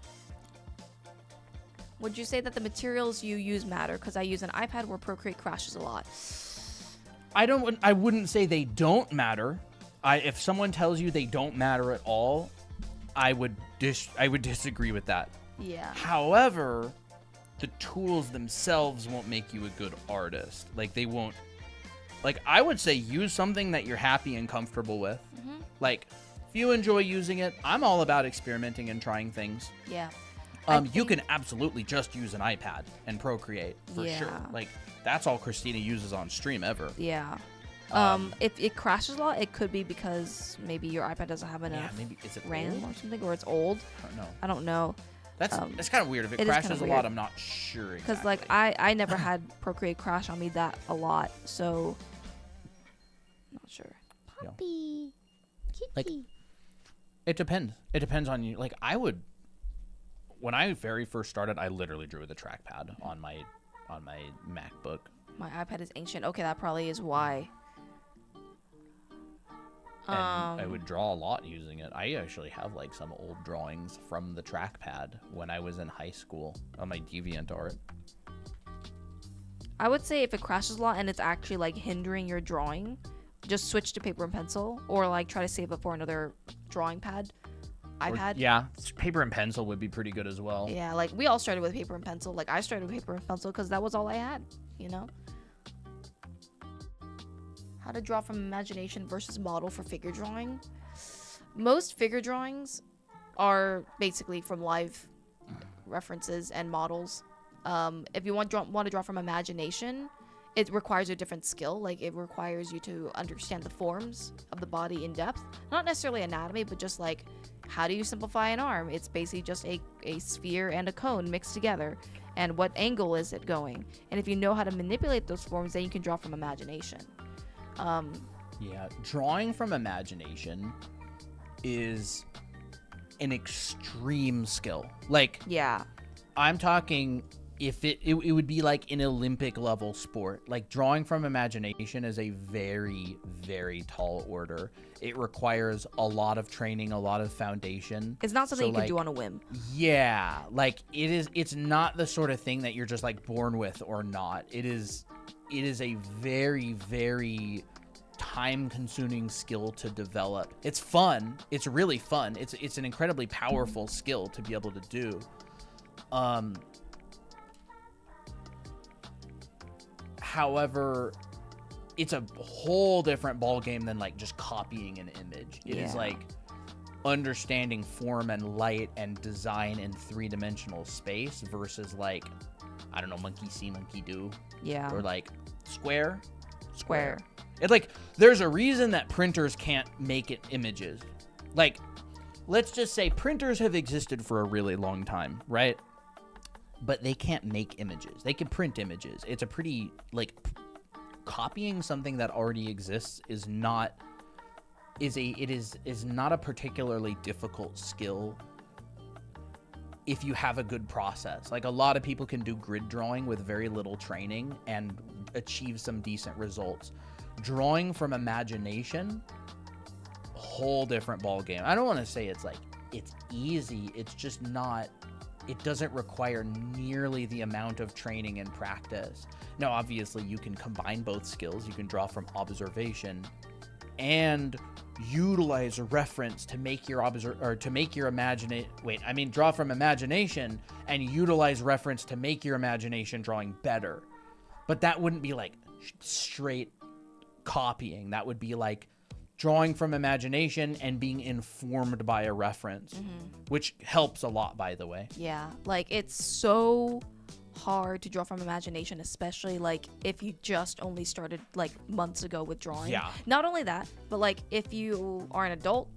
would you say that the materials you use matter? Because I use an iPad where Procreate crashes a lot. I wouldn't say they don't matter. If someone tells you they don't matter at all, I would disagree with that. Yeah. However, the tools themselves won't make you a good artist. Like they won't. Like I would say use something that you're happy and comfortable with. Mm-hmm. Like if you enjoy using it, I'm all about experimenting and trying things. Yeah. You can absolutely just use an iPad and Procreate for Yeah. sure. Like that's all Christina uses on stream ever. Yeah. If it crashes a lot, it could be because maybe your iPad doesn't have enough Maybe is it RAM old? or something, or it's old. I don't know. I don't know. That's kind of weird. If it it is crashes kinda a lot, weird. I'm not sure. Because Exactly. like I never had Procreate crash on me that a lot, so not sure. Puppy. Kitty. Like, it depends. It depends on you. Like I would, when I very first started, I literally drew with a trackpad on my MacBook. My iPad is ancient. Okay, that probably is why. And I would draw a lot using it. I actually have like some old drawings from the trackpad when I was in high school on my DeviantArt. I would say if it crashes a lot and it's actually like hindering your drawing, just switch to paper and pencil, or like try to save it for another drawing pad, iPad. Yeah, paper and pencil would be pretty good as well. Yeah, like we all started with paper and pencil. Like I started with paper and pencil because that was all I had, you know? How to draw from imagination versus model for figure drawing. Most figure drawings are basically from live references and models. If you want to draw from imagination, it requires a different skill. Like it requires you to understand the forms of the body in depth. Not necessarily anatomy, but just like how do you simplify an arm? It's basically just a sphere and a cone mixed together. And what angle is it going? And if you know how to manipulate those forms, then you can draw from imagination. Yeah, drawing from imagination is an extreme skill. Like, Yeah. I'm talking if it would be like an Olympic level sport. Like drawing from imagination is a very, very tall order. It requires a lot of training, a lot of foundation. It's not something So, you can do like, on a whim. Yeah, like it's not the sort of thing that you're just like born with or not. It is a very, very time consuming skill to develop. It's fun. It's really fun. It's an incredibly powerful skill to be able to do. However, it's a whole different ball game than like just copying an image. It is Yeah. like understanding form and light and design in three-dimensional space versus like, I don't know, monkey see, monkey do, Yeah. or like square. Square. It's like there's a reason that printers can't make it images. Like, let's just say printers have existed for a really long time, right? But they can't make images. They can print images. It's a pretty like copying something that already exists is not a particularly difficult skill if you have a good process. Like a lot of people can do grid drawing with very little training and achieve some decent results. Drawing from imagination, whole different ball game. I don't want to say it's easy. It's just not. It doesn't require nearly the amount of training and practice. Now, obviously, you can combine both skills. You can draw from observation and utilize a reference to make your draw from imagination and utilize reference to make your imagination drawing better. But that wouldn't be like straight copying. That would be like drawing from imagination and being informed by a reference, which helps a lot, by the way. Yeah, like it's so hard to draw from imagination, especially like if you just only started like months ago with drawing. Yeah. Not only that, but like if you are an adult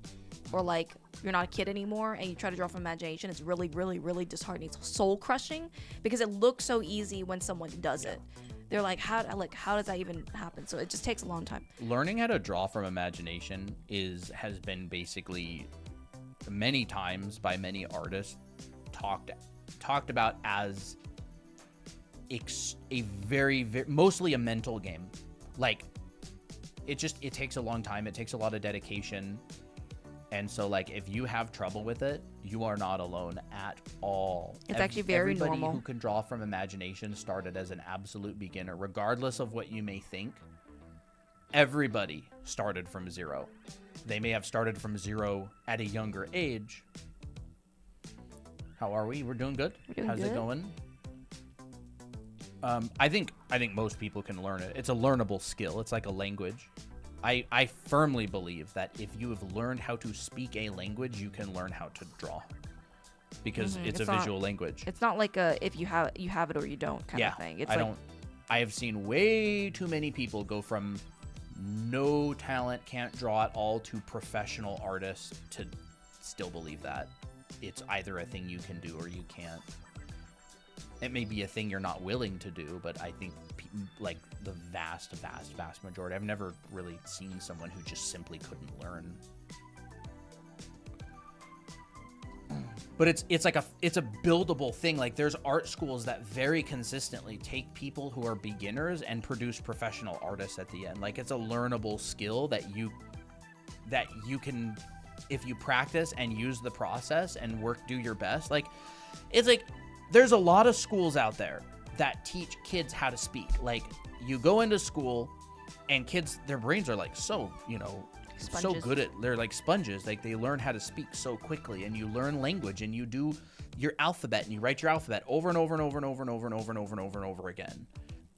or like you're not a kid anymore and you try to draw from imagination, it's really, really, really disheartening. It's soul crushing because it looks so easy when someone does it. They're like, how does that even happen? So it just takes a long time. Learning how to draw from imagination has been basically many times by many artists talked about as a very, very mostly a mental game. Like it takes a long time. It takes a lot of dedication. And so like if you have trouble with it, you are not alone at all. It's actually very normal. Everybody who can draw from imagination started as an absolute beginner, regardless of what you may think. Everybody started from zero. They may have started from zero at a younger age. How are we? We're doing good? How's it going? I think most people can learn it. It's a learnable skill. It's like a language. I firmly believe that if you have learned how to speak a language, you can learn how to draw. Because it's a visual language. It's not like a if you have it or you don't kind of thing. It's I have seen way too many people go from no talent, can't draw at all, to professional artists to still believe that it's either a thing you can do or you can't. It may be a thing you're not willing to do, but I think like the vast majority, I've never really seen someone who just simply couldn't learn. But it's a buildable thing. Like there's art schools that very consistently take people who are beginners and produce professional artists at the end. Like it's a learnable skill that you can, if you practice and use the process and do your best. Like it's like there's a lot of schools out there that teach kids how to speak. Like you go into school and kids, their brains are like so, Sponges. so good at, they're like sponges. Like they learn how to speak so quickly, and you learn language and you do your alphabet and you write your alphabet over and over and over and over and over and over and over and over and over again.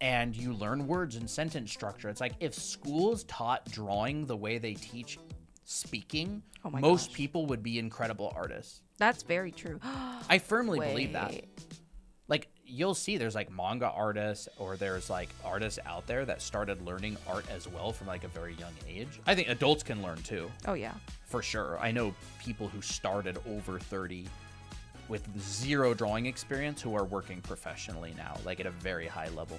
And you learn words and sentence structure. It's like if schools taught drawing the way they teach speaking, most people would be incredible artists. That's very true. I firmly believe that. Like you'll see there's like manga artists, or there's like artists out there that started learning art as well from like a very young age. I think adults can learn too. Oh yeah. For sure. I know people who started over 30 with zero drawing experience who are working professionally now, like at a very high level.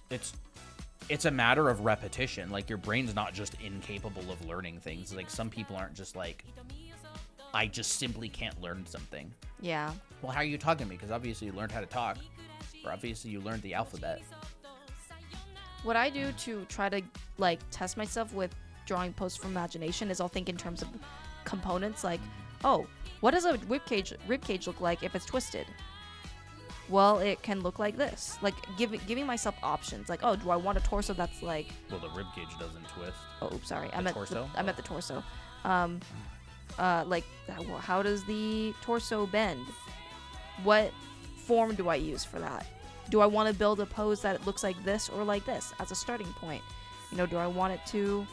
It's a matter of repetition. Like your brain's not just incapable of learning things. Like some people aren't just like, I just simply can't learn something. Yeah. Well, how are you talking to me? Because obviously you learned how to talk, or obviously you learned the alphabet. What I do to try to like test myself with drawing posts from imagination is I'll think in terms of components. Like, oh, what does a rib cage look like if it's twisted? Well, it can look like this. Like giving myself options. Like, oh, do I want a torso that's like? Well, the rib cage doesn't twist. Oh, oops, sorry. I meant the torso. Like, how does the torso bend? What form do I use for that? Do I want to build a pose that looks like this or like this as a starting point? Do I want it to?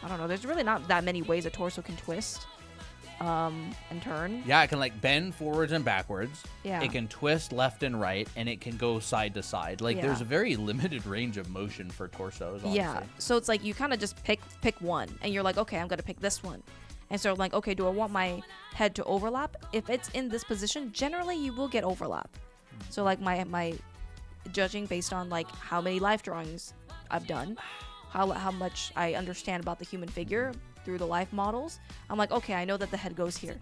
I don't know. There's really not that many ways a torso can twist. And turn. Yeah, it can like bend forwards and backwards. Yeah. It can twist left and right, and it can go side to side. Like there's a very limited range of motion for torsos, honestly. Yeah. So it's like you kind of just pick one, and you're like, okay, I'm gonna pick this one. And so like, okay, do I want my head to overlap? If it's in this position, generally you will get overlap. So like my judging based on like how many life drawings I've done, how much I understand about the human figure through the life models, I'm like, okay, I know that the head goes here.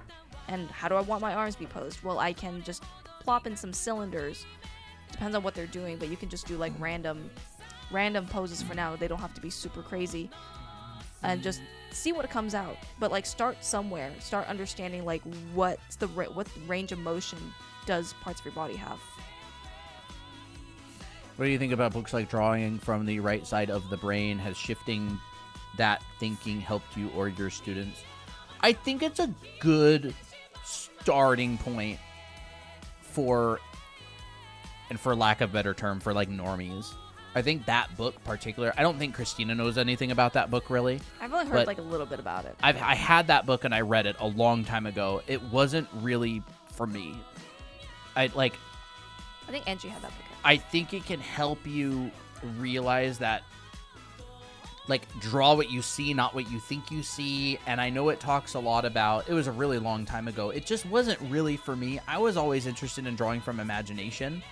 And how do I want my arms be posed? Well, I can just plop in some cylinders. Depends on what they're doing, but you can just do like random poses for now. They don't have to be super crazy. And just see what comes out. But like start somewhere. Start understanding like what range of motion does parts of your body have. What do you think about books like Drawing from the Right Side of the Brain? Has shifting that thinking helped you or your students? I think it's a good starting point for lack of a better term, for like normies. I think that book particular, I don't think Christina knows anything about that book really. I've only heard like a little bit about it. I had that book and I read it a long time ago. It wasn't really for me. I think Angie had that book. I think it can help you realize that, like, draw what you see, not what you think you see. And I know it talks a lot about, it was a really long time ago. It just wasn't really for me. I was always interested in drawing from imagination,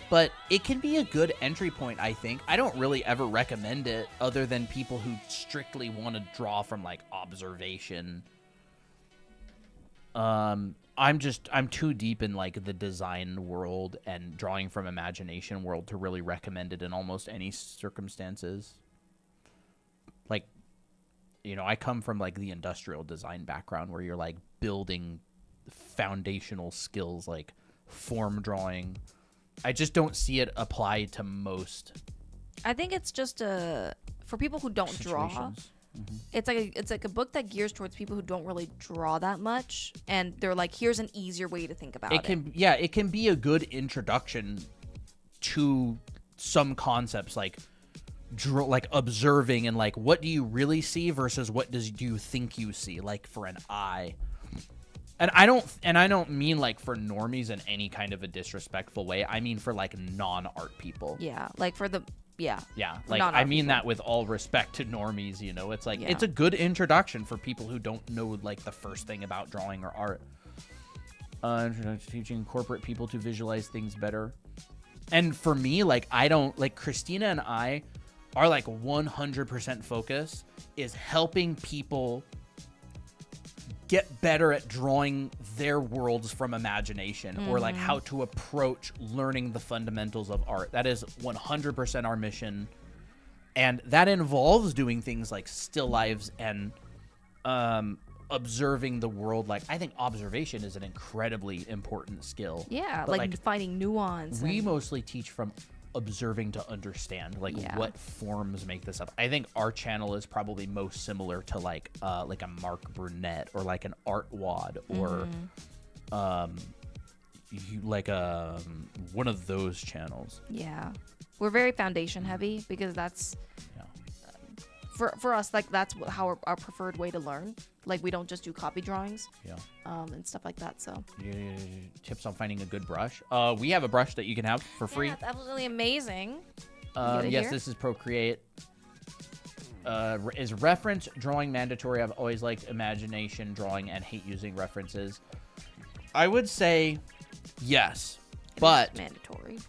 but it can be a good entry point, I think. I don't really ever recommend it other than people who strictly want to draw from, like, observation. I'm too deep in, like, the design world and drawing from imagination world to really recommend it in almost any circumstances. Like, you know, I come from, like, the industrial design background where you're, like, building foundational skills like form drawing. I just don't see it apply to most. I think it's just for people who don't draw. Mm-hmm. It's like a book that gears towards people who don't really draw that much, and they're like, here's an easier way to think about it. It can be a good introduction to some concepts, like observing and, like, what do you really see versus what do you think you see, like, for an eye. And I don't mean, like, for normies in any kind of a disrespectful way. I mean for, like, non-art people. Yeah, like for the yeah. Like, I mean that with all respect to normies, you know. It's like, it's a good introduction for people who don't know, like, the first thing about drawing or art. Teaching corporate people to visualize things better. And for me, like, I don't, like, Christina and I, our, like, 100% focus is helping people get better at drawing their worlds from imagination, or, like, how to approach learning the fundamentals of art. That is 100% our mission. And that involves doing things like still lives and observing the world. Like, I think observation is an incredibly important skill. Yeah, But, like finding nuance. We mostly teach from observing to understand, like, what forms make this up. I think our channel is probably most similar to, like a Mark Burnett or, like, an Art Wad or one of those channels. Yeah, we're very foundation heavy because that's for us, like, that's how our preferred way to learn. Like, we don't just do copy drawings, and stuff like that. So, tips on finding a good brush. We have a brush that you can have for free. Yeah, that's absolutely amazing. Yes, this is Procreate. Is reference drawing mandatory? I've always liked imagination drawing and hate using references. I would say yes, but mandatory.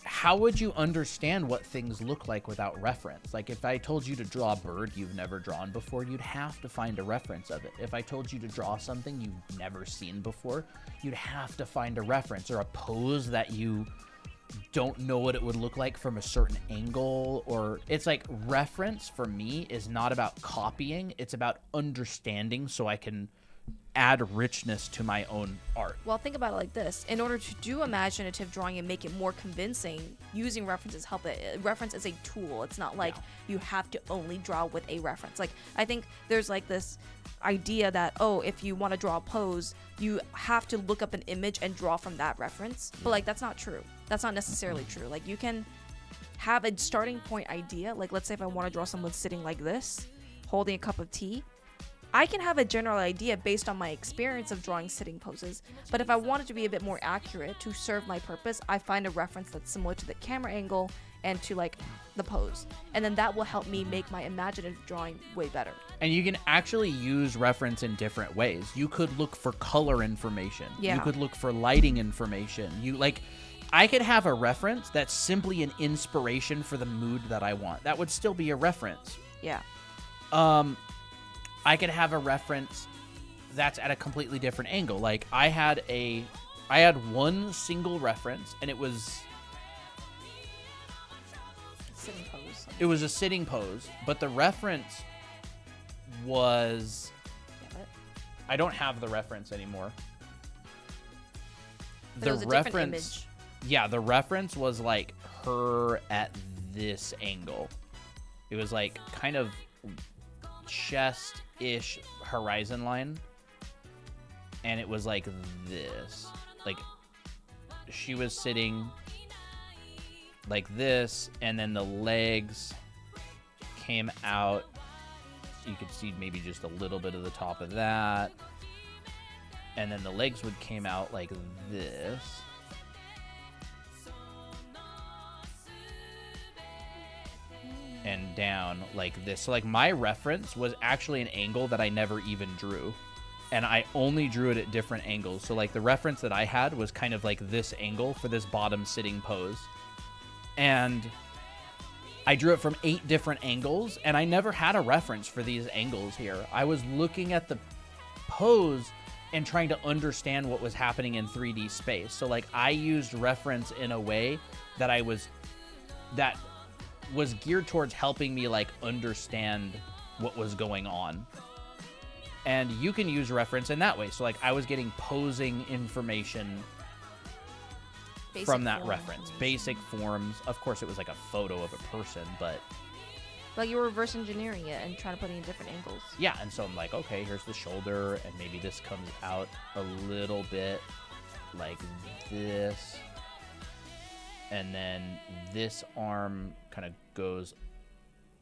How would you understand what things look like without reference? Like, if I told you to draw a bird you've never drawn before, you'd have to find a reference of it. If I told you to draw something you've never seen before, you'd have to find a reference, or a pose that you don't know what it would look like from a certain angle. Or it's like, reference for me is not about copying, it's about understanding so I can add richness to my own art. Well, think about it like this. In order to do imaginative drawing and make it more convincing, using references help it. Reference is a tool. It's not like you have to only draw with a reference. Like, I think there's, like, this idea that, if you want to draw a pose, you have to look up an image and draw from that reference. But, like, that's not true. That's not necessarily true. Like, you can have a starting point idea. Like, let's say if I want to draw someone sitting like this, holding a cup of tea, I can have a general idea based on my experience of drawing sitting poses, but if I want it to be a bit more accurate to serve my purpose, I find a reference that's similar to the camera angle and to, like, the pose. And then that will help me make my imaginative drawing way better. And you can actually use reference in different ways. You could look for color information. Yeah. You could look for lighting information. I could have a reference that's simply an inspiration for the mood that I want. That would still be a reference. Yeah. I could have a reference that's at a completely different angle. Like, I had one single reference, and it was Sitting pose. It was a sitting pose, but the reference was, I don't have the reference anymore. But it was a different image. Yeah, the reference was, like, her at this angle. It was, like, kind of chest-ish horizon line, and it was like this. Like, she was sitting like this, and then the legs came out. You could see maybe just a little bit of the top of that, And then the legs would came out like this. And down like this. So like my reference was actually an angle that I never even drew. And I only drew it at different angles. So like the reference that I had was kind of like this angle for this bottom sitting pose. And I drew it from 8 different angles, and I never had a reference for these angles here. I was looking at the pose and trying to understand what was happening in 3D space. So like I used reference in a way that was geared towards helping me like understand what was going on. And you can use reference in that way. So like I was getting posing information from that reference. Basic forms. Of course, it was like a photo of a person, but like you were reverse engineering it and trying to put it in different angles. Yeah, and so I'm like, okay, here's the shoulder, and maybe this comes out a little bit like this. And then this arm kind of goes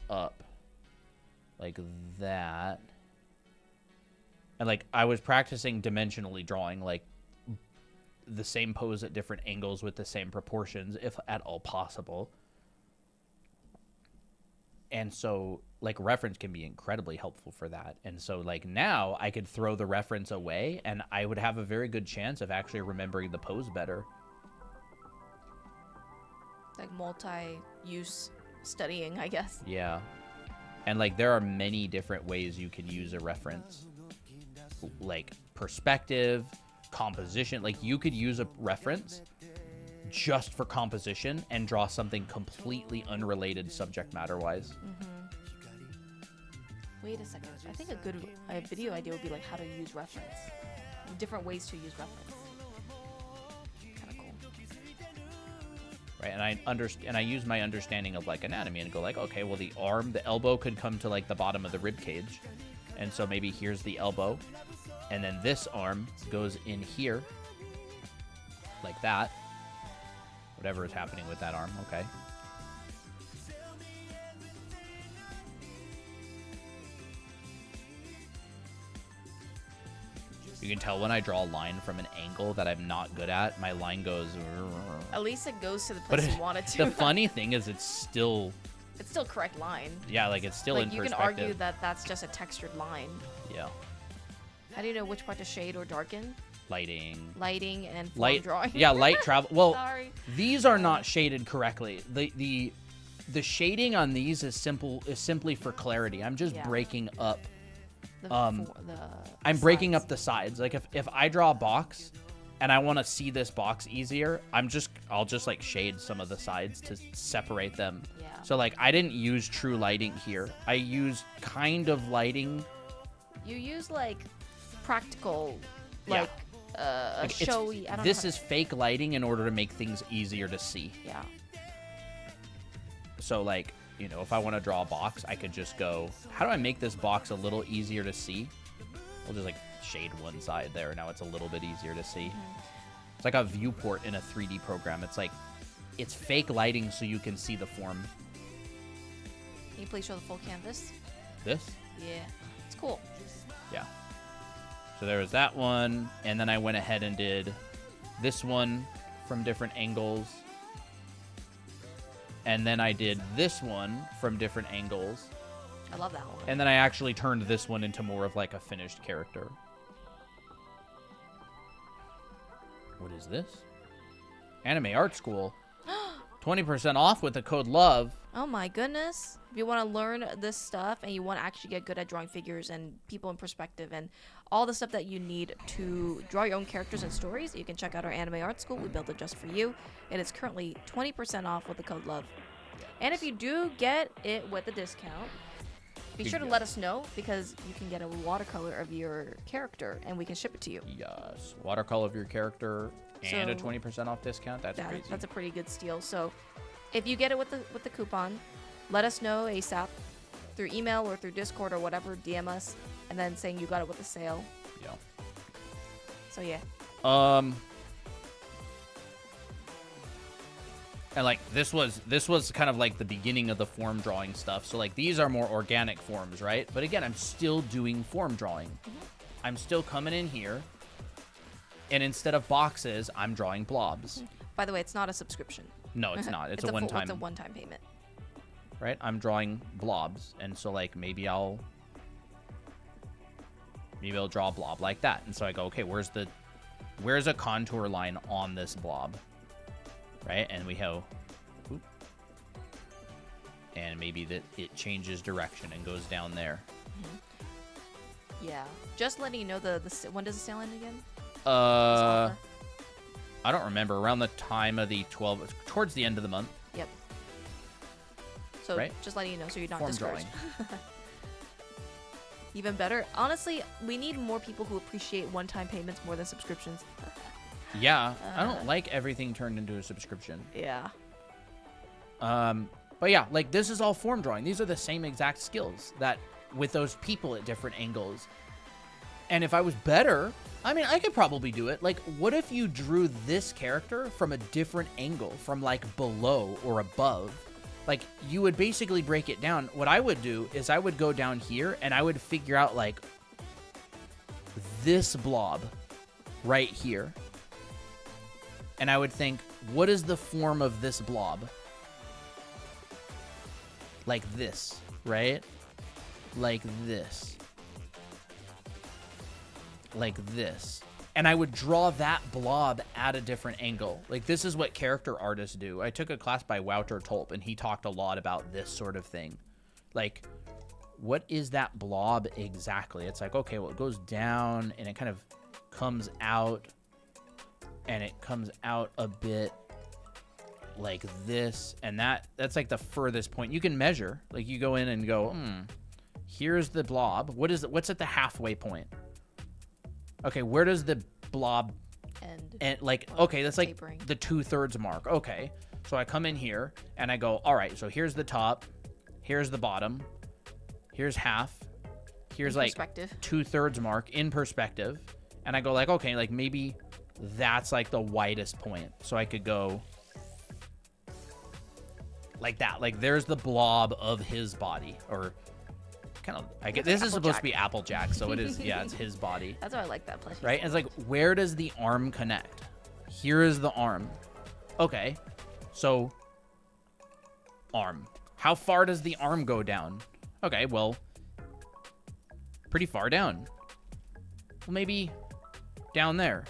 up like that. And like I was practicing dimensionally drawing like the same pose at different angles with the same proportions, if at all possible. And so like reference can be incredibly helpful for that. And so like now I could throw the reference away and I would have a very good chance of actually remembering the pose better. Like multi-use studying, I guess. Yeah. And like there are many different ways you can use a reference. Like perspective, composition. Like you could use a reference just for composition and draw something completely unrelated subject matter wise. Wait a second. I think a good video idea would be like how to use reference. Different ways to use reference. Kind of cool. Right, and I use my understanding of like anatomy and go like, okay, well the arm, the elbow could come to like the bottom of the rib cage. And so maybe here's the elbow. And then this arm goes in here, like that. Whatever is happening with that arm, okay. You can tell when I draw a line from an angle that I'm not good at, my line goes... At least it goes to the place you want it to. The funny thing is it's still correct line. Yeah, like it's still like in you perspective. can argue that that's just a textured line. Yeah. How do you know which part to shade or darken? Lighting and form drawing. Yeah, light travel. Well, Sorry. These are not shaded correctly. The shading on these is simply for clarity. I'm just breaking up. I'm breaking up the sides. Like if I draw a box and I want to see this box easier, I'll just like shade some of the sides to separate them. Yeah. So like I didn't use true lighting here. I used kind of lighting. You use like practical, like showy. I don't know. This is fake lighting in order to make things easier to see. Yeah. So like, you know, if I want to draw a box, I could just go, how do I make this box a little easier to see? We'll just like shade one side there. Now it's a little bit easier to see. It's like a viewport in a 3D program. It's like, it's fake lighting so you can see the form. Can you please show the full canvas? This? Yeah. It's cool. Yeah. So there was that one. And then I went ahead and did this one from different angles. And then I did this one from different angles. I love that one. And then I actually turned this one into more of like a finished character. What is this? Anime Art School. 20% off with the code LOVE. Oh my goodness. If you want to learn this stuff and you want to actually get good at drawing figures and people in perspective and all the stuff that you need to draw your own characters and stories, you can check out our Anime Art School. We built it just for you. It is currently 20% off with the code LOVE. And if you do get it with a discount, be sure to let us know because you can get a watercolor of your character and we can ship it to you. Yes. Watercolor of your character and a 20% off discount. That's crazy. That's a pretty good steal. So if you get it with the coupon, let us know ASAP through email or through Discord or whatever. DM us and then saying you got it with the sale. Yeah. So yeah. And like this was kind of like the beginning of the form drawing stuff. So like these are more organic forms, right? But again, I'm still doing form drawing. I'm still coming in here And instead of boxes, I'm drawing blobs. By the way, it's not a subscription. No, it's not. It's a one-time. It's a one-time payment. Right? I'm drawing blobs, and so like maybe I'll draw a blob like that. And so I go, okay, where's a contour line on this blob? Right? And we go, oop, and maybe that it changes direction and goes down there. Yeah. Just letting you know when does the sale end again? I don't remember. Around the time of the 12, towards the end of the month. Yep. So right? Just letting you know so you're not Form discouraged. drawing. Even better. Honestly, we need more people who appreciate one-time payments more than subscriptions. Yeah, I don't like everything turned into a subscription. Yeah. But yeah, like this is all form drawing. These are the same exact skills that with those people at different angles. And if I was better, I mean, I could probably do it. Like, what if you drew this character from a different angle, from like below or above? Like, you would basically break it down. What I would do is I would go down here and I would figure out like this blob right here. And I would think, what is the form of this blob? Like this, right? Like this. Like this. And I would draw that blob at a different angle. Like, this is what character artists do. I took a class by Wouter Tolp, and he talked a lot about this sort of thing. Like, what is that blob exactly? It's like, okay, well, it goes down, and it kind of comes out, and it comes out a bit like this, and that's like the furthest point. You can measure. Like, you go in and go, here's the blob. What's at the halfway point? Okay, where does the blob end? Like, okay, that's like tapering. the 2/3 mark. Okay, so I come in here and I go, all right, so here's the top, here's the bottom, here's half, here's like 2/3 mark in perspective, and I go like, okay, like maybe that's like the widest point. So I could go like that. Like, there's the blob of his body, or kind of, I get this is supposed to be Applejack, so it is. Yeah, it's his body. That's why I like that plushie. Right? And it's like, where does the arm connect? Here is the arm. Okay, so arm. How far does the arm go down? Okay, well, pretty far down. Well, maybe down there.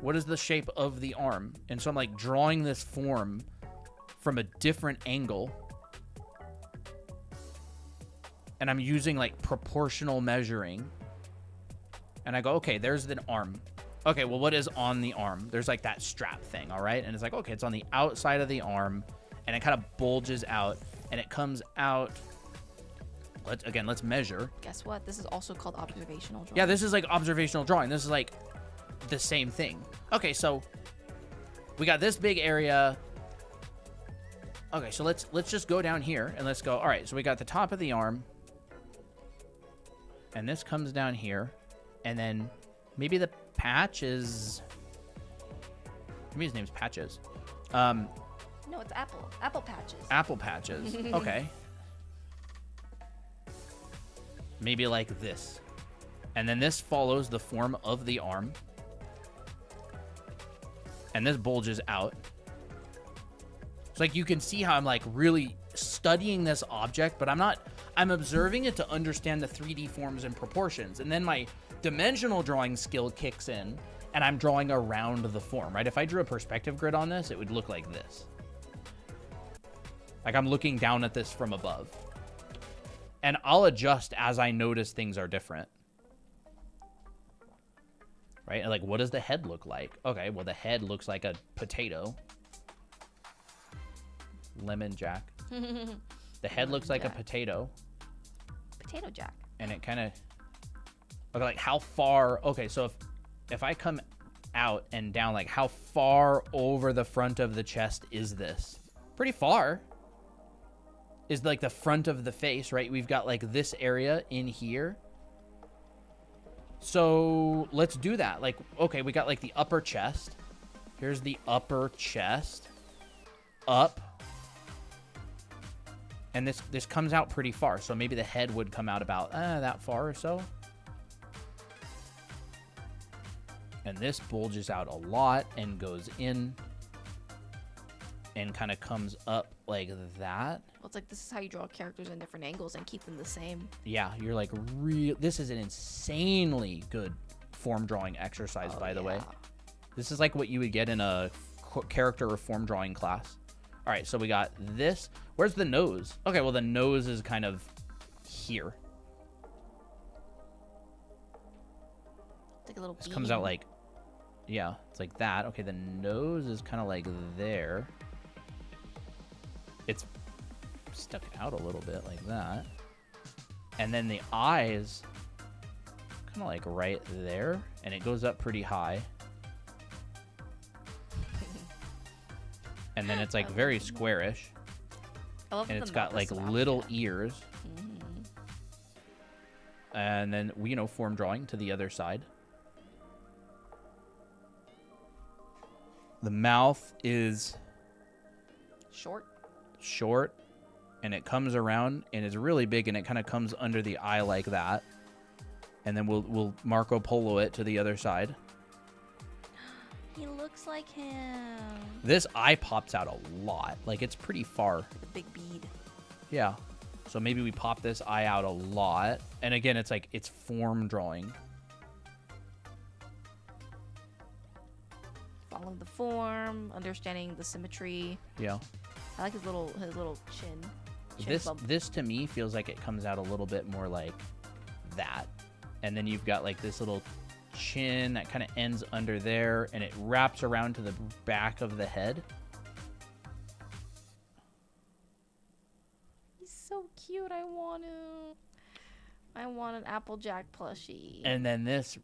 What is the shape of the arm? And so I'm like drawing this form from a different angle. And I'm using like proportional measuring. And I go, okay, there's the arm. Okay, well, what is on the arm? There's like that strap thing, all right? And it's like, okay, it's on the outside of the arm. And it kind of bulges out. And it comes out. Let's measure. Guess what? This is also called observational drawing. Yeah, this is like observational drawing. This is like the same thing. Okay, so we got this big area. Okay, so let's just go down here and let's go. All right, so we got the top of the arm. And this comes down here. And then maybe the patch is... Maybe his name's Patches. No, it's Apple. Apple Patches. Apple Patches. Okay. Maybe like this. And then this follows the form of the arm. And this bulges out. It's like you can see how I'm like really studying this object, but I'm observing it to understand the 3D forms and proportions. And then my dimensional drawing skill kicks in and I'm drawing around the form, right? If I drew a perspective grid on this, it would look like this. Like I'm looking down at this from above. And I'll adjust as I notice things are different. Right? And like, what does the head look like? Okay, well, the head looks like a potato. Lemon Jack. The head looks like a potato. Potato Jack. And it kind of... Okay, like how far... Okay, so if I come out and down, like how far over the front of the chest is this? Pretty far. Is like the front of the face, right? We've got like this area in here. So let's do that. Like, okay, we got like the upper chest. Here's the upper chest. Up. And this comes out pretty far. So maybe the head would come out about that far or so. And this bulges out a lot and goes in and kind of comes up like that. Well, it's like this is how you draw characters in different angles and keep them the same. Yeah, you're like this is an insanely good form drawing exercise, by the way. This is like what you would get in a character or form drawing class. All right, so we got this. Where's the nose? Okay, well, the nose is kind of here. It's like a little This comes out like, yeah, it's like that. Okay, the nose is kind of like there. It's stuck out a little bit like that. And then the eyes kind of like right there, and it goes up pretty high. And then it's like very squarish. I love And that it's the got mouth like is so little apple-jack. ears. And then, you know, form drawing to the other side. The mouth is short, and it comes around and is really big, and it kind of comes under the eye like that. And then we'll Marco Polo it to the other side. He looks like him. This eye pops out a lot. Like, it's pretty far. The big bead. Yeah. So maybe we pop this eye out a lot. And again, it's like, it's form drawing. Following the form, understanding the symmetry. Yeah. I like his little chin bump. This to me feels like it comes out a little bit more like that. And then you've got like this little chin that kind of ends under there, and it wraps around to the back of the head. He's so cute. I want an Applejack plushie. And then this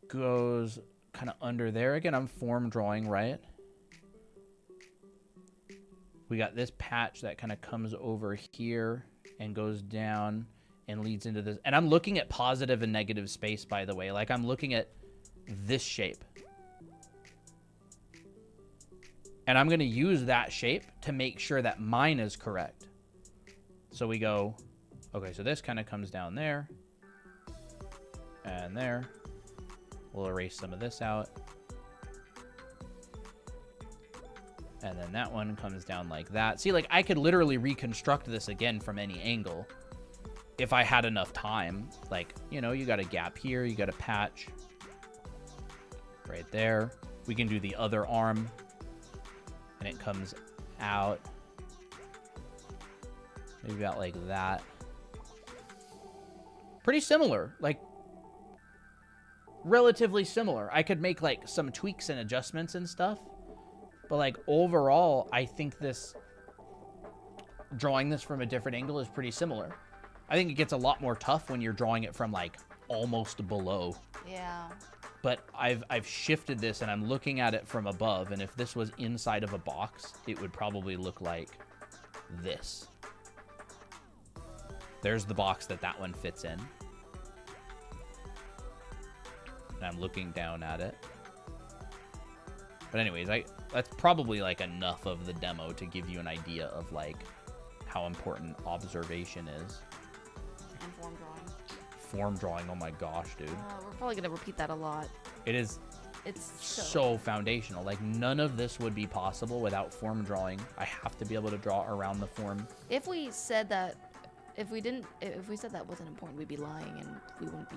goes kind of under there. Again, I'm form drawing, right? We got this patch that kind of comes over here and goes down and leads into this. And I'm looking at positive and negative space, by the way. Like, I'm looking at this shape. And I'm going to use that shape to make sure that mine is correct. So we go, okay, so this kind of comes down there. And there. We'll erase some of this out. And then that one comes down like that. See, like, I could literally reconstruct this again from any angle if I had enough time. Like, you know, you got a gap here, you got a patch right there. We can do the other arm, and it comes out maybe about like that. Pretty similar, like relatively similar. I could make like some tweaks and adjustments and stuff, but like overall, I think this drawing this from a different angle is pretty similar. I think it gets a lot more tough when you're drawing it from like almost below. Yeah. But I've shifted this, and I'm looking at it from above, and if this was inside of a box, it would probably look like this. There's the box that one fits in. And I'm looking down at it. But anyways, that's probably like enough of the demo to give you an idea of like how important observation is. And form drawing. Form drawing, oh my gosh, dude. We're probably going to repeat that a lot. It is It's so foundational. Like, none of this would be possible without form drawing. I have to be able to draw around the form. If we said that, if we said that wasn't important, we'd be lying, and we wouldn't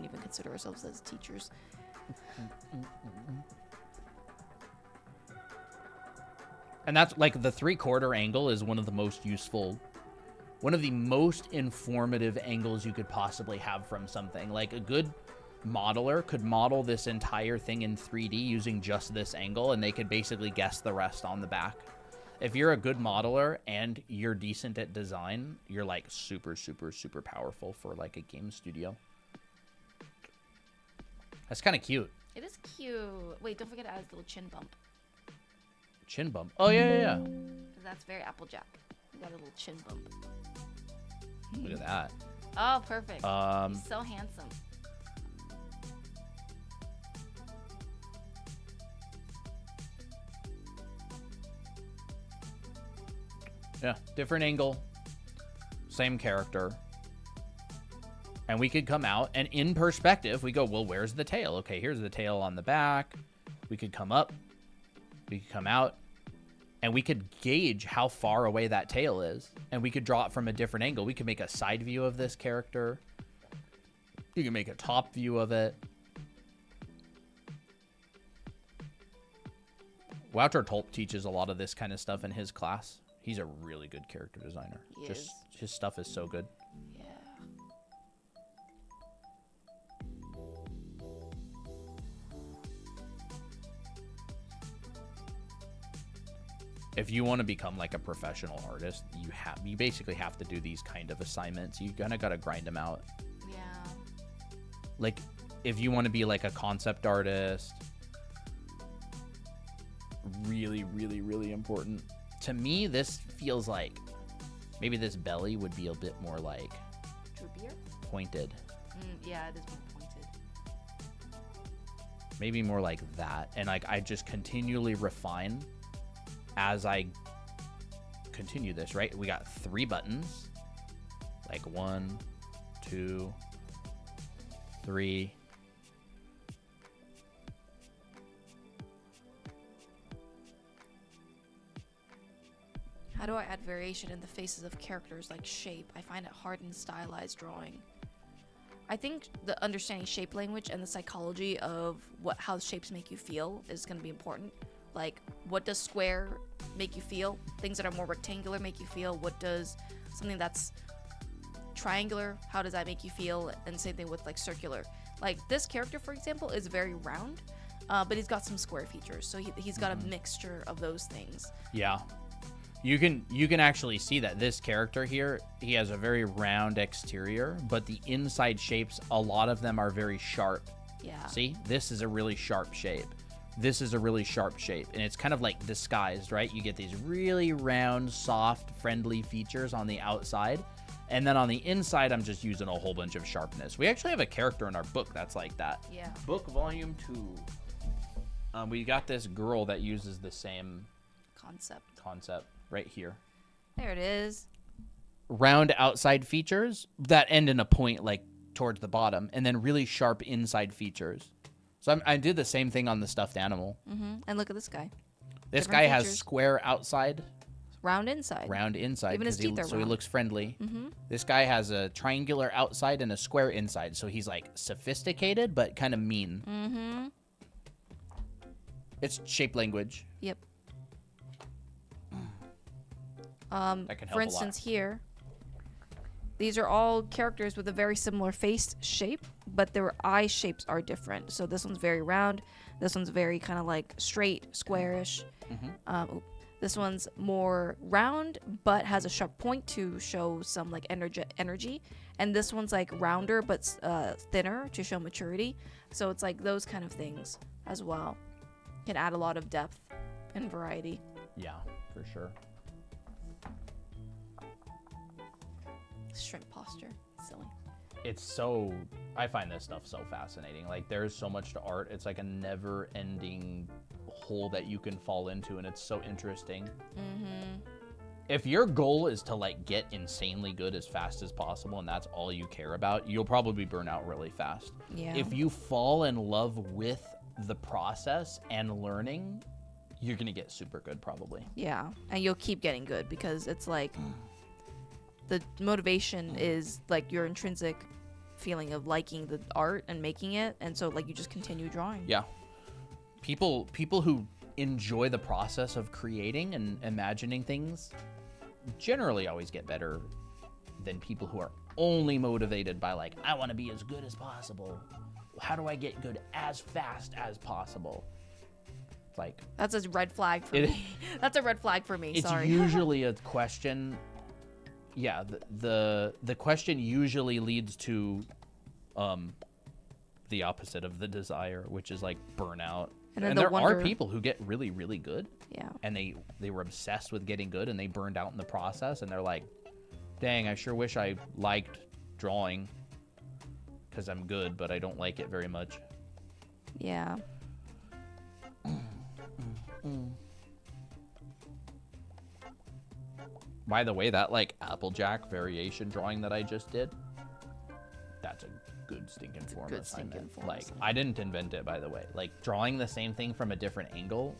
even consider ourselves as teachers. And that's like the 3/4 angle is one of the most useful, one of the most informative angles you could possibly have from something. Like, a good modeler could model this entire thing in 3D using just this angle, and they could basically guess the rest on the back. If you're a good modeler and you're decent at design, you're like super, super, super powerful for like a game studio. That's kind of cute. It is cute. Wait, don't forget to add his little chin bump. Chin bump. Oh, yeah. 'Cause that's very Applejack. We got a little chin bump. Look at that. Oh, perfect. He's so handsome. Yeah, different angle, same character. And we could come out, and in perspective, we go, well, where's the tail? Okay, here's the tail on the back. We could come up, we could come out, and we could gauge how far away that tail is. And we could draw it from a different angle. We could make a side view of this character. You can make a top view of it. Wouter Tulp teaches a lot of this kind of stuff in his class. He's a really good character designer. He Just is. his stuff is so good. Yeah. If you want to become like a professional artist, you basically have to do these kind of assignments. You kind of got to grind them out. Yeah. Like if you want to be like a concept artist, really, really, really important. To me, this feels like maybe this belly would be a bit more like Droopier? pointed. Yeah, it is more pointed. Maybe more like that. And like I just continually refine as I continue this, right? We got 3 buttons. Like 1, 2, 3. How do I add variation in the faces of characters like shape? I find it hard in stylized drawing. I think the understanding shape language and the psychology of how shapes make you feel is going to be important. Like, what does square make you feel? Things that are more rectangular make you feel? What does something that's triangular, how does that make you feel? And same thing with like circular. Like this character, for example, is very round, but he's got some square features. So he's got a mixture of those things. Yeah. You can actually see that this character here, he has a very round exterior, but the inside shapes, a lot of them are very sharp. Yeah. See, this is a really sharp shape. This is a really sharp shape, and it's kind of like disguised, right? You get these really round, soft, friendly features on the outside, and then on the inside, I'm just using a whole bunch of sharpness. We actually have a character in our book that's like that. Yeah. Book volume 2. We got this girl that uses the same concept right here. There it is. Round outside features that end in a point like towards the bottom, and then really sharp inside features. So I did the same thing on the stuffed animal. And look at this guy. This Different guy has features. square outside, Round inside. round inside, Even his 'cause teeth are so he round. looks friendly. This guy has a triangular outside and a square inside, so he's like sophisticated but kind of mean. It's shape language. Yep. That can help For a lot. instance, here, these are all characters with a very similar face shape, but their eye shapes are different. So this one's very round. This one's very kind of like straight, squarish. This one's more round, but has a sharp point to show some like energy. And this one's like rounder, but thinner to show maturity. So it's like those kind of things as well. Can add a lot of depth and variety. Yeah, for sure. Shrimp posture. Silly. It's I find this stuff so fascinating. Like there's so much to art. It's like a never ending hole that you can fall into, and it's so interesting. If your goal is to like get insanely good as fast as possible, and that's all you care about, you'll probably burn out really fast. Yeah. If you fall in love with the process and learning, you're gonna get super good probably. Yeah, and you'll keep getting good because it's like the motivation is like your intrinsic feeling of liking the art and making it, and so like you just continue drawing. Yeah. People who enjoy the process of creating and imagining things generally always get better than people who are only motivated by like, I want to be as good as possible. How do I get good as fast as possible? Like That's a red flag for me. That's a red flag for me. it's Sorry. usually a question. Yeah, the question usually leads to the opposite of the desire, which is like burnout. And then And the there wonder- are people who get really, really good, Yeah. and they were obsessed with getting good, and they burned out in the process, and they're like, dang, I sure wish I liked drawing because I'm good, but I don't like it very much. Yeah. By the way, that like Applejack variation drawing that I just did, that's stinking form good assignment. stinking form Like, assignment. I didn't invent it, by the way. Like, drawing the same thing from a different angle,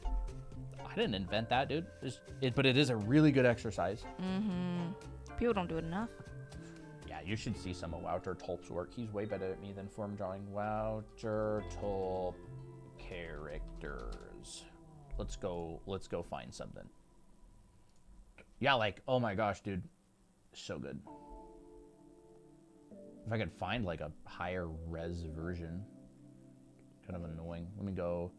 I didn't invent that, dude. But it is a really good exercise. People don't do it enough. Yeah, you should see some of Wouter Tulp's work. He's way better at me than form drawing. Wouter Tulp characters. Let's go find something. Yeah, like, oh my gosh, dude. So good. If I could find like a higher res version. Kind of annoying. Let me go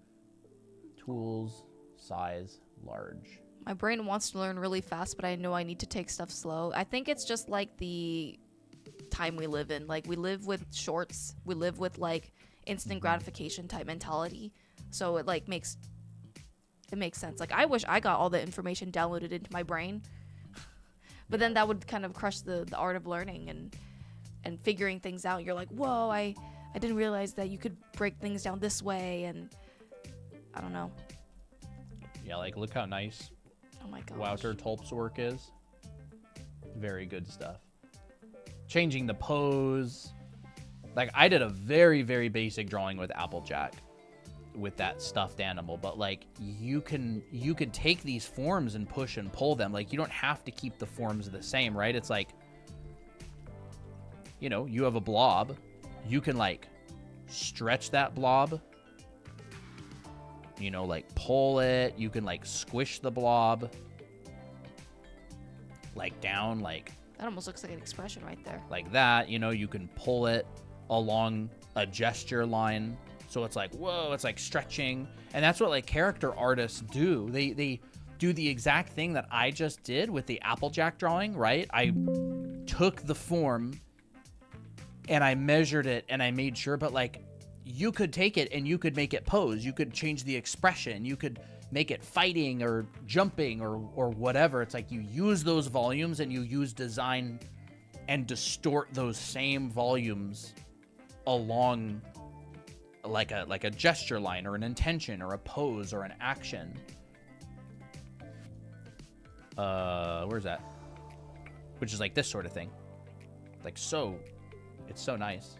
tools, size, large. My brain wants to learn really fast, but I know I need to take stuff slow. I think it's just like the time we live in. Like, we live with shorts. We live with like instant gratification type mentality. So it like makes sense. Like, I wish I got all the information downloaded into my brain. But then that would kind of crush the art of learning and figuring things out. You're like, whoa, I didn't realize that you could break things down this way, and I don't know. Yeah, like, look how nice Oh my gosh. Wouter Tulp's work is. Very good stuff. Changing the pose. Like, I did a very, very basic drawing with Applejack with that stuffed animal, but like, you can take these forms and push and pull them. Like, you don't have to keep the forms the same, right? It's like, you know, you have a blob, you can like stretch that blob, you know, like pull it, you can like squish the blob like down, like That almost looks like an expression right there. like that, you know, you can pull it along a gesture line. So it's like, whoa, it's like stretching. And that's what like character artists do. They do the exact thing that I just did with the Applejack drawing, right? I took the form and I measured it and I made sure, but like, you could take it and you could make it pose. You could change the expression. You could make it fighting or jumping or whatever. It's like, you use those volumes and you use design and distort those same volumes along like a gesture line or an intention or a pose or an action. Where's that? Which is like this sort of thing. Like, so it's so nice.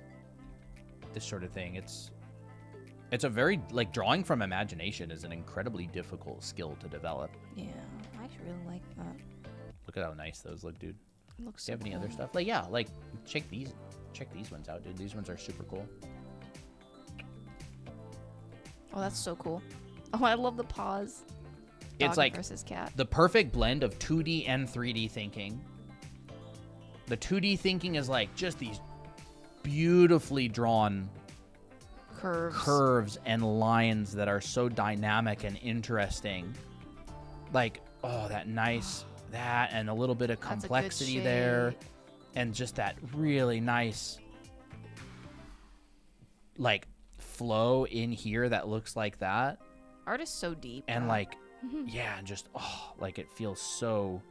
This sort of thing. It's a very, like, drawing from imagination is an incredibly difficult skill to develop. Yeah, I actually really like that. Look at how nice those look, dude. It looks Do you so have any cool. other stuff? Like, yeah, like, check these ones out, dude. These ones are super cool. Oh, that's so cool. Oh, I love the paws. It's Dog like versus cat. the perfect blend of 2D and 3D thinking. The 2D thinking is like just these beautifully drawn curves and lines that are so dynamic and interesting. Like, oh, that and a little bit of That's a good complexity there, shade. and just that really nice like flow in here that looks like that, Art is so deep. and bro. like, yeah, and just like it feels so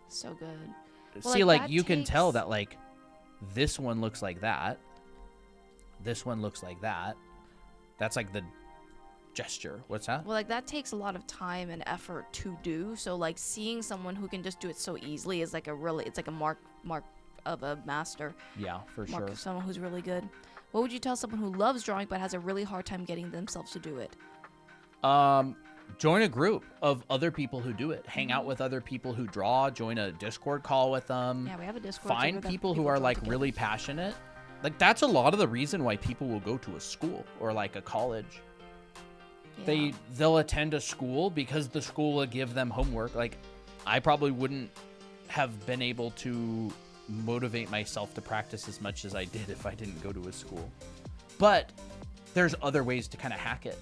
so good. see, like, like that you can tell takes- that like this one looks like that, this one looks like that. That's like the gesture. What's that? Well, like, that takes a lot of time and effort to do. So like, seeing someone who can just do it so easily is like it's like a mark of a master. Yeah, for Mark sure. of someone who's really good. What would you tell someone who loves drawing but has a really hard time getting themselves to do it? Join a group of other people who do it. Hang out with other people who draw. Join a Discord call with them. Yeah, we have a Discord. Find server that people who are draw like together. really passionate. Like, that's a lot of the reason why people will go to a school or like a college. Yeah. They'll attend a school because the school will give them homework. Like, I probably wouldn't have been able to motivate myself to practice as much as I did if I didn't go to a school. But there's other ways to kind of hack it.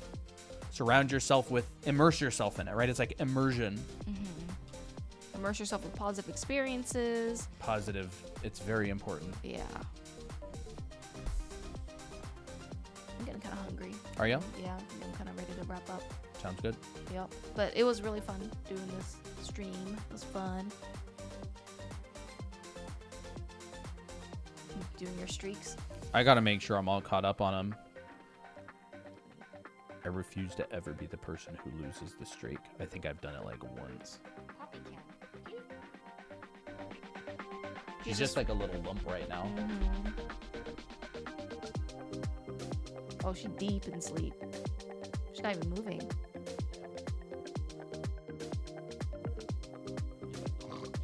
Immerse yourself in it, right? It's like immersion. Immerse yourself in positive experiences. Positive. It's very important. Yeah. I'm getting kind of hungry. Are you? Yeah, I think I'm kind of ready to wrap up. Sounds good. Yep. But it was really fun doing this stream. It was fun. Doing your streaks. I gotta make sure I'm all caught up on them. I refuse to ever be the person who loses the streak. I think I've done it like once. She's just like a little lump right now. Oh, she's deep in sleep. She's not even moving.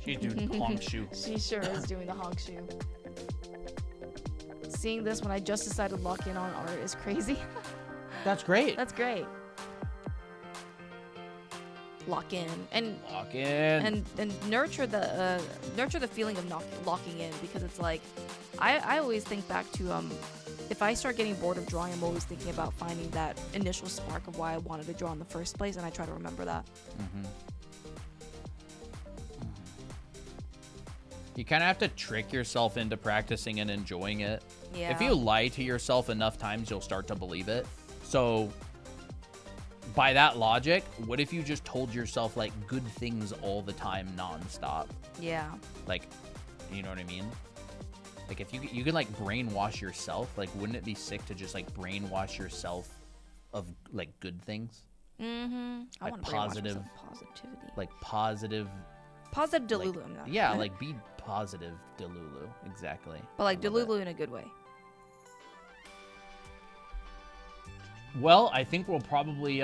She's doing honk shoe. She sure is doing the honk shoe. Seeing this when I just decided to lock in on art is crazy. That's great. That's great. Lock in and Lock in. and nurture the feeling of locking in, because it's like I always think back to if I start getting bored of drawing, I'm always thinking about finding that initial spark of why I wanted to draw in the first place, and I try to remember that. You kind of have to trick yourself into practicing and enjoying it. Yeah. If you lie to yourself enough times, you'll start to believe it. So by that logic, what if you just told yourself like good things all the time nonstop? Yeah. Like, you know what I mean? Like if you can like brainwash yourself, like wouldn't it be sick to just like brainwash yourself of like good things? Mm-hmm. I Like want to positive- positivity. Like positive. Positive Like, Delulu. Like, yeah, like be positive, Delulu. Exactly. but like I love it. Delulu in a good way. Well, I think we'll probably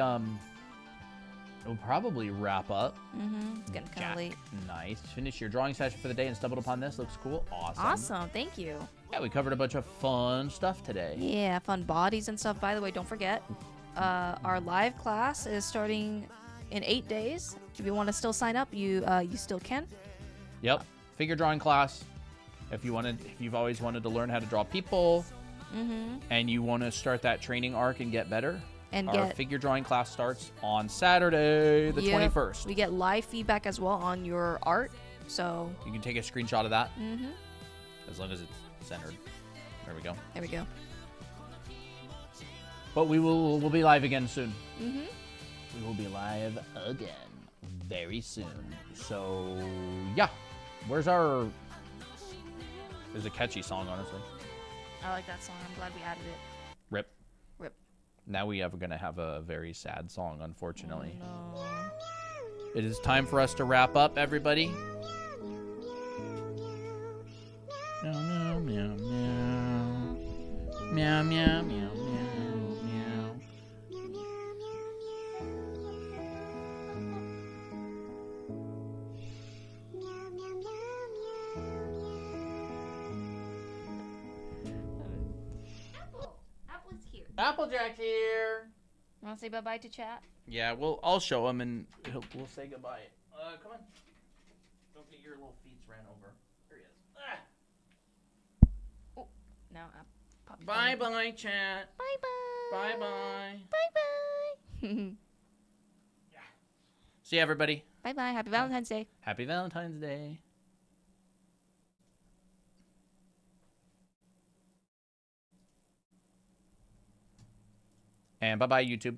wrap up. Mm-hmm. It's getting kind Jack. of late. Nice. Finish your drawing session for the day and stumbled upon this. Looks cool. Awesome. Awesome. Thank you. Yeah, we covered a bunch of fun stuff today. Yeah, fun bodies and stuff. By the way, don't forget, our live class is starting in 8 days. If you want to still sign up, you still can. Yep. Figure drawing class. If you've always wanted to learn how to draw people, and you want to start that training arc and get better, And our get figure drawing class starts on Saturday, the Yep. 21st. We get live feedback as well on your art. So You can take a screenshot of that, as long as it's centered. There we go. there we go. But we'll be live again soon. Mm-hmm. We will be live again very soon. So yeah, where's our? There's a catchy song, honestly. I like that song. I'm glad we added it. Rip. Rip. Now we are gonna have a very sad song, unfortunately. No. It is time for us to wrap up, everybody. Meow meow meow meow meow meow meow meow. Apple's here. Applejack's here. Want to say bye-bye to chat? Yeah, I'll show him and we'll say goodbye. Come on. Don't get your little feet ran over. There he is. Ah. No. Poppy Bye bye, chat. Bye-bye. Bye bye. Bye-bye. See you, everybody. Bye-bye. Happy Valentine's Day. Happy Valentine's Day. And bye bye, YouTube.